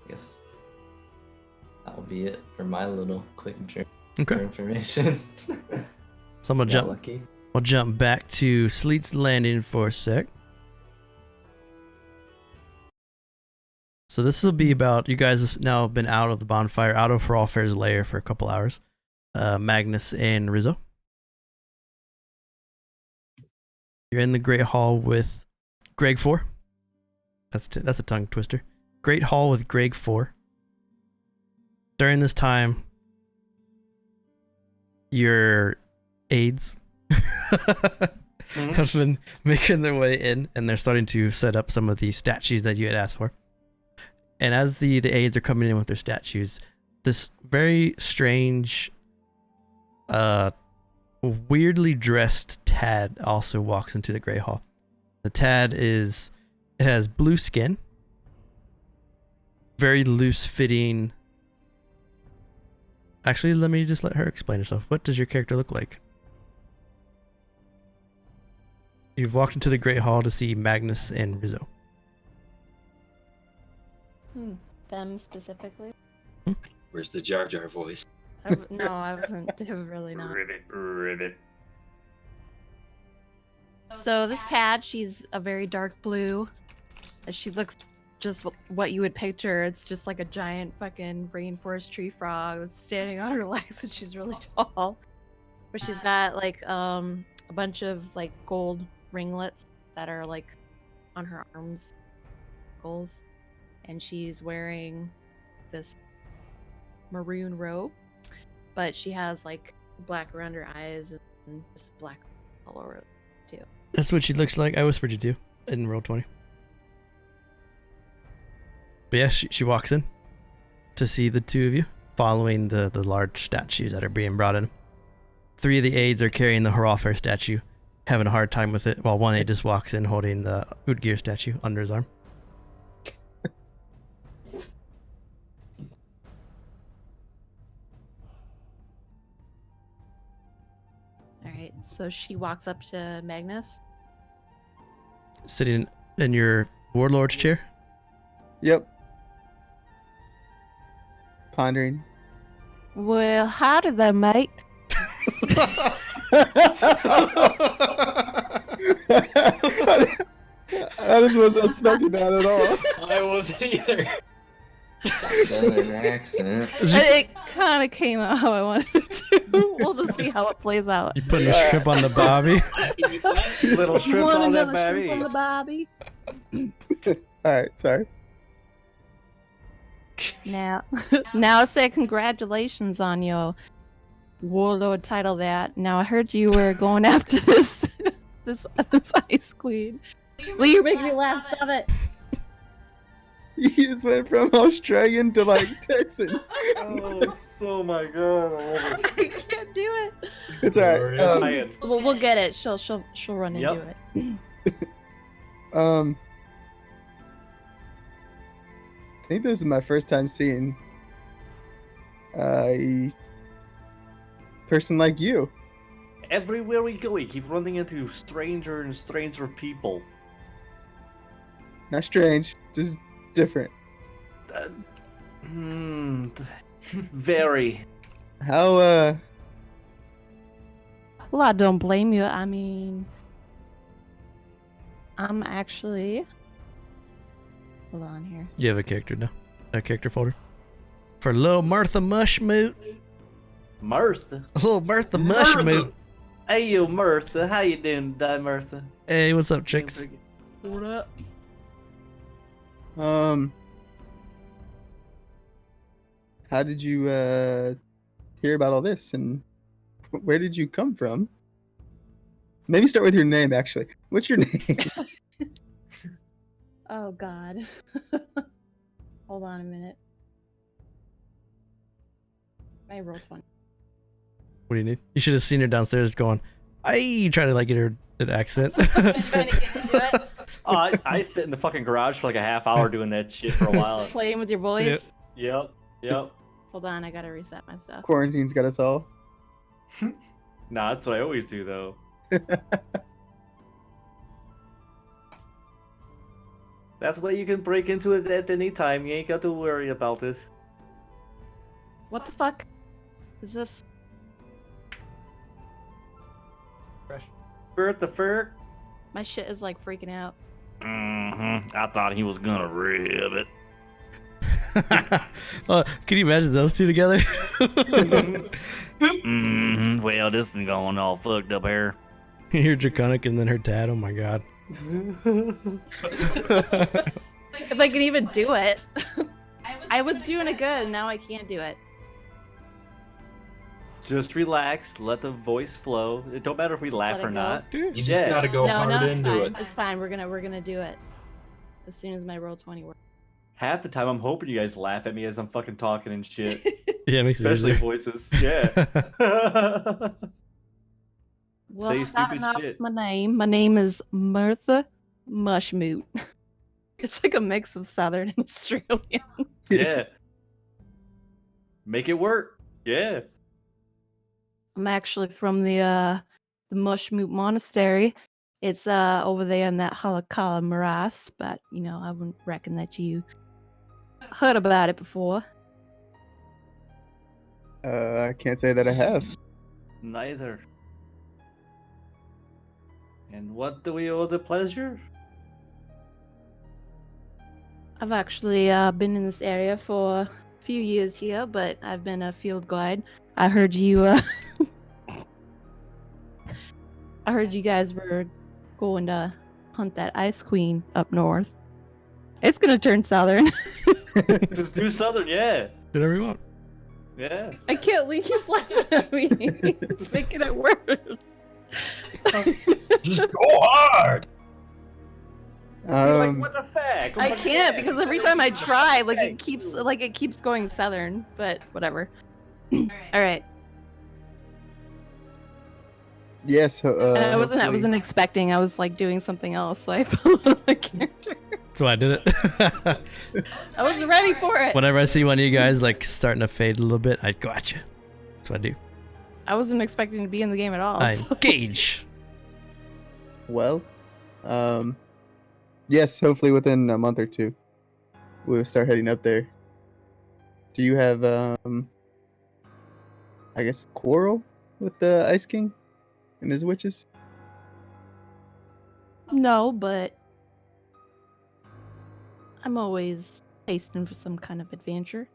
Guess that'll be it for my little quick drink for information. So I'm gonna Lucky. We'll jump back to Sleet's Landing for a sec. So this will be about, you guys have now been out of the bonfire, out of Hrolfair's lair for a couple hours. Magnus and Rizzo. You're in the Great Hall with Greg 4. That's a tongue twister. Great Hall with Greg 4. During this time, your aides have been making their way in, and they're starting to set up some of the statues that you had asked for. And as the aides are coming in with their statues, this very strange, weirdly dressed Tad also walks into the Grey Hall. The Tad it has blue skin, very loose fitting. Actually, let me just let her explain herself. What does your character look like? You've walked into the Great Hall to see Magnus and Rizzo. Them specifically? Where's the Jar Jar voice? No, I wasn't really not. Ribbit. So this Tad, she's a very dark blue. She looks just what you would picture. It's just like a giant fucking rainforest tree frog that's standing on her legs, and she's really tall. But she's got like a bunch of like gold ringlets that are like on her arms, goals, and she's wearing this maroon robe, but she has like black around her eyes and just black all over it too. That's what she looks like. I whispered you to in Roll20. But yeah, she walks in to see the two of you, following the large statues that are being brought in. 3 of the aides are carrying the Hrolfair statue, having a hard time with it, while one aide just walks in holding the Utgir statue under his arm. Alright, so she walks up to Magnus. Sitting in your warlord's chair? Yep. Pondering. Well, howdy there, mate. I just wasn't expecting that at all. I wasn't either. Southern accent. It kind of came out how I wanted it to. We'll just see how it plays out. You putting a shrimp on the bobby? Little strip Want on that another baby. shrimp on the bobby? Alright, sorry. Now say congratulations on your warlord title. That now I heard you were going after this ice queen. Will you make me laugh? Stop it. You just went from Australian to like Texan. Oh my god, I love it. I can't do it. It's alright. Well, we'll get it. She'll run into it. I think this is my first time seeing a person like you. Everywhere we go, we keep running into stranger and stranger people. Not strange, just different. Very. How, Well, I don't blame you. I mean, I'm actually Hold on here. You have a character now. A character folder. For little Martha Mushmoot. Martha. Little Martha Mushmoot. Hey, yo, Martha. How you doing today, Martha? Hey, what's up, chicks? What up? How did you hear about all this, and where did you come from? Maybe start with your name, actually. What's your name? Oh God. Hold on a minute. I roll 20. What do you need? You should have seen her downstairs going, I trying to like get her an accent. Trying to get into it. Oh, I sit in the fucking garage for like a half hour doing that shit for a while. Playing with your voice. Yep. Yep. Hold on, I gotta reset my stuff. Quarantine's got us all. Nah, that's what I always do though. That's why you can break into it at any time. You ain't got to worry about it. What the fuck is this? Bert the Fur. My shit is like freaking out. I thought he was gonna rib it. Well, can you imagine those two together? Well, this is going all fucked up here. You hear Draconic and then her dad. Oh my god. If I can even do it. I was doing it good, and now I can't do it. Just relax, let the voice flow. It don't matter if we laugh let or it go. not. You just Yeah. gotta go hard it's into fine. it. It's fine. We're gonna do it as soon as my roll 20 works. Half the time, I'm hoping you guys laugh at me as I'm fucking talking and shit. Yeah, it makes it Especially easier. voices. Yeah. Well, Say starting stupid off shit. my name. My name is Martha Mushmoot. It's like a mix of Southern and Australian. Yeah. Make it work. Yeah. I'm actually from the Mushmoot Monastery. It's over there in that Halakala morass, but you know, I wouldn't reckon that you heard about it before. I can't say that I have. Neither. And what do we owe the pleasure? I've actually been in this area for a few years here, but I've been a field guide. I heard you I heard you guys were going to hunt that ice queen up north. It's gonna turn southern. Just do Southern, yeah. Do whatever you want. Yeah. I can't leave you laughing at me. It's making it worse. Just go hard. You're like, what the fuck? I can't because every time I try, it keeps going southern. But whatever. All right. Yes. And I wasn't expecting. I was like doing something else, so I fell out of my character. That's why I did it. I wasn't ready for it. Whenever I see one of you guys like starting to fade a little bit, I gotcha. That's what I do. I wasn't expecting to be in the game at all. I so- engage. Well, yes. Hopefully within a month or two, we'll start heading up there. Do you have, I guess, a quarrel with the Ice King and his witches? No, but I'm always tasting for some kind of adventure.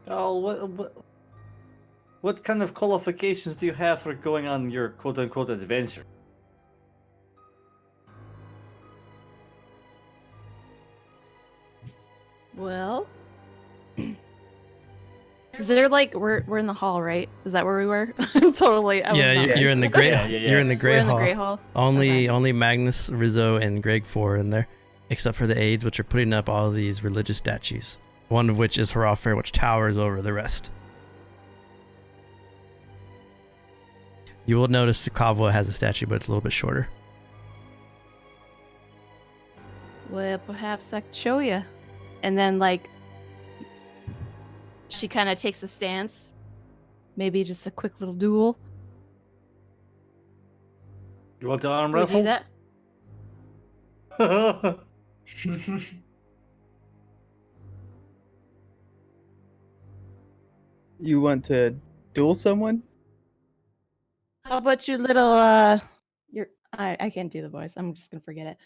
Oh, what kind of qualifications do you have for going on your quote-unquote adventure? Well, is there like we're in the hall, right? Is that where we were? Totally. I was Yeah, not- you're in the gray. Yeah. You're in the We're gray in the hall. gray hall. Only Magnus, Rizzo, and Greg 4 are in there, except for the aides, which are putting up all these religious statues. One of which is Harafer, which towers over the rest. You will notice Kavwa has a statue, but it's a little bit shorter. Well, perhaps I could show you. And then, like, she kind of takes a stance. Maybe just a quick little duel. You want to arm Would you do wrestle? that? You want to duel someone? How about you little I can't do the voice. I'm just gonna forget it.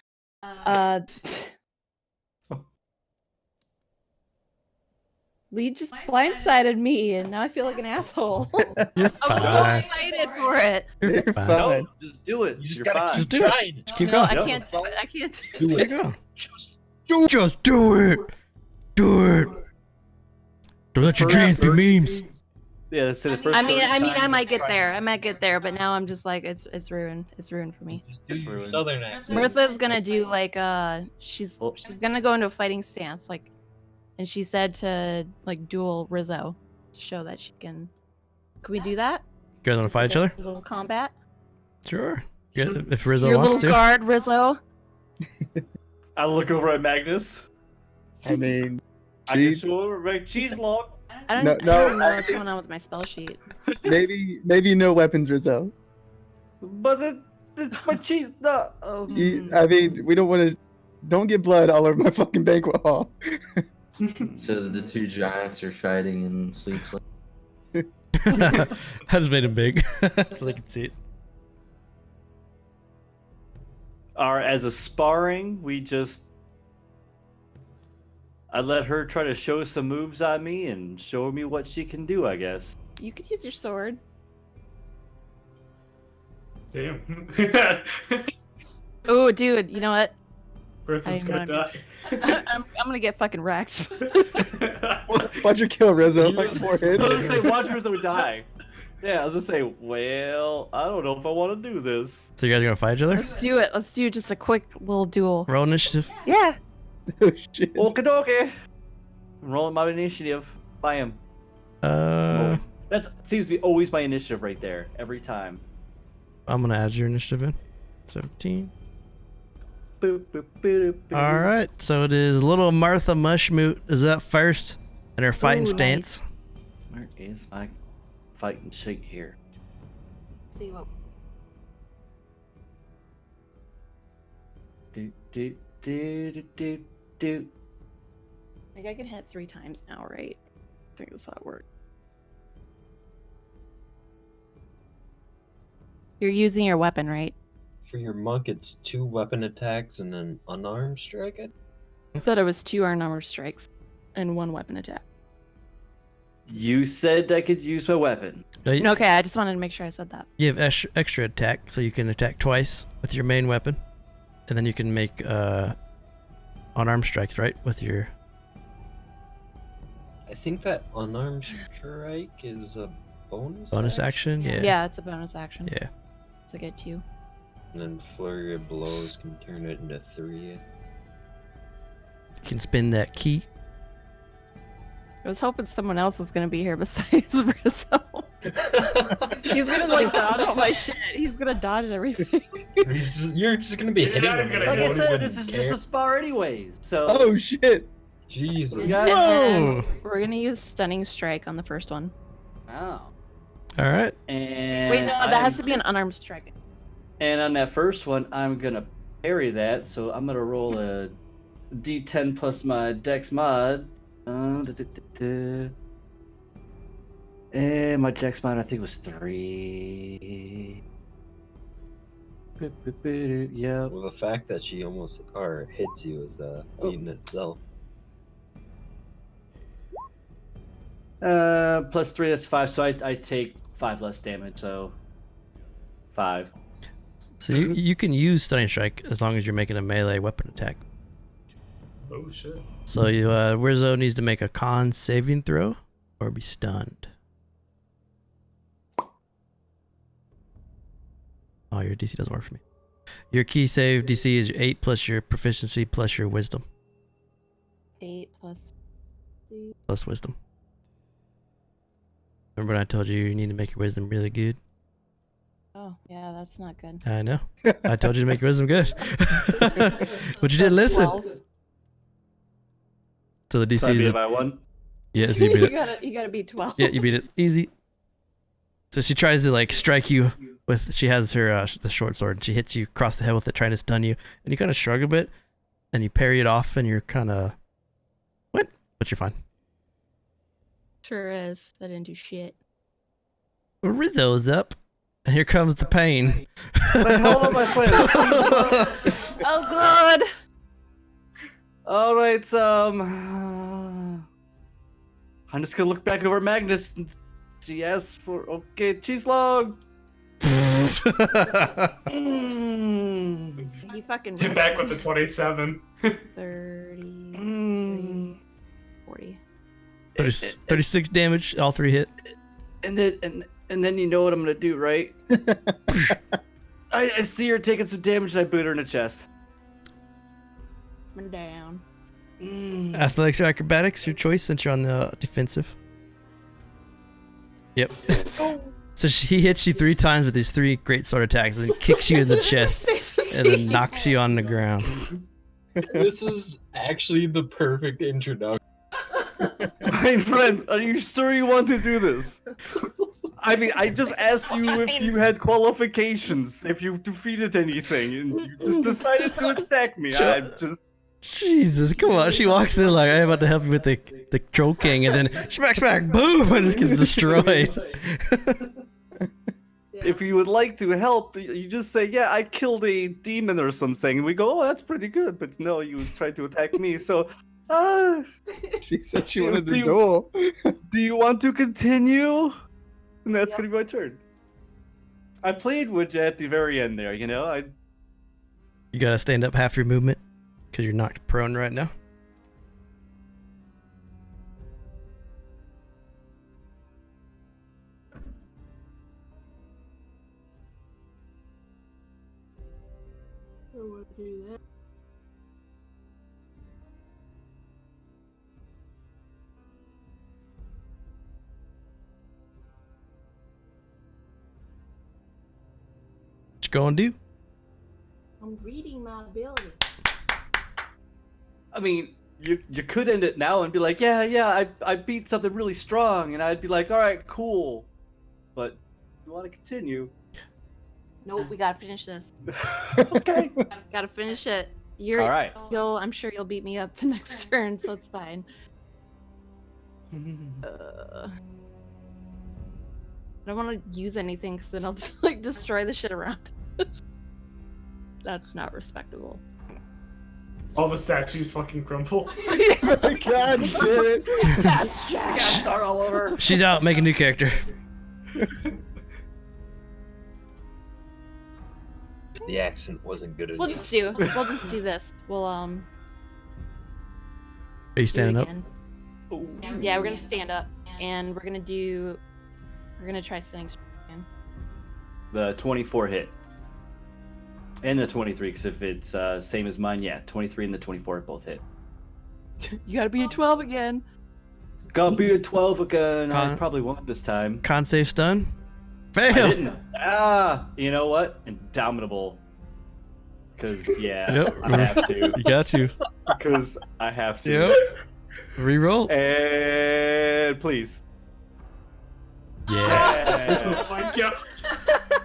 Lee just blindsided me, and now I feel like an asshole. You're I'm so fine. excited for it. You're fine. fine. No, just do it. You just You're gotta fine. Just keep do it. trying. Just keep No, going. I can't do it. I can't do Just it. keep going. Just Just do it. Do it. Don't let your dreams be memes. Yeah, so the first. I mean, time- I might get there. I might get there, but now I'm just like, it's ruined. It's ruined for me. do It's your ruined. southern accent. Mirtha's gonna do like she's gonna go into a fighting stance, like, and she said to like duel Rizzo to show that she can. Can we do that? You guys want to fight each other? A little combat. Sure. Yeah, if Rizzo Your wants little to. guard, Rizzo. I look over at Magnus. I mean, I can Cheese? show her a cheese log. I No, don't no, know I what's think- going on with my spell sheet. maybe no weapons, Rizzo. But it's my cheese. No. I mean, we don't want to. Don't get blood all over my fucking banquet hall. So the two giants are fighting in Sleep's Lane. I just made him big so they can see it. Or as a sparring, I let her try to show some moves on me and show me what she can do, I guess. You could use your sword. Damn. Oh, dude, you know what? Bertha's I'm gonna I'm gonna get fucking wrecked. die. Why'd you kill Rizzo? You Like just- 4 I hits. was gonna say, watch Rizzo die. Yeah, I was gonna say, well, I don't know if I want to do this. So you guys are gonna fight each other? Let's do it. Let's do just a quick little duel. Roll initiative. Yeah. Oh, shit. Okie dokie. I'm rolling my initiative. Bam. Uh, That seems to be always my initiative right there, every time. I'm gonna add your initiative in. 17. Boop, boop, boop, boop. All right. So it is little Martha Mushmoot is up first in her fighting Ooh, stance. Where is my fighting sheet here? See what? Do, do, do, do, do, do. Like I can hit 3 times now, right? I think that's how it works. You're using your weapon, right? For your monk, it's 2 weapon attacks and an unarmed strike. I thought it was 2 unarmored strikes and 1 weapon attack. You said I could use my weapon. Okay, I just wanted to make sure I said that. You have extra attack, so you can attack twice with your main weapon, and then you can make unarmed strikes, right? With your I think that unarmed strike is a bonus. bonus action. Yeah. Yeah, it's a bonus action. Yeah. To get 2. And then flurry of blows can turn it into 3. You can spin that key. I was hoping someone else was gonna be here besides Rizzo. He's gonna like dodge all my shit. He's gonna dodge everything. You're just gonna be You're hitting not them. even and gonna I Like I hit won't said, even this is care. just a spar anyways. So Oh, shit. Jesus. You got- Whoa! We're gonna use stunning strike on the first one. Oh. All right. And Wait, no, that has to be an unarmed strike. And on that first one, I'm gonna parry that, so I'm gonna roll a D10 plus my Dex mod. And my Dex mod, I think was 3. Yeah. Well, the fact that she almost or hits you is a feat in itself. Plus 3, that's 5. So I take 5 less damage. So 5. So you can use stunning strike as long as you're making a melee weapon attack. Oh shit. So you Rizzo needs to make a con saving throw or be stunned. Oh, your DC doesn't work for me. Your key save DC is 8 plus your proficiency plus your wisdom. 8 plus. Plus wisdom. Remember when I told you you need to make your wisdom really good? Oh, yeah, that's not good. I know. I told you to make your wisdom good. But you didn't listen. 12. So the So I DC beat is it by 1. yeah, so you beat it. You gotta be 12. Yeah, you beat it. Easy. So she tries to like strike you with. She has her the short sword. And she hits you across the head with it, trying to stun you, and you kind of shrug a bit, and you parry it off, and you're kind of what? But you're fine. Sure is. I didn't do shit. Well, Rizzo's up. And here comes the pain. Wait, hold on, my friend. Oh god. All right, I'm just gonna look back over at Magnus. And she asked for cheese log. He fucking Get back with the 27. 30, 40. 36 damage, all 3 hit. And then you know what I'm gonna do, right? I see her taking some damage and I boot her in the chest. I'm down. Athletics or acrobatics, your choice since you're on the defensive. Yep. So he hits you 3 times with these 3 great sword attacks, and then kicks you in the chest, and then knocks you on the ground. This is actually the perfect introduction. My friend, are you sure you want to do this? I mean, I just asked you if you had qualifications, if you've defeated anything, and you just decided to attack me. I just... Jesus, come on. She walks in like, I'm about to help you with the Troll King, and then smack, smack, boom, and it gets destroyed. If you would like to help, you just say, yeah, I killed a demon or something. And we go, oh, that's pretty good. But no, you tried to attack me. So, She said she wanted do to you- duel. do you want to continue? And that's going to be my turn. I played with you at the very end there, you know? You gotta stand up half your movement, because you're knocked prone right now. What you gonna do? I'm reading my ability. I mean, you could end it now and be like, yeah, I beat something really strong. And I'd be like, all right, cool. But you want to continue? Nope, we gotta finish this. Okay. Gotta finish it. You're All right. I'm sure you'll beat me up the next turn, so it's fine. I don't want to use anything because then I'll just like destroy the shit around. That's not respectable. All the statues fucking crumble. God damn it. That's Jack. Start all over. She's out, make a new character. The accent wasn't good We'll enough. just do this. We'll Are you do standing it up? again. Yeah, we're gonna stand up and we're gonna try sitting straight again. The 24 hit. And the 23, because if it's same as mine, yeah, 23 and the 24 both hit. You gotta be a 12 again. Gotta be a 12 again. I Con- probably won't this time. Con save stun. I Fail. didn't. You know what? Indomitable. Because, yeah, Yep. I have to. You got to. Because I have to. Yep. Reroll. And please. Yeah. Oh my god.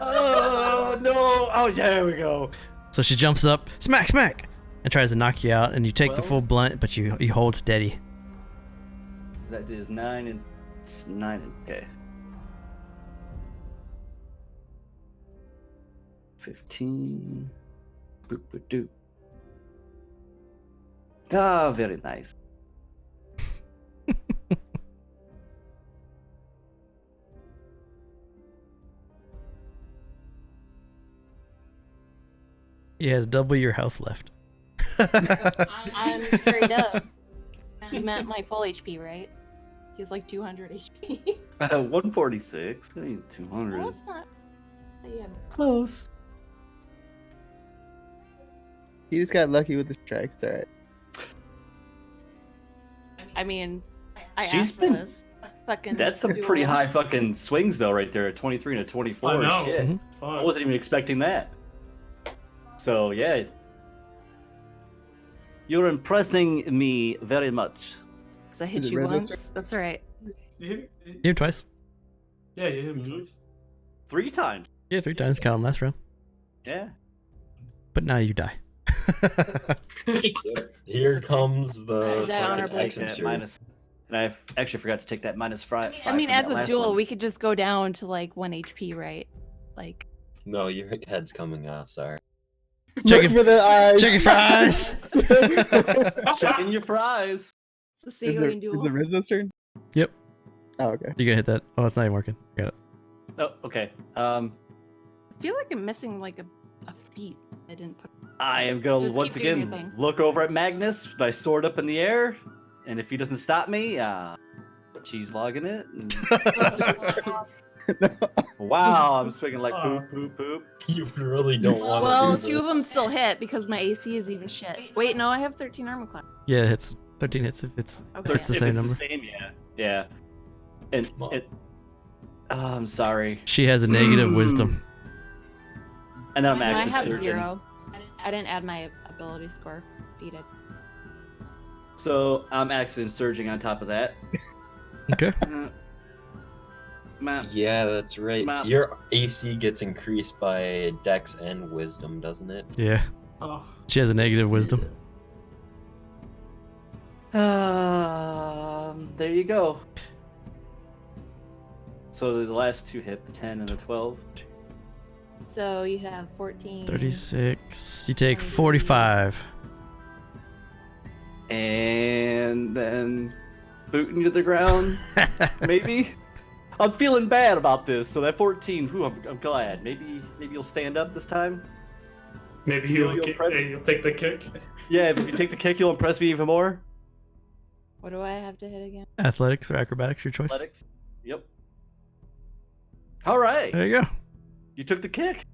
Oh, no. Oh, yeah, there we go. So she jumps up, smack, smack, and tries to knock you out, and you take the Well- full blunt, but you hold steady. That is 9 and... It's 9 and... Okay. 15. Boop, boop, doop. Ah, very nice. He has double your health left. I'm straight up. You meant my full HP, right? He's like 200 HP. 146. I need 200. Well, that's not. Yeah. Close. He just got lucky with the strikes. It's alright. I mean, I She's asked for been- this. Fucking. That's some do pretty a- high fucking swings, though, right there. 23 and a 24. I know. Shit. Mhm. Fuck. I wasn't even expecting that. So, yeah. You're impressing me very much. 'Cause I hit Is it you red once. district? That's right. You- Hit him twice. Yeah, you hit him Mhm. twice. 3 times. Yeah, 3 times. Count him last round. Yeah. But now you die. Yep. Here comes the Is that fucking honorable? Take accent that shirt. minus. And I actually forgot to take that minus 5. I mean, from as that a last duel, one. we could just go down to like 1 HP, right? Like, No, your head's coming off. Sorry. Check Look it- for the eyes. Check your fries. Checking your fries. it's a Is Caelian it duel. Rizzo's turn? Yep. Oh, okay. You gonna hit that? Oh, it's not even working. Got it. Oh, okay. I feel like I'm missing like a feat. I didn't put. I am gonna Just once keep doing your again thing. look over at Magnus with my sword up in the air, and if he doesn't stop me, cheese logging it. and- Wow, I'm swinging like poop, poop, poop. You really don't want Well, to. two of them still hit because my AC is even shit. Wait, no, I have 13 armor class. Yeah, it hits 13 hits if it's Okay. if it's the If same it's number. the same, yeah. And Come on. it. Oh, I'm sorry. She has a negative wisdom. And then I'm I actually have surgeon. 0. I didn't add my ability score. Defeated. So I'm actually surging on top of that. Okay. Map. Yeah, that's right. Map. Your AC gets increased by Dex and Wisdom, doesn't it? Yeah. Oh. She has a negative wisdom. There you go. So the last two hit, the 10 and the 12. So you have 14. 36. You take 45. And then booting you to the ground, maybe. I'm feeling bad about this. So that 14, whew, I'm glad. Maybe you'll stand up this time. Maybe You'll you'll press- take the kick. Yeah, if you take the kick, you'll impress me even more. What do I have to hit again? Athletics or acrobatics, your choice. Athletics. Yep. All right. There you go. You took the kick.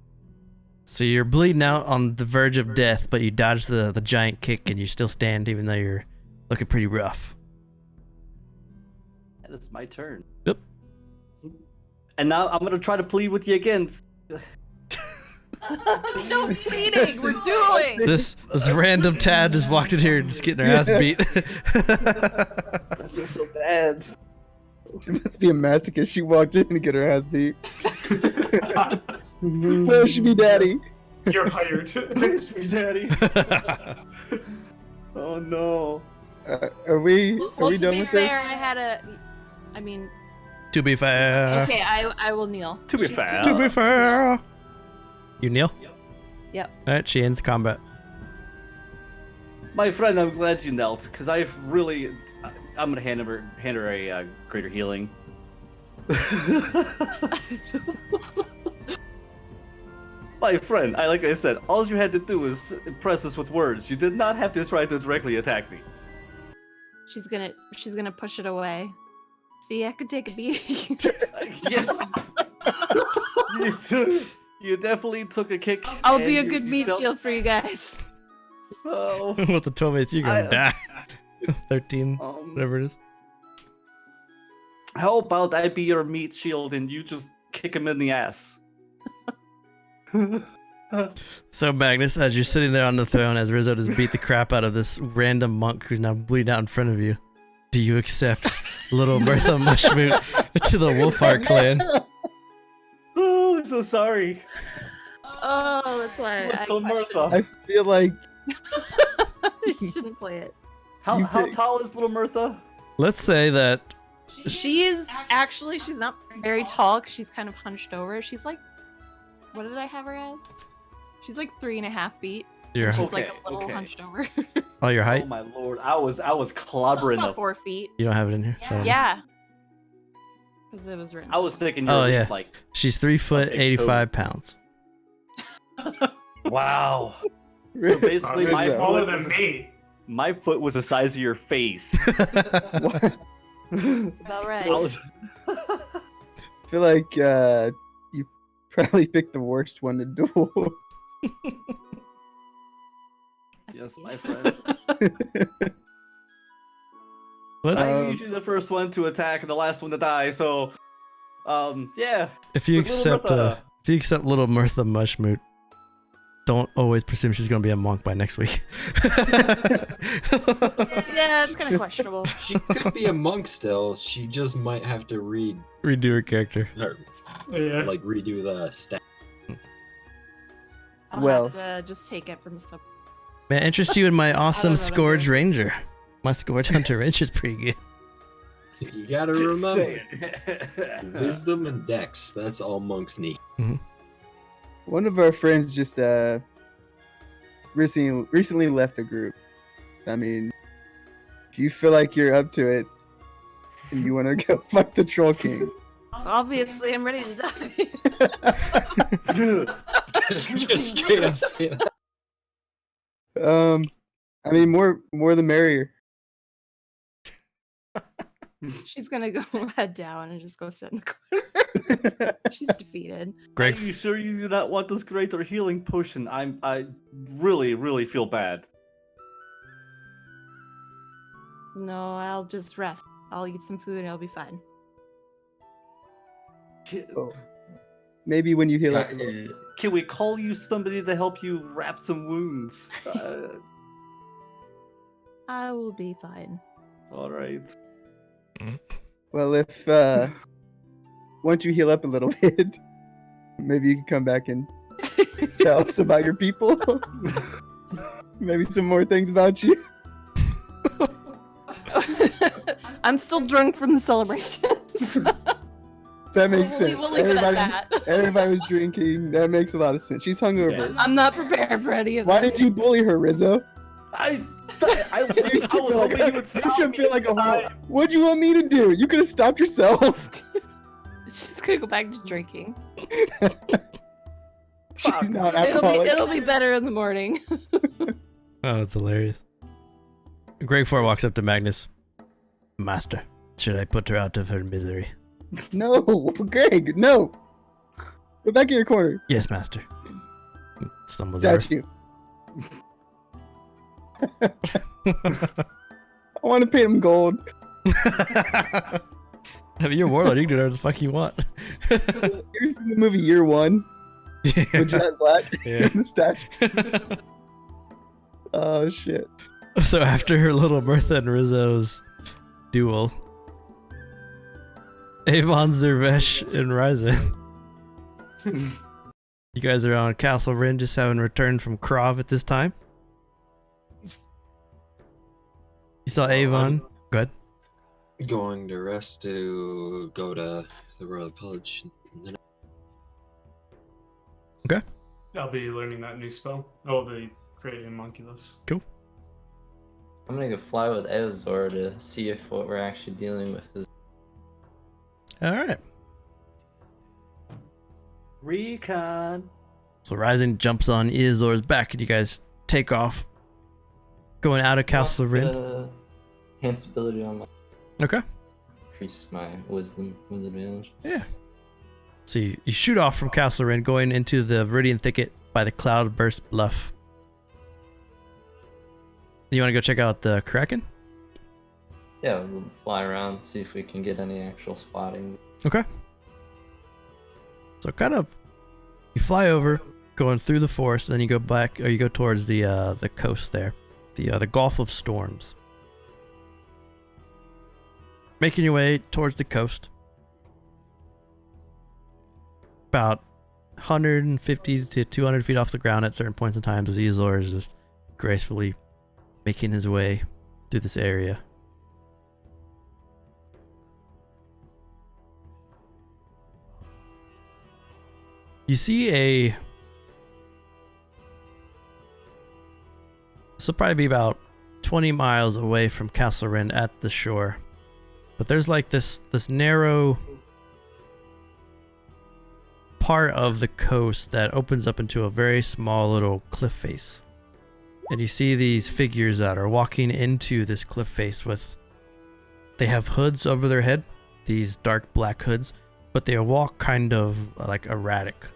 So you're bleeding out on the verge of death, but you dodged the giant kick and you still stand even though you're looking pretty rough. And it's my turn. Yep. And now I'm gonna try to plead with you again. No cheating! We're dueling! This random Tad just walked in here and just getting her ass beat. I feel so bad. She must be a masochist. She walked in to get her ass beat. Push me, daddy. You're hired. Thanks, me, Daddy. Oh no. Are we Well, to done be with fair, this? I had a. I mean, To be fair. okay, I will kneel. To be fair. To be fair. You kneel? Yep. Alright, she ends the combat. My friend, I'm glad you knelt, because I've really. I'm gonna hand her a greater healing. My friend, like I said, all you had to do was impress us with words. You did not have to try to directly attack me. She's gonna push it away. See, I could take a beating. Yes. You definitely took a kick. I'll be a and good you meat dealt- shield for you guys. Oh. With the 12 AC, you're gonna die. 13, whatever it is. How about I be your meat shield and you just kick him in the ass? So Magnus, as you're sitting there on the throne, as Rizzo just beat the crap out of this random monk who's now bleeding out in front of you, do you accept little Bertha Mushmoot to the Wolfheart Clan? Oh, I'm so sorry. Oh, that's why Little I Mirtha. I feel like you shouldn't play it. How You pick. tall is little Mirtha? Let's say that She is actually, she's not very tall because she's kind of hunched over. She's like, what did I have her as? She's like 3.5 feet. your She's Okay, like a little okay. hunched over. all your height. Oh my lord, I was clobbering About the. 4 feet. You don't have it in here. So I don't know. Yeah. Because it was written. I was thinking you Oh, were yeah. just like, She's 3 foot, Big 85 pounds. wow. So basically, Where's my that? Smaller foot, than was me. my foot was the size of your face. what? About right. I was- I feel like you probably picked the worst one to duel. Yes, my friend. Let's, I'm usually the first one to attack and the last one to die. So, yeah. if you with little accept Mirtha. if you accept little Mirtha Mushmoot, don't always presume she's gonna be a monk by next week. Yeah, it's kind of questionable. She could be a monk still. She just might have to Redo her character. Yeah. redo the stat. I'll Well. have to just take it from some. May I interest you in my awesome know Scourge that. Ranger? My Scourge Hunter Ranger's pretty good. You gotta remember, wisdom and dex. That's all monks need. One of our friends just recently left the group. I mean, if you feel like you're up to it and you want to go fight the Troll King. Obviously, I'm ready to die. Just straight up say that. I mean, more the merrier. She's gonna go head down and just go sit in the corner. She's defeated. Greg, Are you sure you do not want this greater healing potion? I really, really feel bad. No, I'll just rest. I'll eat some food and I'll be fine. Oh. Maybe when you heal up a little. Can we call you somebody to help you wrap some wounds? I will be fine. All right. Well, if once you heal up a little bit, maybe you can come back and tell us about your people. Maybe some more things about you. I'm still drunk from the celebrations. That makes sense. Really good at that. Everybody was drinking. That makes a lot of sense. She's hungover. I'm not prepared for any of Why this. did you bully her, Rizzo? I You should was feel like hoping you would stop me feel like a this whole. time. What'd you want me to do? You could have stopped yourself. She's gonna go back to drinking. She's not It'll alcoholic. be better in the morning. oh, it's hilarious. Greg 4 walks up to Magnus. Master, should I put her out of her misery? No, Greg, no. Go back in your corner. Yes, master. Stumbles over. Got you. I want to pay him gold. I mean, you're Warlord. You can do whatever the fuck you want. You ever seen the movie Year One? With Jack Black Yeah. in the statue. Oh shit. So after her little Mirtha and Rizzo's duel, Avon, Zervesh, and Ryzen. You guys are on Castle Rin, just having returned from Krov at this time. You saw Avon. Go ahead. Going to rest to go to the Royal College. I'll be learning that new spell. Oh, the create homunculus. I'm gonna go fly with Azor to see if what we're actually dealing with is. All right. Recon. So Ryzen jumps on Iazor's back, and you guys take off, going out of Castle Rin. Enhance ability on my. Okay. Increase my wisdom with advantage. Yeah. So you shoot off from Castle Rin, going into the Viridian Thicket by the Cloudburst Bluff. You want to go check out the Kraken? Yeah, we'll fly around, see if we can get any actual spotting. Okay. So kind of, you fly over, going through the forest, and then you go back, or you go towards the coast there, the Gulf of Storms. Making your way towards the coast. About 150 to 200 feet off the ground at certain points in time, as Iazor is just gracefully making his way through this area. You see this will probably be about 20 miles away from Castle Rin at the shore. But there's like this narrow part of the coast that opens up into a very small little cliff face. And you see these figures that are walking into this cliff face they have hoods over their head, these dark black hoods, but they walk kind of like erratic.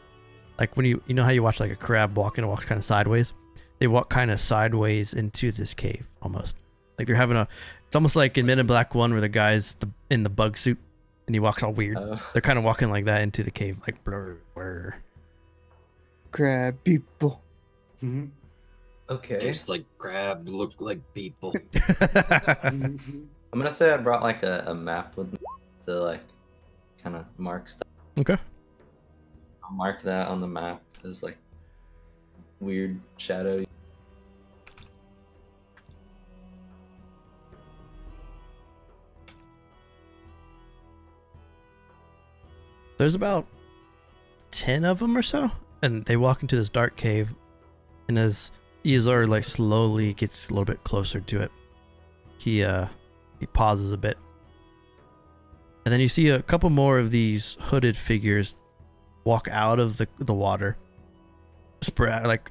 Like when you know how you watch like a crab walk and it walks kind of sideways? They walk kind of sideways into this cave almost. Like they're having it's almost like in Men in Black 1 where the guy's in the bug suit and he walks all weird. They're kind of walking like that into the cave, like blur, blur. Crab people. Okay. Just like grab, look like people. I'm gonna say I brought like a map with me to like kind of mark stuff. Okay. I'll mark that on the map as like weird shadow. There's about 10 of them or so. And they walk into this dark cave, and as Izor like slowly gets a little bit closer to it, he pauses a bit. And then you see a couple more of these hooded figures walk out of the water. Like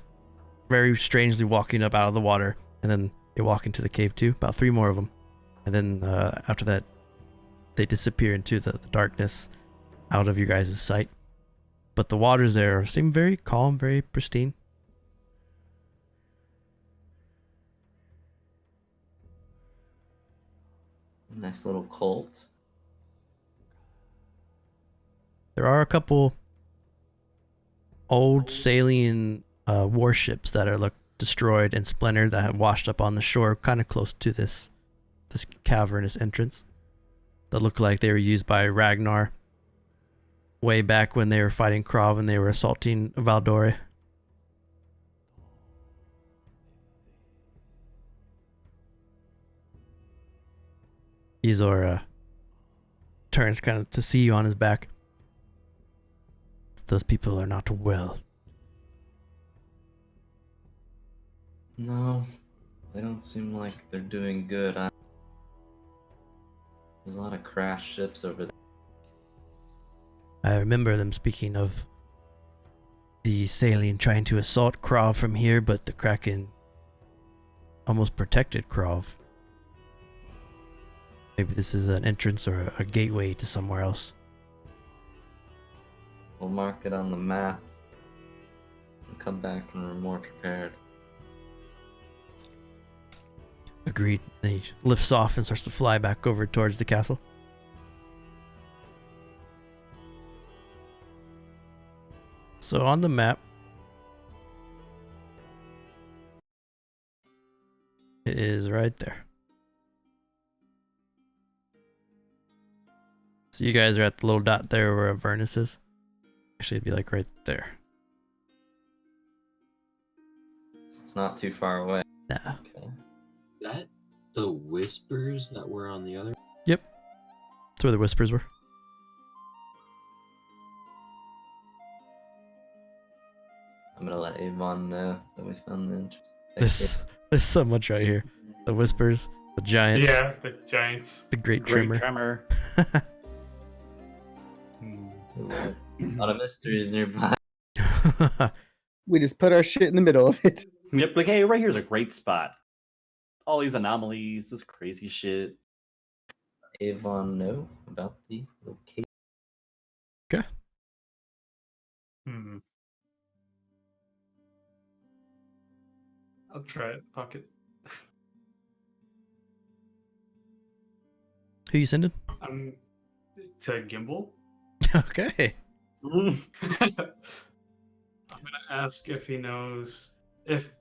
very strangely walking up out of the water, and then they walk into the cave too. About 3 more of them. And then after that, they disappear into the darkness out of your guys' sight. But the waters there seem very calm, very pristine. Nice little cult. There are a couple old Caelian warships that are destroyed and splintered that have washed up on the shore, kind of close to this cavernous entrance. That look like they were used by Ragnar way back when they were fighting Krav and they were assaulting Valdore. Izor turns kind of to see you on his back. Those people are not well. No, they don't seem like they're doing good. There's a lot of crashed ships over there. I remember them speaking of the Caelian trying to assault Krav from here, but the Kraken almost protected Krav. Maybe this is an entrance or a gateway to somewhere else. We'll mark it on the map and come back when we're more prepared. Agreed. Then he lifts off and starts to fly back over towards the castle. So on the map, it is right there. So you guys are at the little dot there where Avernus is. Actually, it'd be like right there. It's not too far away. Nah. Okay. That the whispers that were on the other. Yep. That's where the whispers were. I'm gonna let Avon know that we found the entrance. There's so much right here. The whispers, the giants. Yeah, the giants. The great Great trimmer. tremor. A lot of mysteries nearby. We just put our shit in the middle of it. Yep, like, hey, right here's a great spot. All these anomalies, this crazy shit. Avon know about the location. Okay. I'll try it. Fuck it. Who you sending? I'm to Gimbal. Okay. I'm gonna ask if he knows if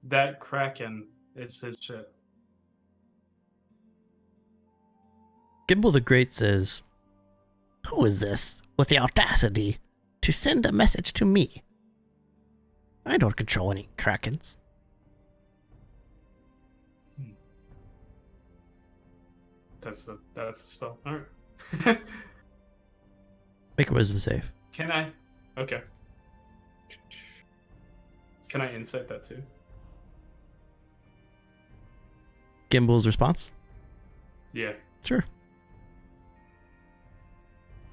that Kraken is his ship. Gimbal the Great says, "Who is this with the audacity to send a message to me? I don't control any Krakens." That's the spell. All right. Make a wisdom save. Can I? Okay. Can I insight that too? Gimbal's response? Yeah. Sure.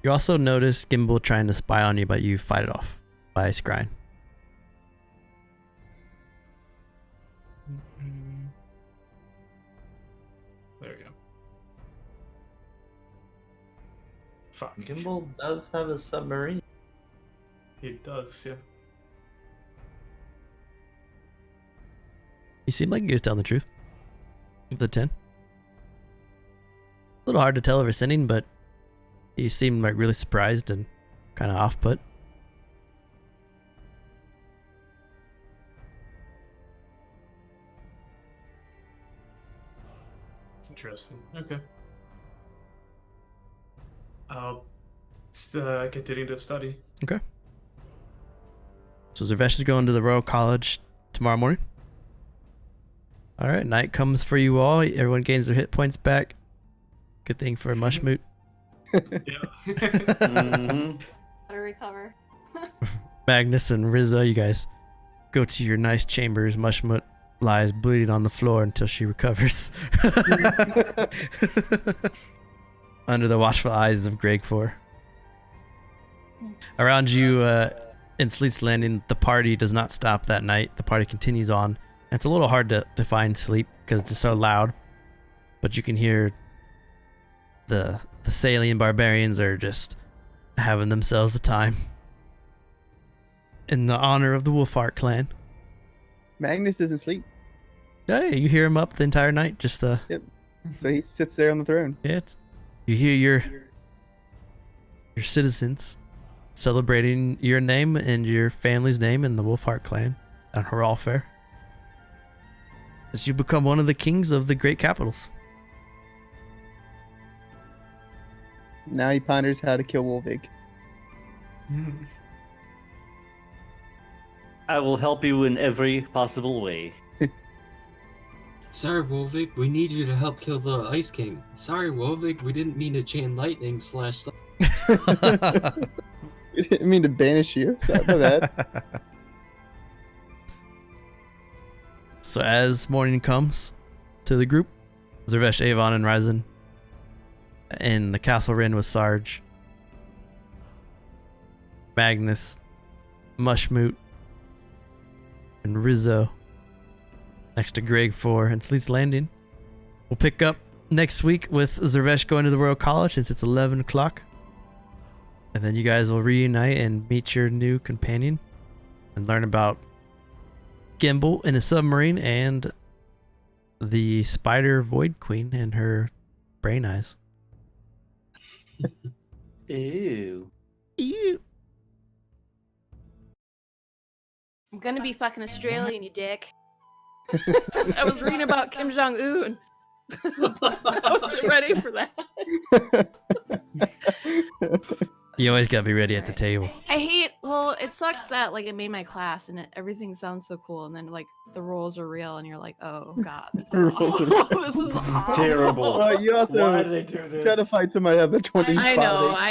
You also notice Gimbal trying to spy on you, but you fight it off by scrying. There we go. Fuck. Gimbal does have a submarine. He does, yeah. You seem like you was telling the truth. The 10. A little hard to tell over sending, but you seem like really surprised and kind of off put. Interesting. Okay. I'll continue to study. Okay. So Zervesh is going to the Royal College tomorrow morning. All right, night comes for you all. Everyone gains their hit points back. Good thing for a mushmoot. Yeah. Mhm. Gotta recover. Magnus and Rizzo, you guys go to your nice chambers. Mushmut lies bleeding on the floor until she recovers. Under the watchful eyes of Gregfor. Around you in Sleet's Landing, the party does not stop that night. The party continues on. It's a little hard to find sleep because it's just so loud. But you can hear the Caelian barbarians are just having themselves a time. In the honor of the Wolfheart Clan. Magnus doesn't sleep, Hey, you hear him up the entire night. Just so he sits there on the throne. yeah, you hear your citizens celebrating your name and your family's name in the Wolfheart Clan and Harral Fair. As you become one of the kings of the great capitals. Now he ponders how to kill Wolvig. I will help you in every possible way. Sorry, Wolvig, we need you to help kill the Ice King. Sorry, Wolvig, we didn't mean to chain lightning / We didn't mean to banish you. Sorry about that. So as morning comes to the group, Zervesh, Avon, and Ryzen in the Castle Rin with Sarge, Magnus, Mushmoot, and Rizzo next to Gregfor and Sleet's Landing. We'll pick up next week with Zervesh going to the Royal College since it's 11 o'clock. And then you guys will reunite and meet your new companion and learn about Gimbal in a submarine and the spider Void Queen and her brain eyes. Ew. Ew. I'm gonna be fucking Australian, you dick. I was reading about Kim Jong Un. I wasn't ready for that. You always gotta be ready at the table. I hate. Well, it sucks that like it made my class and everything sounds so cool, and then like the roles are real, and you're like, oh god, this is awful. This is awful. Terrible. Well, you also Why did they do this? try to fight somebody at the 25. I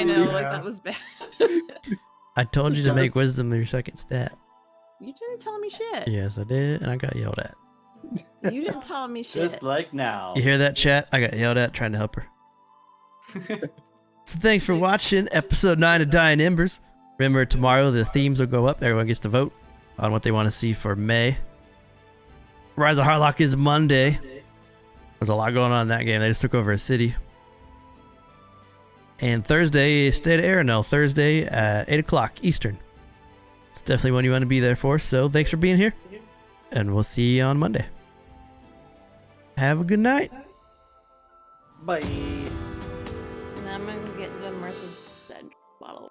know. Like Yeah. that was bad. I told you to make wisdom your second stat. You didn't tell me shit. Yes, I did, and I got yelled at. You didn't tell me shit. Just like now. You hear that, chat? I got yelled at trying to help her. So thanks for watching episode 9 of Dying Embers. Remember, tomorrow the themes will go up. Everyone gets to vote on what they want to see for May. Rise of Harlock is Monday. There's a lot going on in that game. They just took over a city. And Thursday is State of Erenel. Thursday at 8 o'clock Eastern. It's definitely one you want to be there for. So thanks for being here. And we'll see you on Monday. Have a good night. Bye. And I'm gonna get the Martha's dead bottle.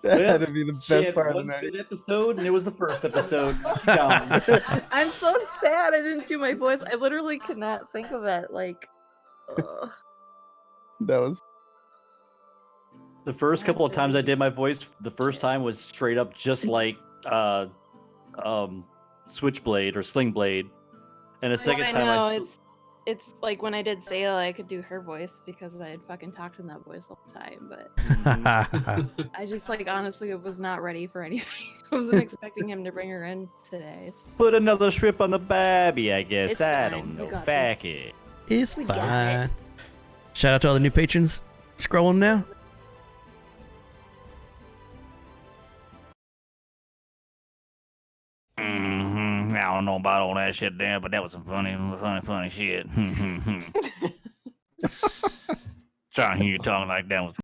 That had to be the She best had part of the one night. good episode, and it was the first episode. She's gone. I'm so sad I didn't do my voice. I literally cannot think of it. Like, ugh. That was The first couple of times I did my voice, the first time was straight up just like Switchblade or Slingblade, and the second I time know it's like when I did Sayla, I could do her voice because I had fucking talked in that voice all the time. But I just like honestly was not ready for anything. I wasn't expecting him to bring her in today. put another strip on the babby, I guess. It's I fine. don't We know. got Fuck it. It's We got it. fine. Shout out to all the new patrons scrolling now. I don't know about all that shit there, but that was some funny shit. Trying to hear you talking like that was